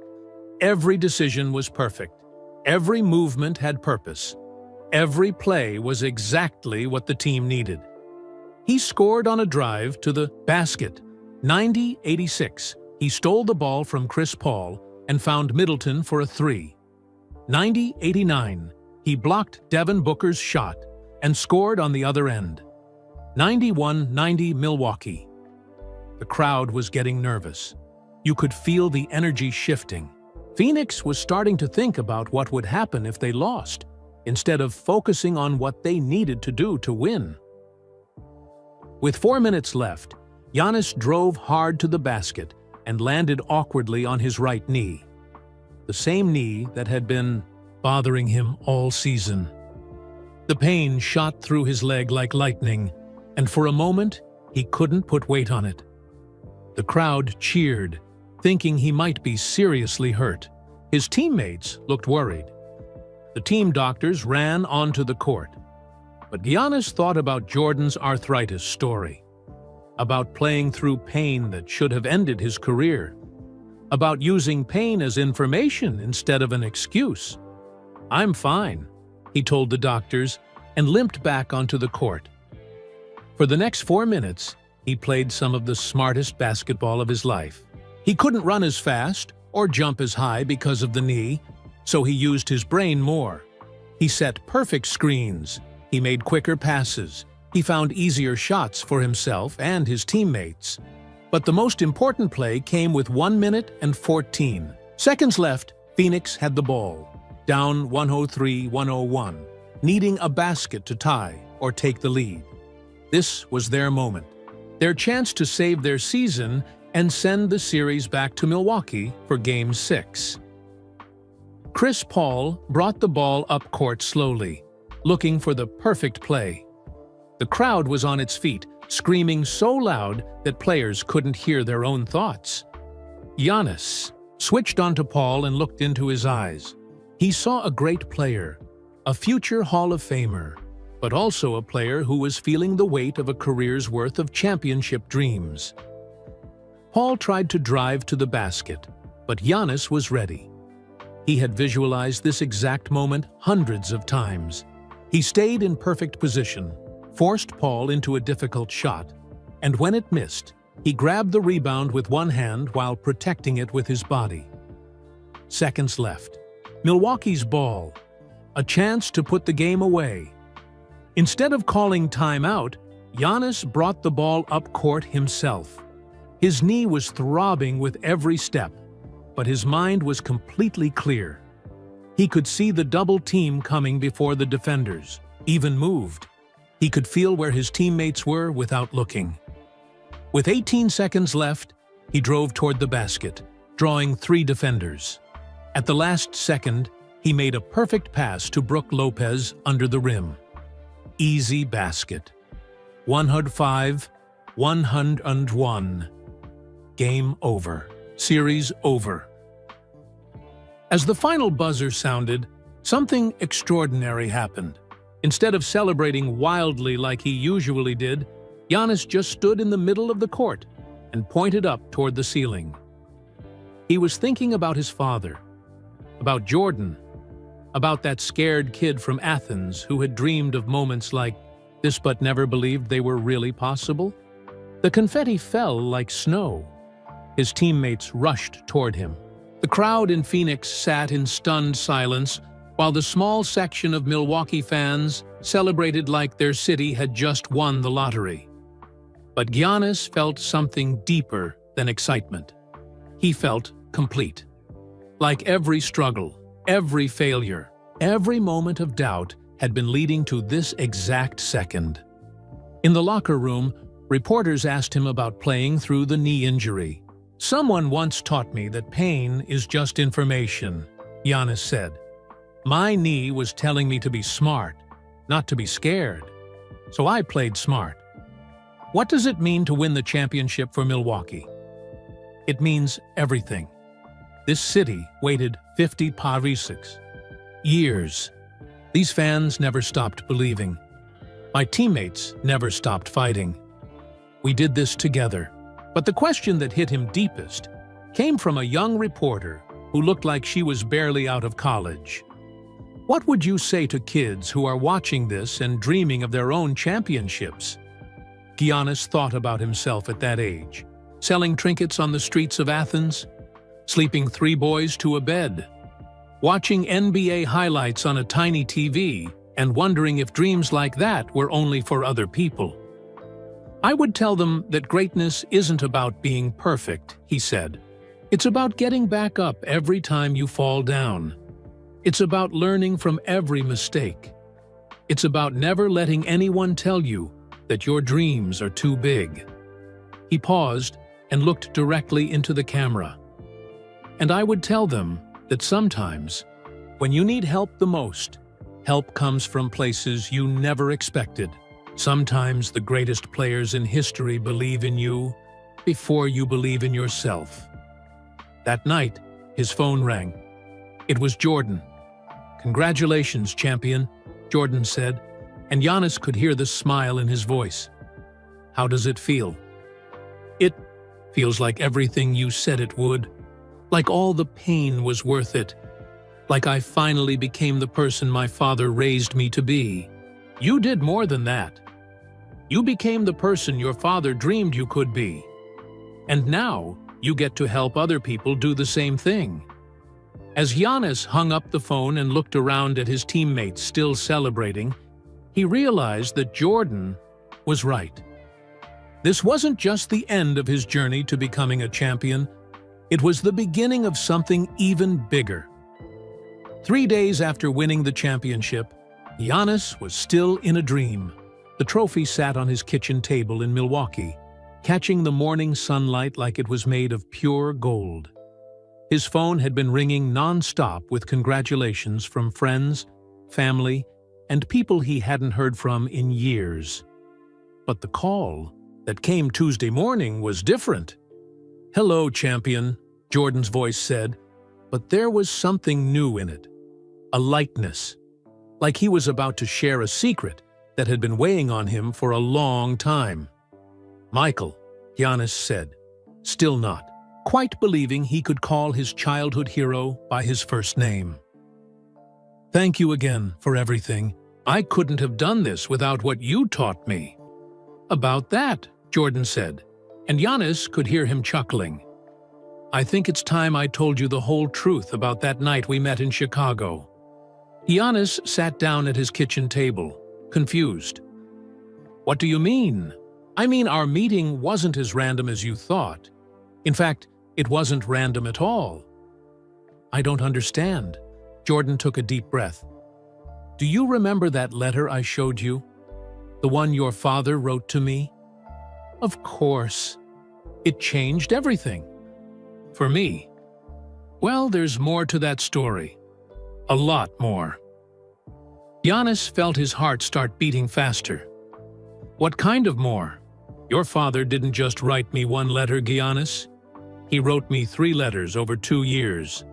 Every decision was perfect. Every movement had purpose. Every play was exactly what the team needed. He scored on a drive to the basket, 90-86. He stole the ball from Chris Paul and found Middleton for a three. 90-89. He blocked Devin Booker's shot and scored on the other end. 91-90 Milwaukee. The crowd was getting nervous. You could feel the energy shifting. Phoenix was starting to think about what would happen if they lost, instead of focusing on what they needed to do to win. With 4 minutes left, Giannis drove hard to the basket and landed awkwardly on his right knee. The same knee that had been bothering him all season. The pain shot through his leg like lightning, and for a moment, he couldn't put weight on it. The crowd cheered, thinking he might be seriously hurt. His teammates looked worried. The team doctors ran onto the court. But Giannis thought about Jordan's arthritis story, about playing through pain that should have ended his career, about using pain as information instead of an excuse. "I'm fine," he told the doctors, and limped back onto the court. For the next 4 minutes, he played some of the smartest basketball of his life. He couldn't run as fast or jump as high because of the knee, so he used his brain more. He set perfect screens. He made quicker passes. He found easier shots for himself and his teammates. But the most important play came with 1 minute and 14 seconds left. Phoenix had the ball, down 103-101, needing a basket to tie or take the lead. This was their moment, their chance to save their season and send the series back to Milwaukee for Game 6. Chris Paul brought the ball up court slowly, looking for the perfect play. The crowd was on its feet, screaming so loud that players couldn't hear their own thoughts. Giannis switched onto Paul and looked into his eyes. He saw a great player, a future Hall of Famer, but also a player who was feeling the weight of a career's worth of championship dreams. Paul tried to drive to the basket, but Giannis was ready. He had visualized this exact moment hundreds of times. He stayed in perfect position, forced Paul into a difficult shot, and when it missed, he grabbed the rebound with one hand while protecting it with his body. Seconds left. Milwaukee's ball. A chance to put the game away. Instead of calling timeout, Giannis brought the ball up court himself. His knee was throbbing with every step, but his mind was completely clear. He could see the double team coming before the defenders even moved. He could feel where his teammates were without looking. With 18 seconds left, he drove toward the basket, drawing 3 defenders. At the last second, he made a perfect pass to Brook Lopez under the rim. Easy basket. 105-101. Game over. Series over. As the final buzzer sounded, something extraordinary happened. Instead of celebrating wildly like he usually did, Giannis just stood in the middle of the court and pointed up toward the ceiling. He was thinking about his father, about Jordan, about that scared kid from Athens who had dreamed of moments like this but never believed they were really possible. The confetti fell like snow. His teammates rushed toward him. The crowd in Phoenix sat in stunned silence, while the small section of Milwaukee fans celebrated like their city had just won the lottery. But Giannis felt something deeper than excitement. He felt complete. Like every struggle, every failure, every moment of doubt had been leading to this exact second. In the locker room, reporters asked him about playing through the knee injury. "Someone once taught me that pain is just information," Giannis said. "My knee was telling me to be smart, not to be scared. So I played smart." What does it mean to win the championship for Milwaukee? It means everything. This city waited 50 Parisix. Years. These fans never stopped believing. My teammates never stopped fighting. We did this together. But the question that hit him deepest came from a young reporter who looked like she was barely out of college. What would you say to kids who are watching this and dreaming of their own championships? Giannis thought about himself at that age, selling trinkets on the streets of Athens, sleeping 3 boys to a bed, watching NBA highlights on a tiny TV, and wondering if dreams like that were only for other people. "I would tell them that greatness isn't about being perfect," he said. "It's about getting back up every time you fall down. It's about learning from every mistake. It's about never letting anyone tell you that your dreams are too big." He paused and looked directly into the camera. "And I would tell them that sometimes, when you need help the most, help comes from places you never expected. Sometimes the greatest players in history believe in you before you believe in yourself." That night, his phone rang. It was Jordan. "Congratulations, champion," Jordan said, and Giannis could hear the smile in his voice. "How does it feel?" "It feels like everything you said it would. Like all the pain was worth it. Like I finally became the person my father raised me to be." "You did more than that. You became the person your father dreamed you could be. And now you get to help other people do the same thing." As Giannis hung up the phone and looked around at his teammates still celebrating, he realized that Jordan was right. This wasn't just the end of his journey to becoming a champion. It was the beginning of something even bigger. 3 days after winning the championship, Giannis was still in a dream. The trophy sat on his kitchen table in Milwaukee, catching the morning sunlight like it was made of pure gold. His phone had been ringing non-stop with congratulations from friends, family, and people he hadn't heard from in years. But the call that came Tuesday morning was different. "Hello, champion," Jordan's voice said, but there was something new in it. A lightness, like he was about to share a secret that had been weighing on him for a long time. "Michael," Giannis said, still not quite believing he could call his childhood hero by his first name. "Thank you again for everything. I couldn't have done this without what you taught me." "About that," Jordan said, and Giannis could hear him chuckling. "I think it's time I told you the whole truth about that night we met in Chicago." Giannis sat down at his kitchen table, confused. "What do you mean?" "I mean, our meeting wasn't as random as you thought. In fact, it wasn't random at all." "I don't understand." Jordan took a deep breath. "Do you remember that letter I showed you? The one your father wrote to me?" "Of course. It changed everything. For me." "Well, there's more to that story. A lot more." Giannis felt his heart start beating faster. "What kind of more?" "Your father didn't just write me one letter, Giannis. He wrote me 3 letters over 2 years.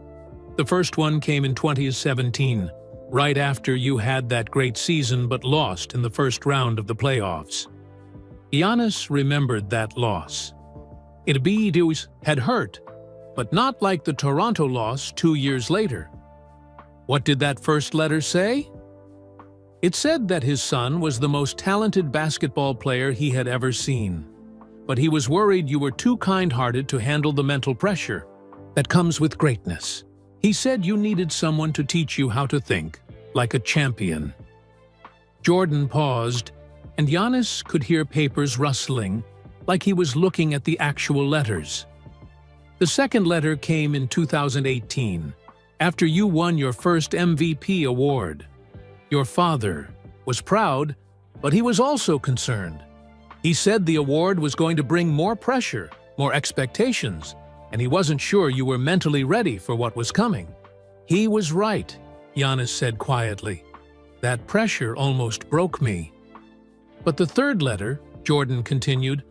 The first one came in 2017, right after you had that great season but lost in the first round of the playoffs." Giannis remembered that loss. It had hurt, but not like the Toronto loss 2 years later. What did that first letter say? It said that his son was the most talented basketball player he had ever seen, but he was worried you were too kind-hearted to handle the mental pressure that comes with greatness. He said you needed someone to teach you how to think like a champion. Jordan paused, and Giannis could hear papers rustling, like he was looking at the actual letters. The second letter came in 2018, after you won your first MVP award. Your father was proud, but he was also concerned. He said the award was going to bring more pressure, more expectations, and he wasn't sure you were mentally ready for what was coming. "He was right," Giannis said quietly. "That pressure almost broke me." "But the third letter," Jordan continued,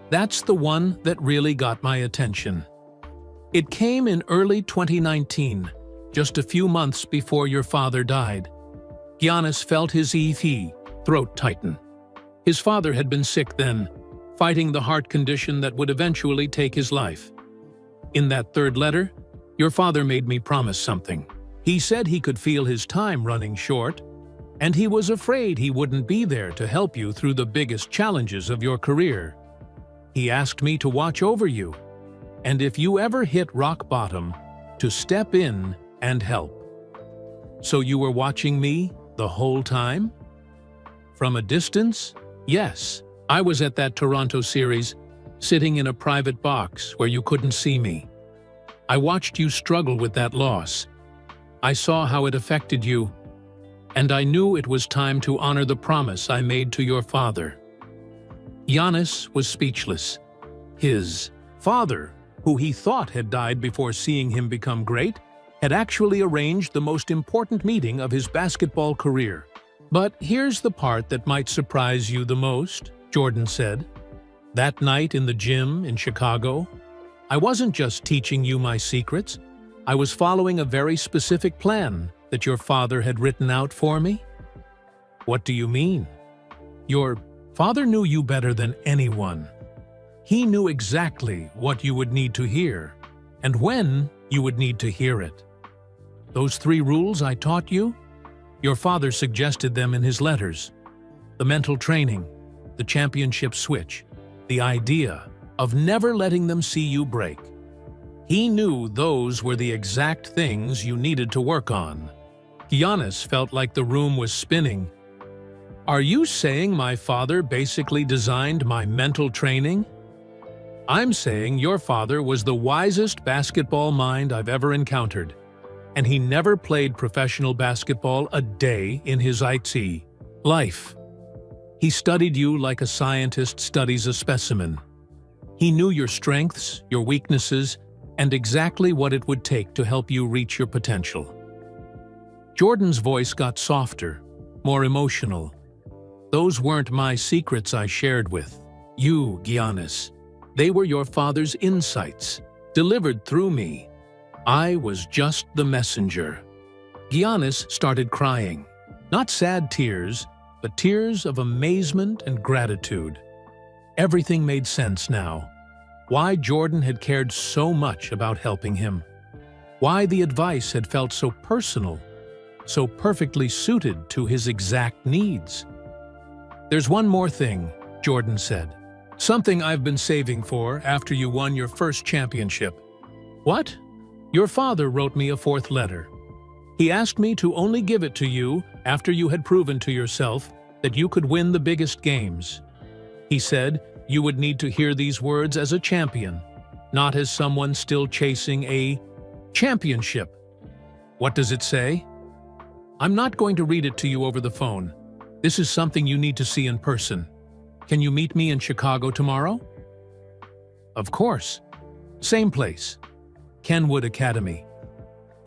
"that's the one that really got my attention. It came in early 2019, just a few months before your father died." Giannis felt his throat tighten. His father had been sick then, fighting the heart condition that would eventually take his life. "In that third letter, your father made me promise something. He said he could feel his time running short, and he was afraid he wouldn't be there to help you through the biggest challenges of your career. He asked me to watch over you, and if you ever hit rock bottom, to step in and help." "So you were watching me the whole time?" "From a distance, yes. I was at that Toronto series, sitting in a private box where you couldn't see me. I watched you struggle with that loss. I saw how it affected you, and I knew it was time to honor the promise I made to your father." Giannis was speechless. His father, who he thought had died before seeing him become great, had actually arranged the most important meeting of his basketball career. "But here's the part that might surprise you the most," Jordan said. "That night in the gym in Chicago, I wasn't just teaching you my secrets. I was following a very specific plan that your father had written out for me." "What do you mean?" "Your father knew you better than anyone. He knew exactly what you would need to hear, and when you would need to hear it. Those 3 rules I taught you, your father suggested them in his letters. The mental training, the championship switch, the idea of never letting them see you break. He knew those were the exact things you needed to work on." Giannis felt like the room was spinning. "Are you saying my father basically designed my mental training?" "I'm saying your father was the wisest basketball mind I've ever encountered, and he never played professional basketball a day in his life. He studied you like a scientist studies a specimen. He knew your strengths, your weaknesses, and exactly what it would take to help you reach your potential. Jordan's voice got softer, more emotional. Those weren't my secrets I shared with you, Giannis. They were your father's insights, delivered through me. I was just the messenger. Giannis started crying. Not sad tears, but tears of amazement and gratitude. Everything made sense now. Why Jordan had cared so much about helping him. Why the advice had felt so personal, so perfectly suited to his exact needs. "There's one more thing," Jordan said. "Something I've been saving for after you won your first championship." "What?" "Your father wrote me a fourth letter. He asked me to only give it to you after you had proven to yourself that you could win the biggest games. He said you would need to hear these words as a champion, not as someone still chasing a championship." "What does it say?" "I'm not going to read it to you over the phone. This is something you need to see in person. Can you meet me in Chicago tomorrow?" "Of course. Same place. Kenwood Academy.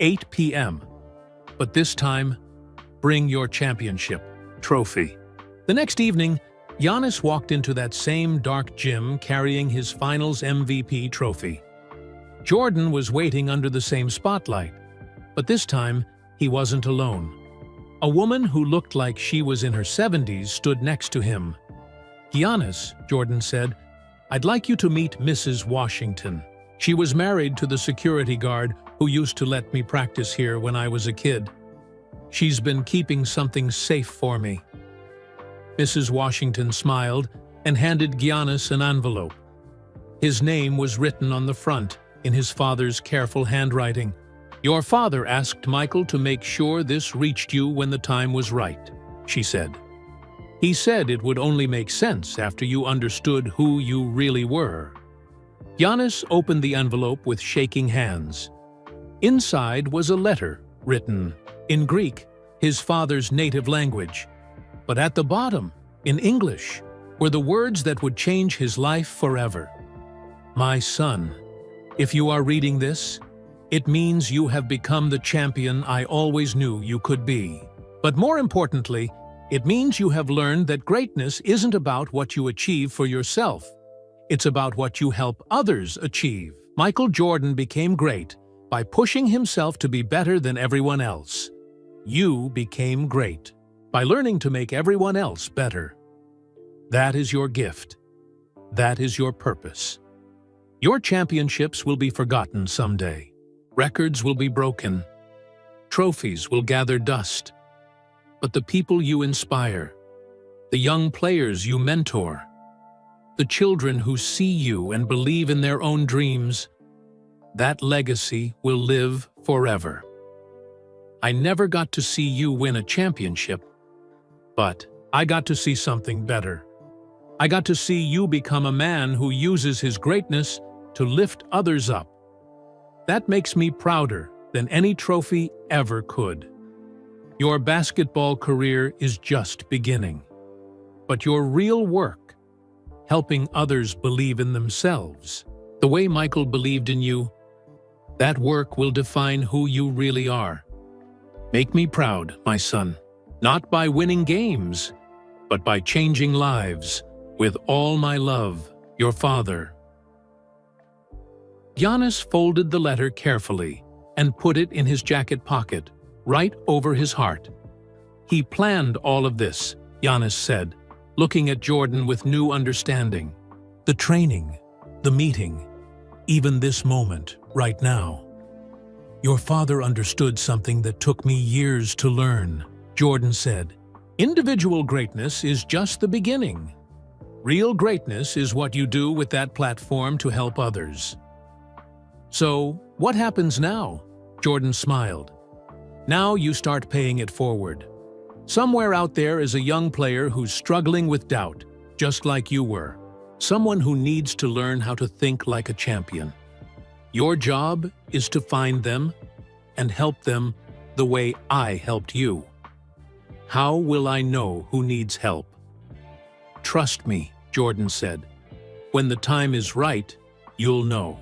8 p.m. But this time, bring your championship trophy." The next evening, Giannis walked into that same dark gym carrying his finals MVP trophy. Jordan was waiting under the same spotlight, but this time he wasn't alone. A woman who looked like she was in her 70s stood next to him. "Giannis," Jordan said, "I'd like you to meet Mrs. Washington. She was married to the security guard who used to let me practice here when I was a kid. She's been keeping something safe for me." Mrs. Washington smiled and handed Giannis an envelope. His name was written on the front in his father's careful handwriting. "Your father asked Michael to make sure this reached you when the time was right," she said. "He said it would only make sense after you understood who you really were." Giannis opened the envelope with shaking hands. Inside was a letter written in Greek, his father's native language. But at the bottom, in English, were the words that would change his life forever. "My son, if you are reading this, it means you have become the champion I always knew you could be. But more importantly, it means you have learned that greatness isn't about what you achieve for yourself. It's about what you help others achieve." Michael Jordan became great by pushing himself to be better than everyone else. You became great by learning to make everyone else better. That is your gift. That is your purpose. Your championships will be forgotten someday. Records will be broken. Trophies will gather dust. But the people you inspire, the young players you mentor, the children who see you and believe in their own dreams, that legacy will live forever. I never got to see you win a championship, but I got to see something better. I got to see you become a man who uses his greatness to lift others up. That makes me prouder than any trophy ever could. Your basketball career is just beginning. But your real work, helping others believe in themselves, the way Michael believed in you, that work will define who you really are. Make me proud, my son, not by winning games, but by changing lives. With all my love, your father. Giannis folded the letter carefully and put it in his jacket pocket, right over his heart. He planned all of this, Giannis said, looking at Jordan with new understanding. The training, the meeting, even this moment, right now. Your father understood something that took me years to learn, Jordan said. Individual greatness is just the beginning. Real greatness is what you do with that platform to help others. So, what happens now? Jordan smiled. Now you start paying it forward. Somewhere out there is a young player who's struggling with doubt, just like you were. Someone who needs to learn how to think like a champion. Your job is to find them and help them the way I helped you. How will I know who needs help? Trust me, Jordan said. When the time is right, you'll know.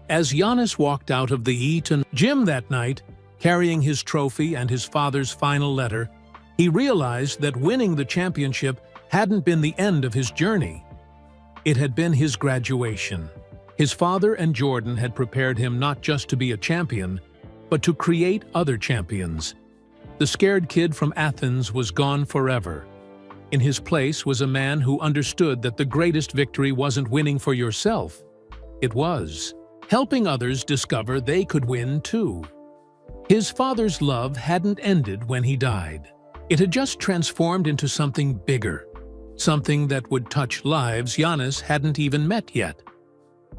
As Giannis walked out of the Eton gym that night, carrying his trophy and his father's final letter, he realized that winning the championship hadn't been the end of his journey. It had been his graduation. His father and Jordan had prepared him not just to be a champion, but to create other champions. The scared kid from Athens was gone forever. In his place was a man who understood that the greatest victory wasn't winning for yourself. It was helping others discover they could win too. His father's love hadn't ended when he died. It had just transformed into something bigger, something that would touch lives Giannis hadn't even met yet.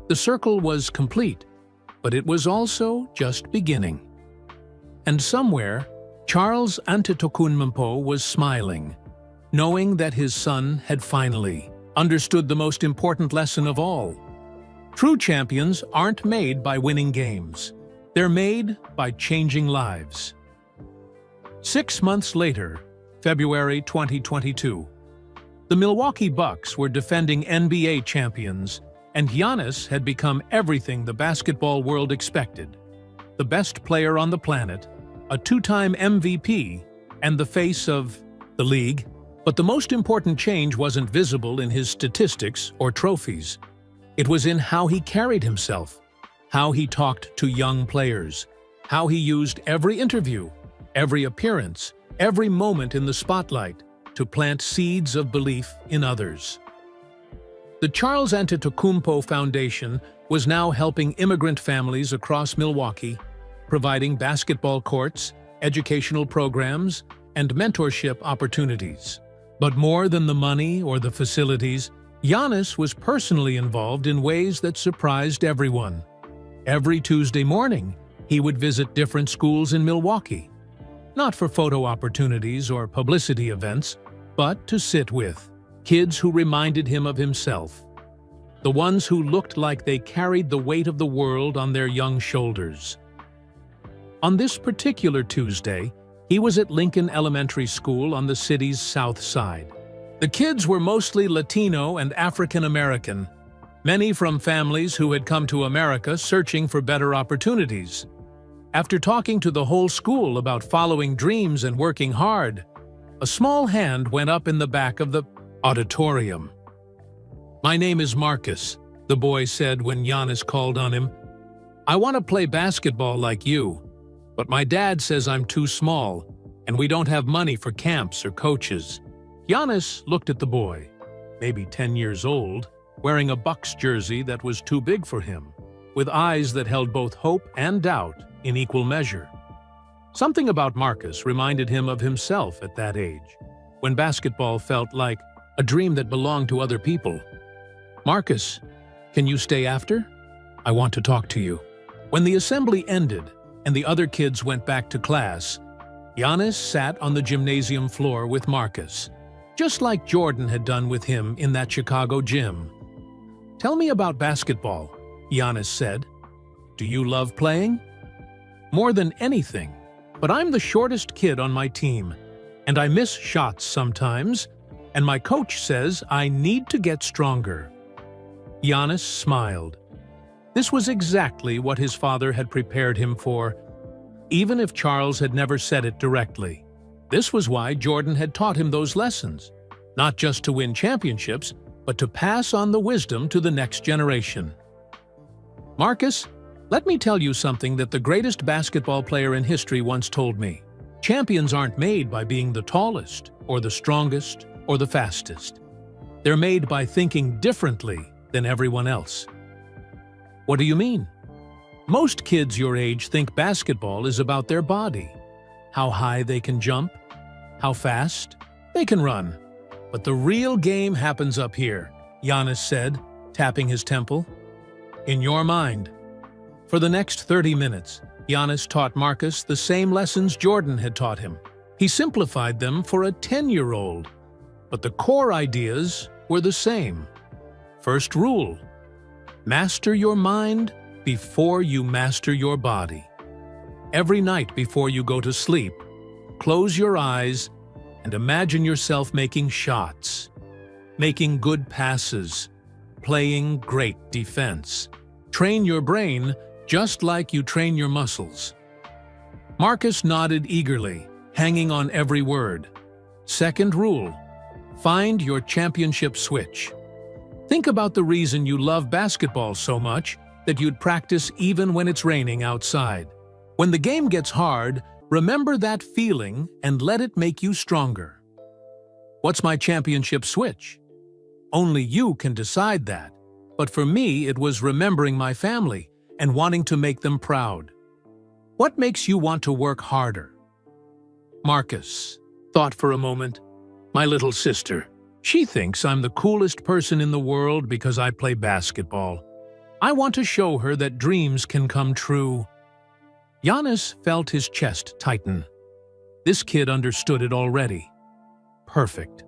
The circle was complete, but it was also just beginning. And somewhere, Charles Antetokounmpo was smiling, knowing that his son had finally understood the most important lesson of all. True champions aren't made by winning games. They're made by changing lives. 6 months later, February 2022, the Milwaukee Bucks were defending NBA champions, and Giannis had become everything the basketball world expected. The best player on the planet, a 2-time MVP, and the face of the league. But the most important change wasn't visible in his statistics or trophies. It was in how he carried himself, how he talked to young players, how he used every interview, every appearance, every moment in the spotlight to plant seeds of belief in others. The Charles Antetokounmpo Foundation was now helping immigrant families across Milwaukee, providing basketball courts, educational programs, and mentorship opportunities. But more than the money or the facilities, Giannis was personally involved in ways that surprised everyone. Every Tuesday morning, he would visit different schools in Milwaukee, not for photo opportunities or publicity events, but to sit with kids who reminded him of himself, the ones who looked like they carried the weight of the world on their young shoulders. On this particular Tuesday, he was at Lincoln Elementary School on the city's south side. The kids were mostly Latino and African American, many from families who had come to America searching for better opportunities. After talking to the whole school about following dreams and working hard, a small hand went up in the back of the auditorium. "My name is Marcus," the boy said when Giannis called on him. "I want to play basketball like you, but my dad says I'm too small, and we don't have money for camps or coaches." Giannis looked at the boy, maybe 10 years old, wearing a Bucks jersey that was too big for him, with eyes that held both hope and doubt in equal measure. Something about Marcus reminded him of himself at that age, when basketball felt like a dream that belonged to other people. "Marcus, can you stay after? I want to talk to you." When the assembly ended and the other kids went back to class, Giannis sat on the gymnasium floor with Marcus, just like Jordan had done with him in that Chicago gym. "Tell me about basketball," Giannis said. "Do you love playing?" "More than anything, but I'm the shortest kid on my team, and I miss shots sometimes, and my coach says I need to get stronger." Giannis smiled. This was exactly what his father had prepared him for, even if Charles had never said it directly. This was why Jordan had taught him those lessons, not just to win championships, but to pass on the wisdom to the next generation. "Marcus, let me tell you something that the greatest basketball player in history once told me. Champions aren't made by being the tallest, or the strongest, or the fastest. They're made by thinking differently than everyone else." "What do you mean?" "Most kids your age think basketball is about their body, how high they can jump, how fast they can run. But the real game happens up here," Giannis said, tapping his temple. "In your mind." For the next 30 minutes, Giannis taught Marcus the same lessons Jordan had taught him. He simplified them for a 10-year-old, but the core ideas were the same. First rule: master your mind before you master your body. Every night before you go to sleep, close your eyes and imagine yourself making shots, making good passes, playing great defense. Train your brain just like you train your muscles. Marcus nodded eagerly, hanging on every word. Second rule: find your championship switch. Think about the reason you love basketball so much that you'd practice even when it's raining outside. When the game gets hard, remember that feeling and let it make you stronger. What's my championship switch? Only you can decide that, but for me it was remembering my family and wanting to make them proud. What makes you want to work harder? Marcus thought for a moment. My little sister. She thinks I'm the coolest person in the world because I play basketball. I want to show her that dreams can come true. Giannis felt his chest tighten. This kid understood it already. Perfect.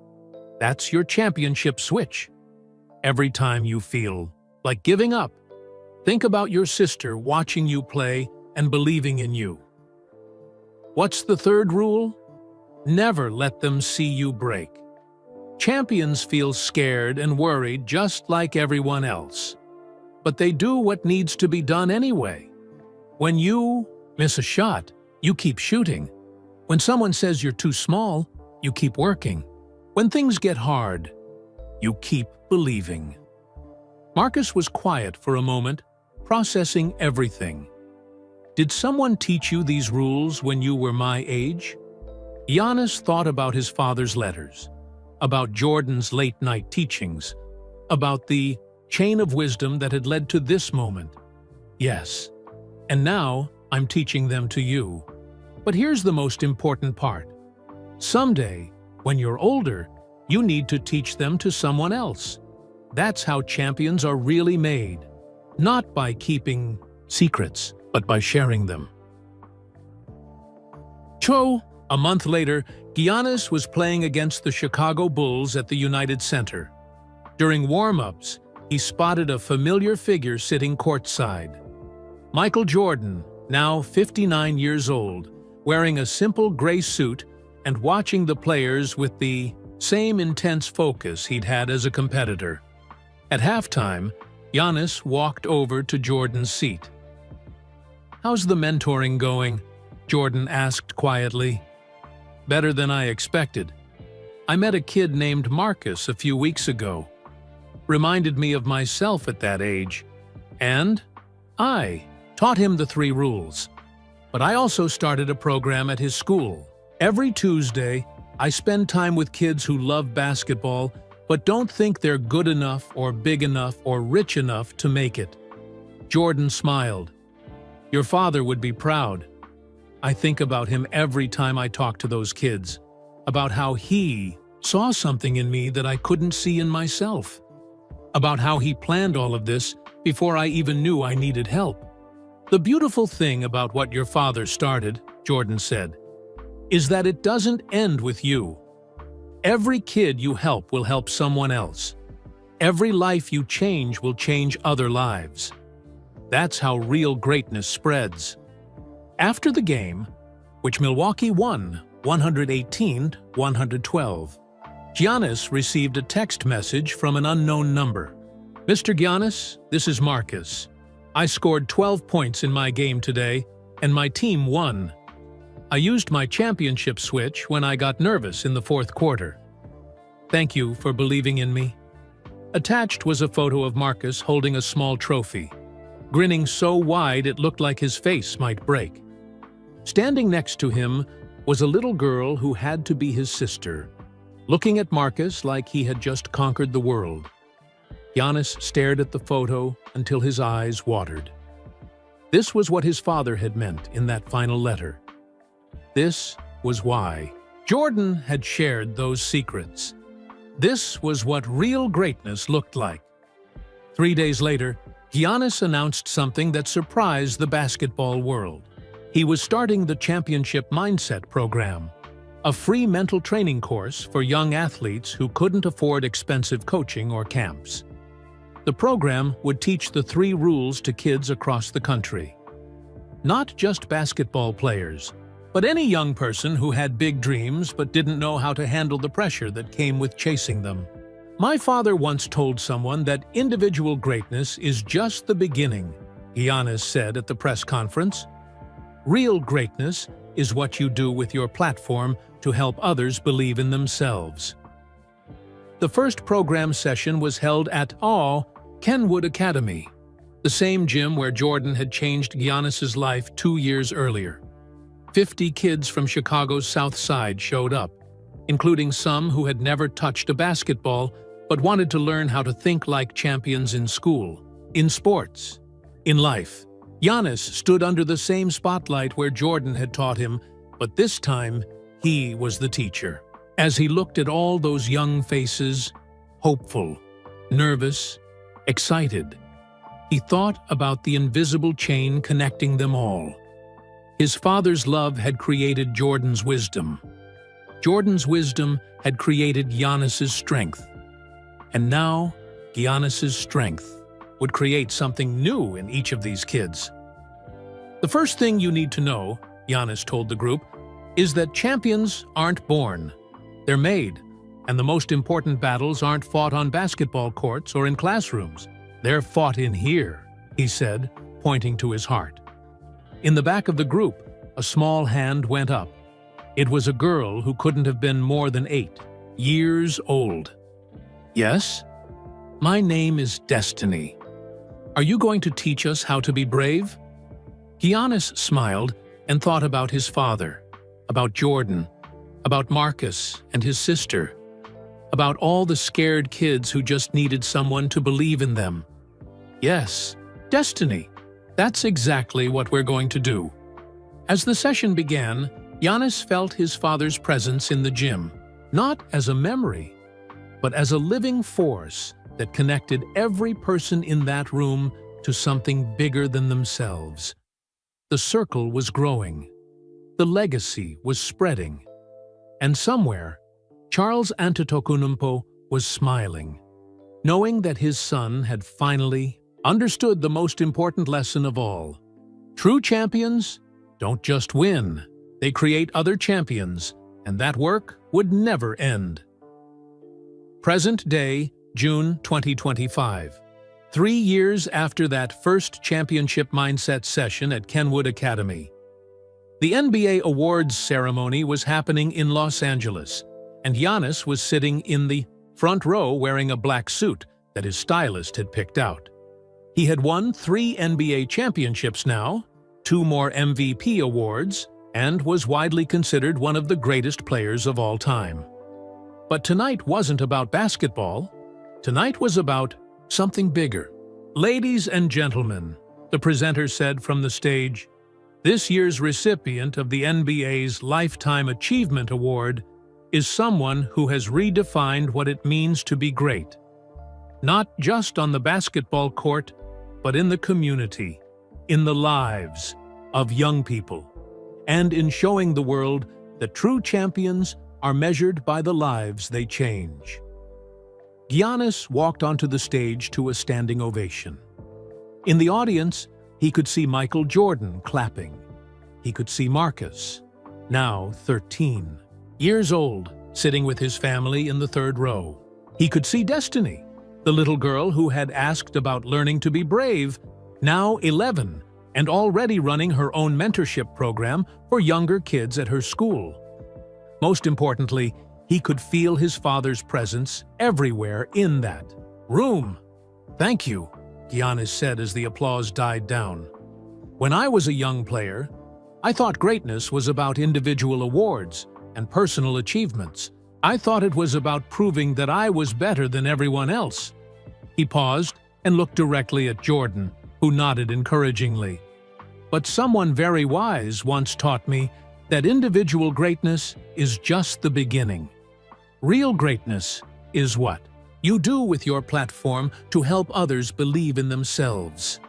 That's your championship switch. Every time you feel like giving up, think about your sister watching you play and believing in you. What's the third rule? Never let them see you break. Champions feel scared and worried just like everyone else. But they do what needs to be done anyway. When you miss a shot, you keep shooting. When someone says you're too small, you keep working. When things get hard, you keep believing. Marcus was quiet for a moment, processing everything. Did someone teach you these rules when you were my age? Giannis thought about his father's letters, about Jordan's late-night teachings, about the chain of wisdom that had led to this moment. Yes, and now I'm teaching them to you. But here's the most important part. Someday, when you're older, you need to teach them to someone else. That's how champions are really made. Not by keeping secrets, but by sharing them. A month later, Giannis was playing against the Chicago Bulls at the United Center. During warm-ups, he spotted a familiar figure sitting courtside. Michael Jordan, now 59 years old, wearing a simple gray suit and watching the players with the same intense focus he'd had as a competitor. At halftime, Giannis walked over to Jordan's seat. "How's the mentoring going?" Jordan asked quietly. "Better than I expected. I met a kid named Marcus a few weeks ago. Reminded me of myself at that age. And I taught him the 3 rules. But I also started a program at his school. Every Tuesday, I spend time with kids who love basketball but don't think they're good enough or big enough or rich enough to make it." Jordan smiled. "Your father would be proud. I think about him every time I talk to those kids, about how he saw something in me that I couldn't see in myself, about how he planned all of this before I even knew I needed help. The beautiful thing about what your father started," Jordan said, "is that it doesn't end with you. Every kid you help will help someone else. Every life you change will change other lives. That's how real greatness spreads." After the game, which Milwaukee won 118-112, Giannis received a text message from an unknown number. "Mr. Giannis, this is Marcus. I scored 12 points in my game today, and my team won. I used my championship switch when I got nervous in the 4th quarter. Thank you for believing in me." Attached was a photo of Marcus holding a small trophy, grinning so wide it looked like his face might break. Standing next to him was a little girl who had to be his sister, looking at Marcus like he had just conquered the world. Giannis stared at the photo until his eyes watered. This was what his father had meant in that final letter. This was why Jordan had shared those secrets. This was what real greatness looked like. 3 days later, Giannis announced something that surprised the basketball world. He was starting the Championship Mindset program, a free mental training course for young athletes who couldn't afford expensive coaching or camps. The program would teach the 3 rules to kids across the country. Not just basketball players, but any young person who had big dreams but didn't know how to handle the pressure that came with chasing them. My father once told someone that individual greatness is just the beginning, Giannis said at the press conference. Real greatness is what you do with your platform to help others believe in themselves. The first program session was held at Kenwood Academy, the same gym where Jordan had changed Giannis's life 2 years earlier. 50 kids from Chicago's South Side showed up, including some who had never touched a basketball but wanted to learn how to think like champions in school, in sports, in life. Giannis stood under the same spotlight where Jordan had taught him, but this time he was the teacher. As he looked at all those young faces, hopeful, nervous, excited, he thought about the invisible chain connecting them all. His father's love had created Jordan's wisdom. Jordan's wisdom had created Giannis's strength. And now, Giannis's strength would create something new in each of these kids. The first thing you need to know, Giannis told the group, is that champions aren't born. They're made, and the most important battles aren't fought on basketball courts or in classrooms. They're fought in here, he said, pointing to his heart. In the back of the group, a small hand went up. It was a girl who couldn't have been more than 8 years old. Yes? My name is Destiny. Are you going to teach us how to be brave? Giannis smiled and thought about his father, about Jordan, about Marcus and his sister, about all the scared kids who just needed someone to believe in them. Yes, Destiny. That's exactly what we're going to do. As the session began, Giannis felt his father's presence in the gym, not as a memory, but as a living force that connected every person in that room to something bigger than themselves. The circle was growing. The legacy was spreading. And somewhere, Charles Antetokounmpo was smiling, knowing that his son had finally understood the most important lesson of all. True champions don't just win, they create other champions, and that work would never end. Present day, June 2025. 3 years after that first championship mindset session at Kenwood Academy. The NBA awards ceremony was happening in Los Angeles, and Giannis was sitting in the front row wearing a black suit that his stylist had picked out. He had won 3 NBA championships now, 2 more MVP awards, and was widely considered one of the greatest players of all time. But tonight wasn't about basketball. Tonight was about something bigger. Ladies and gentlemen, the presenter said from the stage, this year's recipient of the NBA's Lifetime Achievement Award is someone who has redefined what it means to be great. Not just on the basketball court, but in the community, in the lives of young people, and in showing the world that true champions are measured by the lives they change. Giannis walked onto the stage to a standing ovation. In the audience, he could see Michael Jordan clapping. He could see Marcus, now 13 years old, sitting with his family in the 3rd row. He could see Destiny, the little girl who had asked about learning to be brave, now 11, and already running her own mentorship program for younger kids at her school. Most importantly, he could feel his father's presence everywhere in that room. Thank you, Giannis said as the applause died down. When I was a young player, I thought greatness was about individual awards and personal achievements. I thought it was about proving that I was better than everyone else. He paused and looked directly at Jordan, who nodded encouragingly. But someone very wise once taught me that individual greatness is just the beginning. Real greatness is what you do with your platform to help others believe in themselves.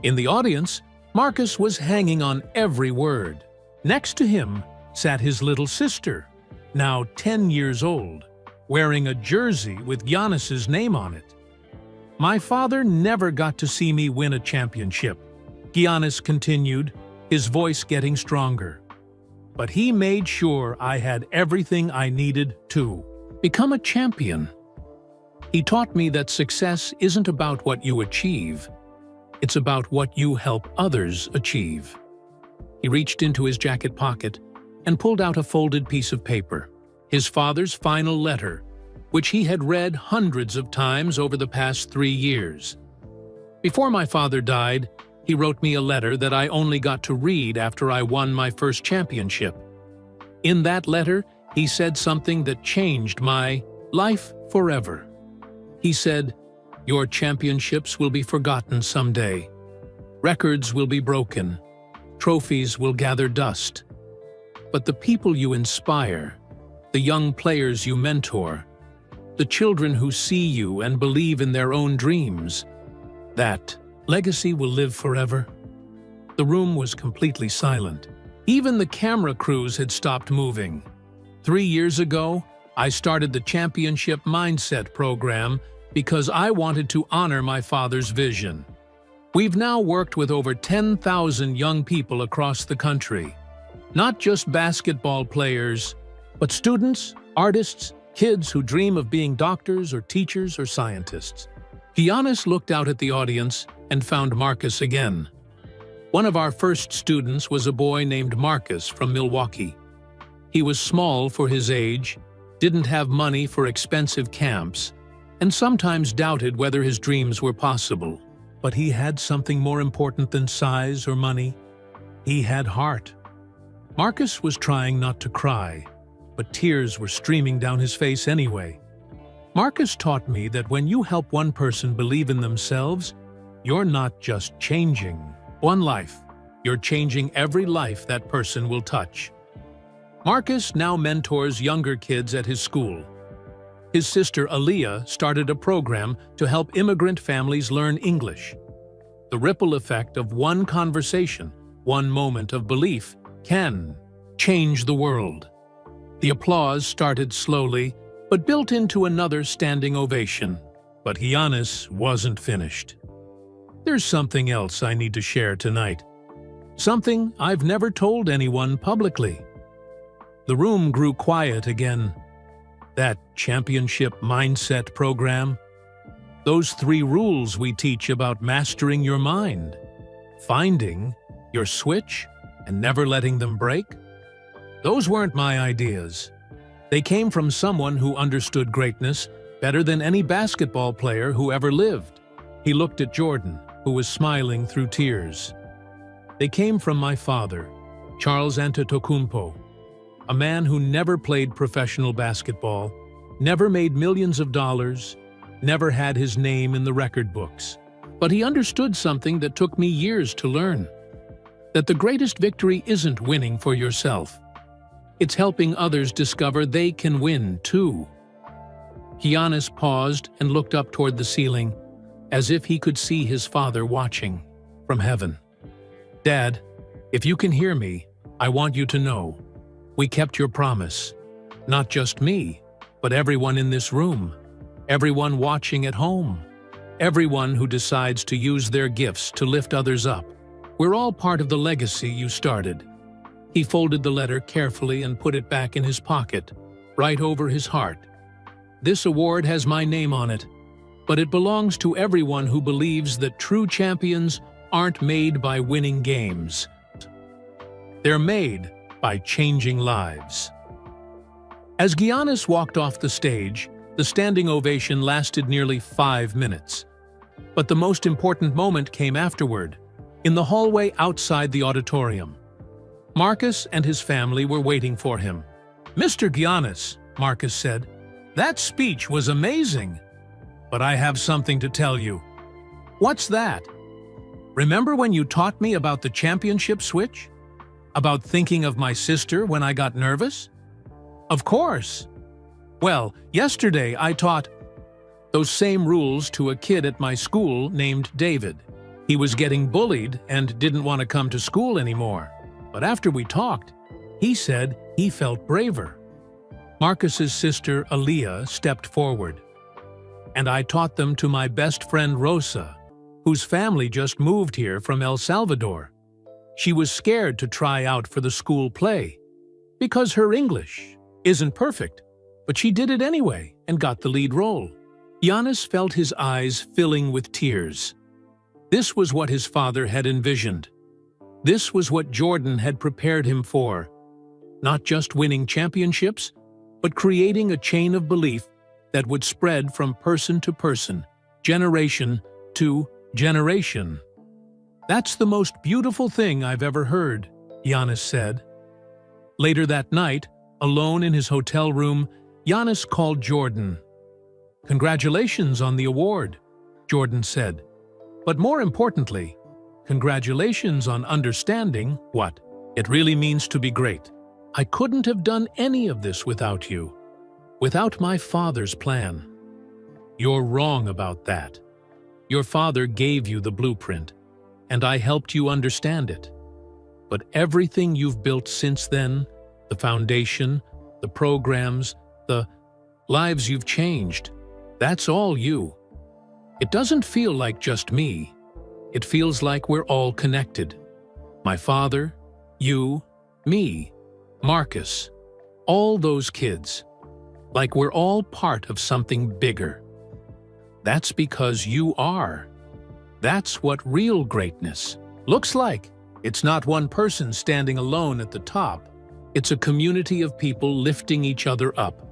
In the audience, Marcus was hanging on every word. Next to him sat his little sister, now 10 years old, wearing a jersey with Giannis's name on it. My father never got to see me win a championship, Giannis continued, his voice getting stronger. But he made sure I had everything I needed to become a champion. He taught me that success isn't about what you achieve, it's about what you help others achieve. He reached into his jacket pocket and pulled out a folded piece of paper, his father's final letter, which he had read hundreds of times over the past 3 years. Before my father died, he wrote me a letter that I only got to read after I won my first championship. In that letter, he said something that changed my life forever. He said, "Your championships will be forgotten someday. Records will be broken. Trophies will gather dust. But the people you inspire, the young players you mentor, the children who see you and believe in their own dreams, that legacy will live forever." The room was completely silent. Even the camera crews had stopped moving. 3 years ago, I started the Championship Mindset program because I wanted to honor my father's vision. We've now worked with over 10,000 young people across the country. Not just basketball players, but students, artists, kids who dream of being doctors or teachers or scientists. Giannis looked out at the audience and found Marcus again. One of our first students was a boy named Marcus from Milwaukee. He was small for his age, didn't have money for expensive camps, and sometimes doubted whether his dreams were possible. But he had something more important than size or money. He had heart. Marcus was trying not to cry, but tears were streaming down his face anyway. Marcus taught me that when you help one person believe in themselves, you're not just changing one life, you're changing every life that person will touch. Marcus now mentors younger kids at his school. His sister Aaliyah started a program to help immigrant families learn English. The ripple effect of one conversation, one moment of belief, can change the world. The applause started slowly, but built into another standing ovation. But Giannis wasn't finished. There's something else I need to share tonight. Something I've never told anyone publicly. The room grew quiet again. That Championship Mindset program, those 3 rules we teach about mastering your mind, finding your switch and never letting them break, those weren't my ideas. They came from someone who understood greatness better than any basketball player who ever lived. He looked at Jordan, who was smiling through tears. They came from my father, Charles Antetokounmpo, a man who never played professional basketball, never made millions of dollars, never had his name in the record books. But he understood something that took me years to learn. That the greatest victory isn't winning for yourself. It's helping others discover they can win too. Giannis paused and looked up toward the ceiling, as if he could see his father watching from heaven. "Dad, if you can hear me, I want you to know, we kept your promise. Not just me, but everyone in this room, everyone watching at home, everyone who decides to use their gifts to lift others up. We're all part of the legacy you started." He folded the letter carefully and put it back in his pocket, right over his heart. "This award has my name on it, but it belongs to everyone who believes that true champions aren't made by winning games. They're made by changing lives." As Giannis walked off the stage, the standing ovation lasted nearly 5 minutes. But the most important moment came afterward, in the hallway outside the auditorium. Marcus and his family were waiting for him. "Mr. Giannis," Marcus said, "that speech was amazing. But I have something to tell you." "What's that?" "Remember when you taught me about the championship switch? About thinking of my sister when I got nervous?" "Of course." "Well, yesterday I taught those same rules to a kid at my school named David. He was getting bullied and didn't want to come to school anymore. But after we talked, he said he felt braver." Marcus's sister Aaliyah stepped forward. "And I taught them to my best friend Rosa, whose family just moved here from El Salvador. She was scared to try out for the school play, because her English isn't perfect, but she did it anyway and got the lead role. Giannis felt his eyes filling with tears. This was what his father had envisioned. This was what Jordan had prepared him for. Not just winning championships, but creating a chain of belief that would spread from person to person, generation to generation. "That's the most beautiful thing I've ever heard," Giannis said. Later that night, alone in his hotel room, Giannis called Jordan. "Congratulations on the award," Jordan said. "But more importantly, congratulations on understanding what it really means to be great. I couldn't have done any of this without you, without my father's plan." "You're wrong about that. Your father gave you the blueprint, and I helped you understand it. But everything you've built since then, the foundation, the programs, the lives you've changed, that's all you. It doesn't feel like just me. It feels like we're all connected. My father, you, me, Marcus, all those kids. Like we're all part of something bigger. That's because you are. That's what real greatness looks like. It's not one person standing alone at the top. It's a community of people lifting each other up."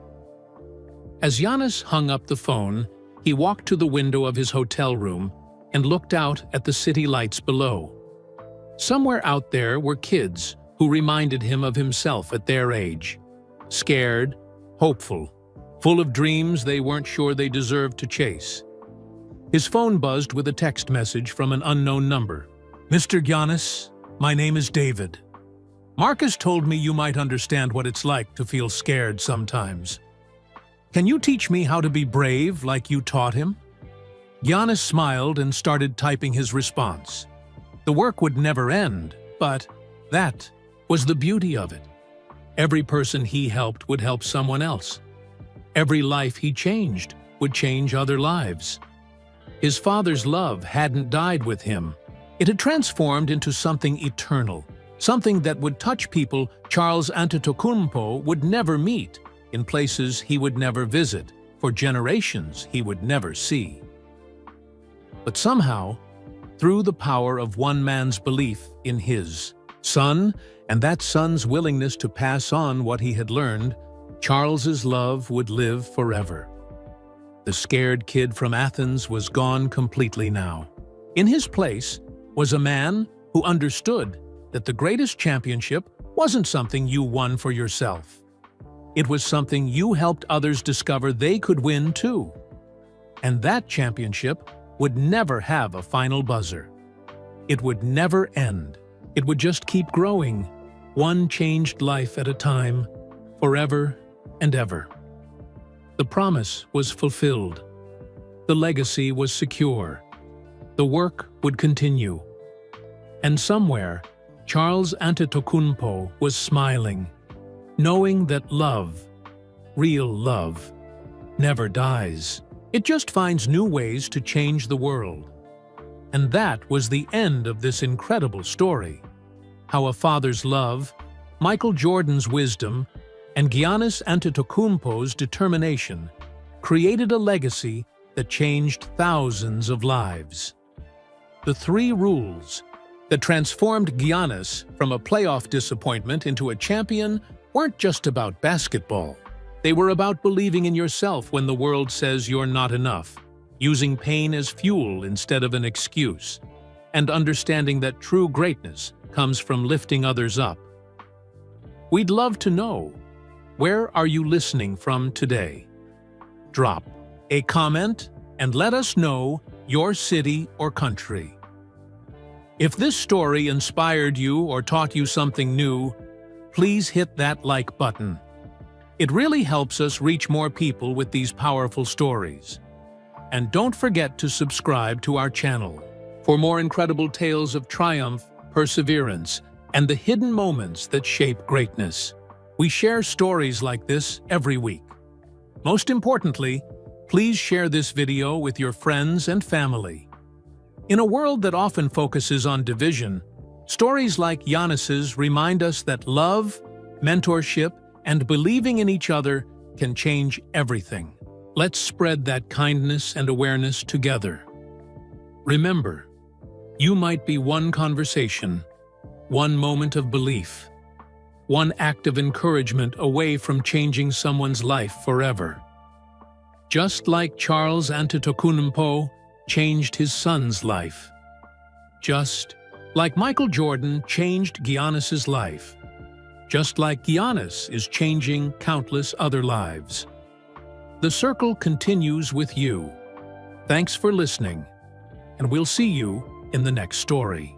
As Giannis hung up the phone, he walked to the window of his hotel room and looked out at the city lights below. Somewhere out there were kids who reminded him of himself at their age. Scared, hopeful, full of dreams they weren't sure they deserved to chase. His phone buzzed with a text message from an unknown number. "Mr. Giannis, my name is David. Marcus told me you might understand what it's like to feel scared sometimes. Can you teach me how to be brave like you taught him?" Giannis smiled and started typing his response. The work would never end, but that was the beauty of it. Every person he helped would help someone else. Every life he changed would change other lives. His father's love hadn't died with him. It had transformed into something eternal, something that would touch people Charles Antetokounmpo would never meet, in places he would never visit, for generations he would never see. But somehow, through the power of one man's belief in his son, and that son's willingness to pass on what he had learned, Charles's love would live forever. The scared kid from Athens was gone completely now. In his place was a man who understood that the greatest championship wasn't something you won for yourself. It was something you helped others discover they could win too. And that championship would never have a final buzzer. It would never end. It would just keep growing, one changed life at a time, forever and ever. The promise was fulfilled. The legacy was secure. The work would continue. And somewhere, Charles Antetokounmpo was smiling, knowing that love, real love, never dies. It just finds new ways to change the world. And that was the end of this incredible story. How a father's love, Michael Jordan's wisdom, and Giannis Antetokounmpo's determination created a legacy that changed thousands of lives. The 3 rules that transformed Giannis from a playoff disappointment into a champion weren't just about basketball. They were about believing in yourself when the world says you're not enough, using pain as fuel instead of an excuse, and understanding that true greatness comes from lifting others up. We'd love to know, where are you listening from today? Drop a comment and let us know your city or country. If this story inspired you or taught you something new, please hit that like button. It really helps us reach more people with these powerful stories. And don't forget to subscribe to our channel for more incredible tales of triumph, perseverance, and the hidden moments that shape greatness. We share stories like this every week. Most importantly, please share this video with your friends and family. In a world that often focuses on division, stories like Giannis's remind us that love, mentorship, and believing in each other can change everything. Let's spread that kindness and awareness together. Remember, you might be one conversation, one moment of belief, one act of encouragement away from changing someone's life forever. Just like Charles Antetokounmpo changed his son's life. Just like Michael Jordan changed Giannis's life. Just like Giannis is changing countless other lives. The circle continues with you. Thanks for listening, and we'll see you in the next story.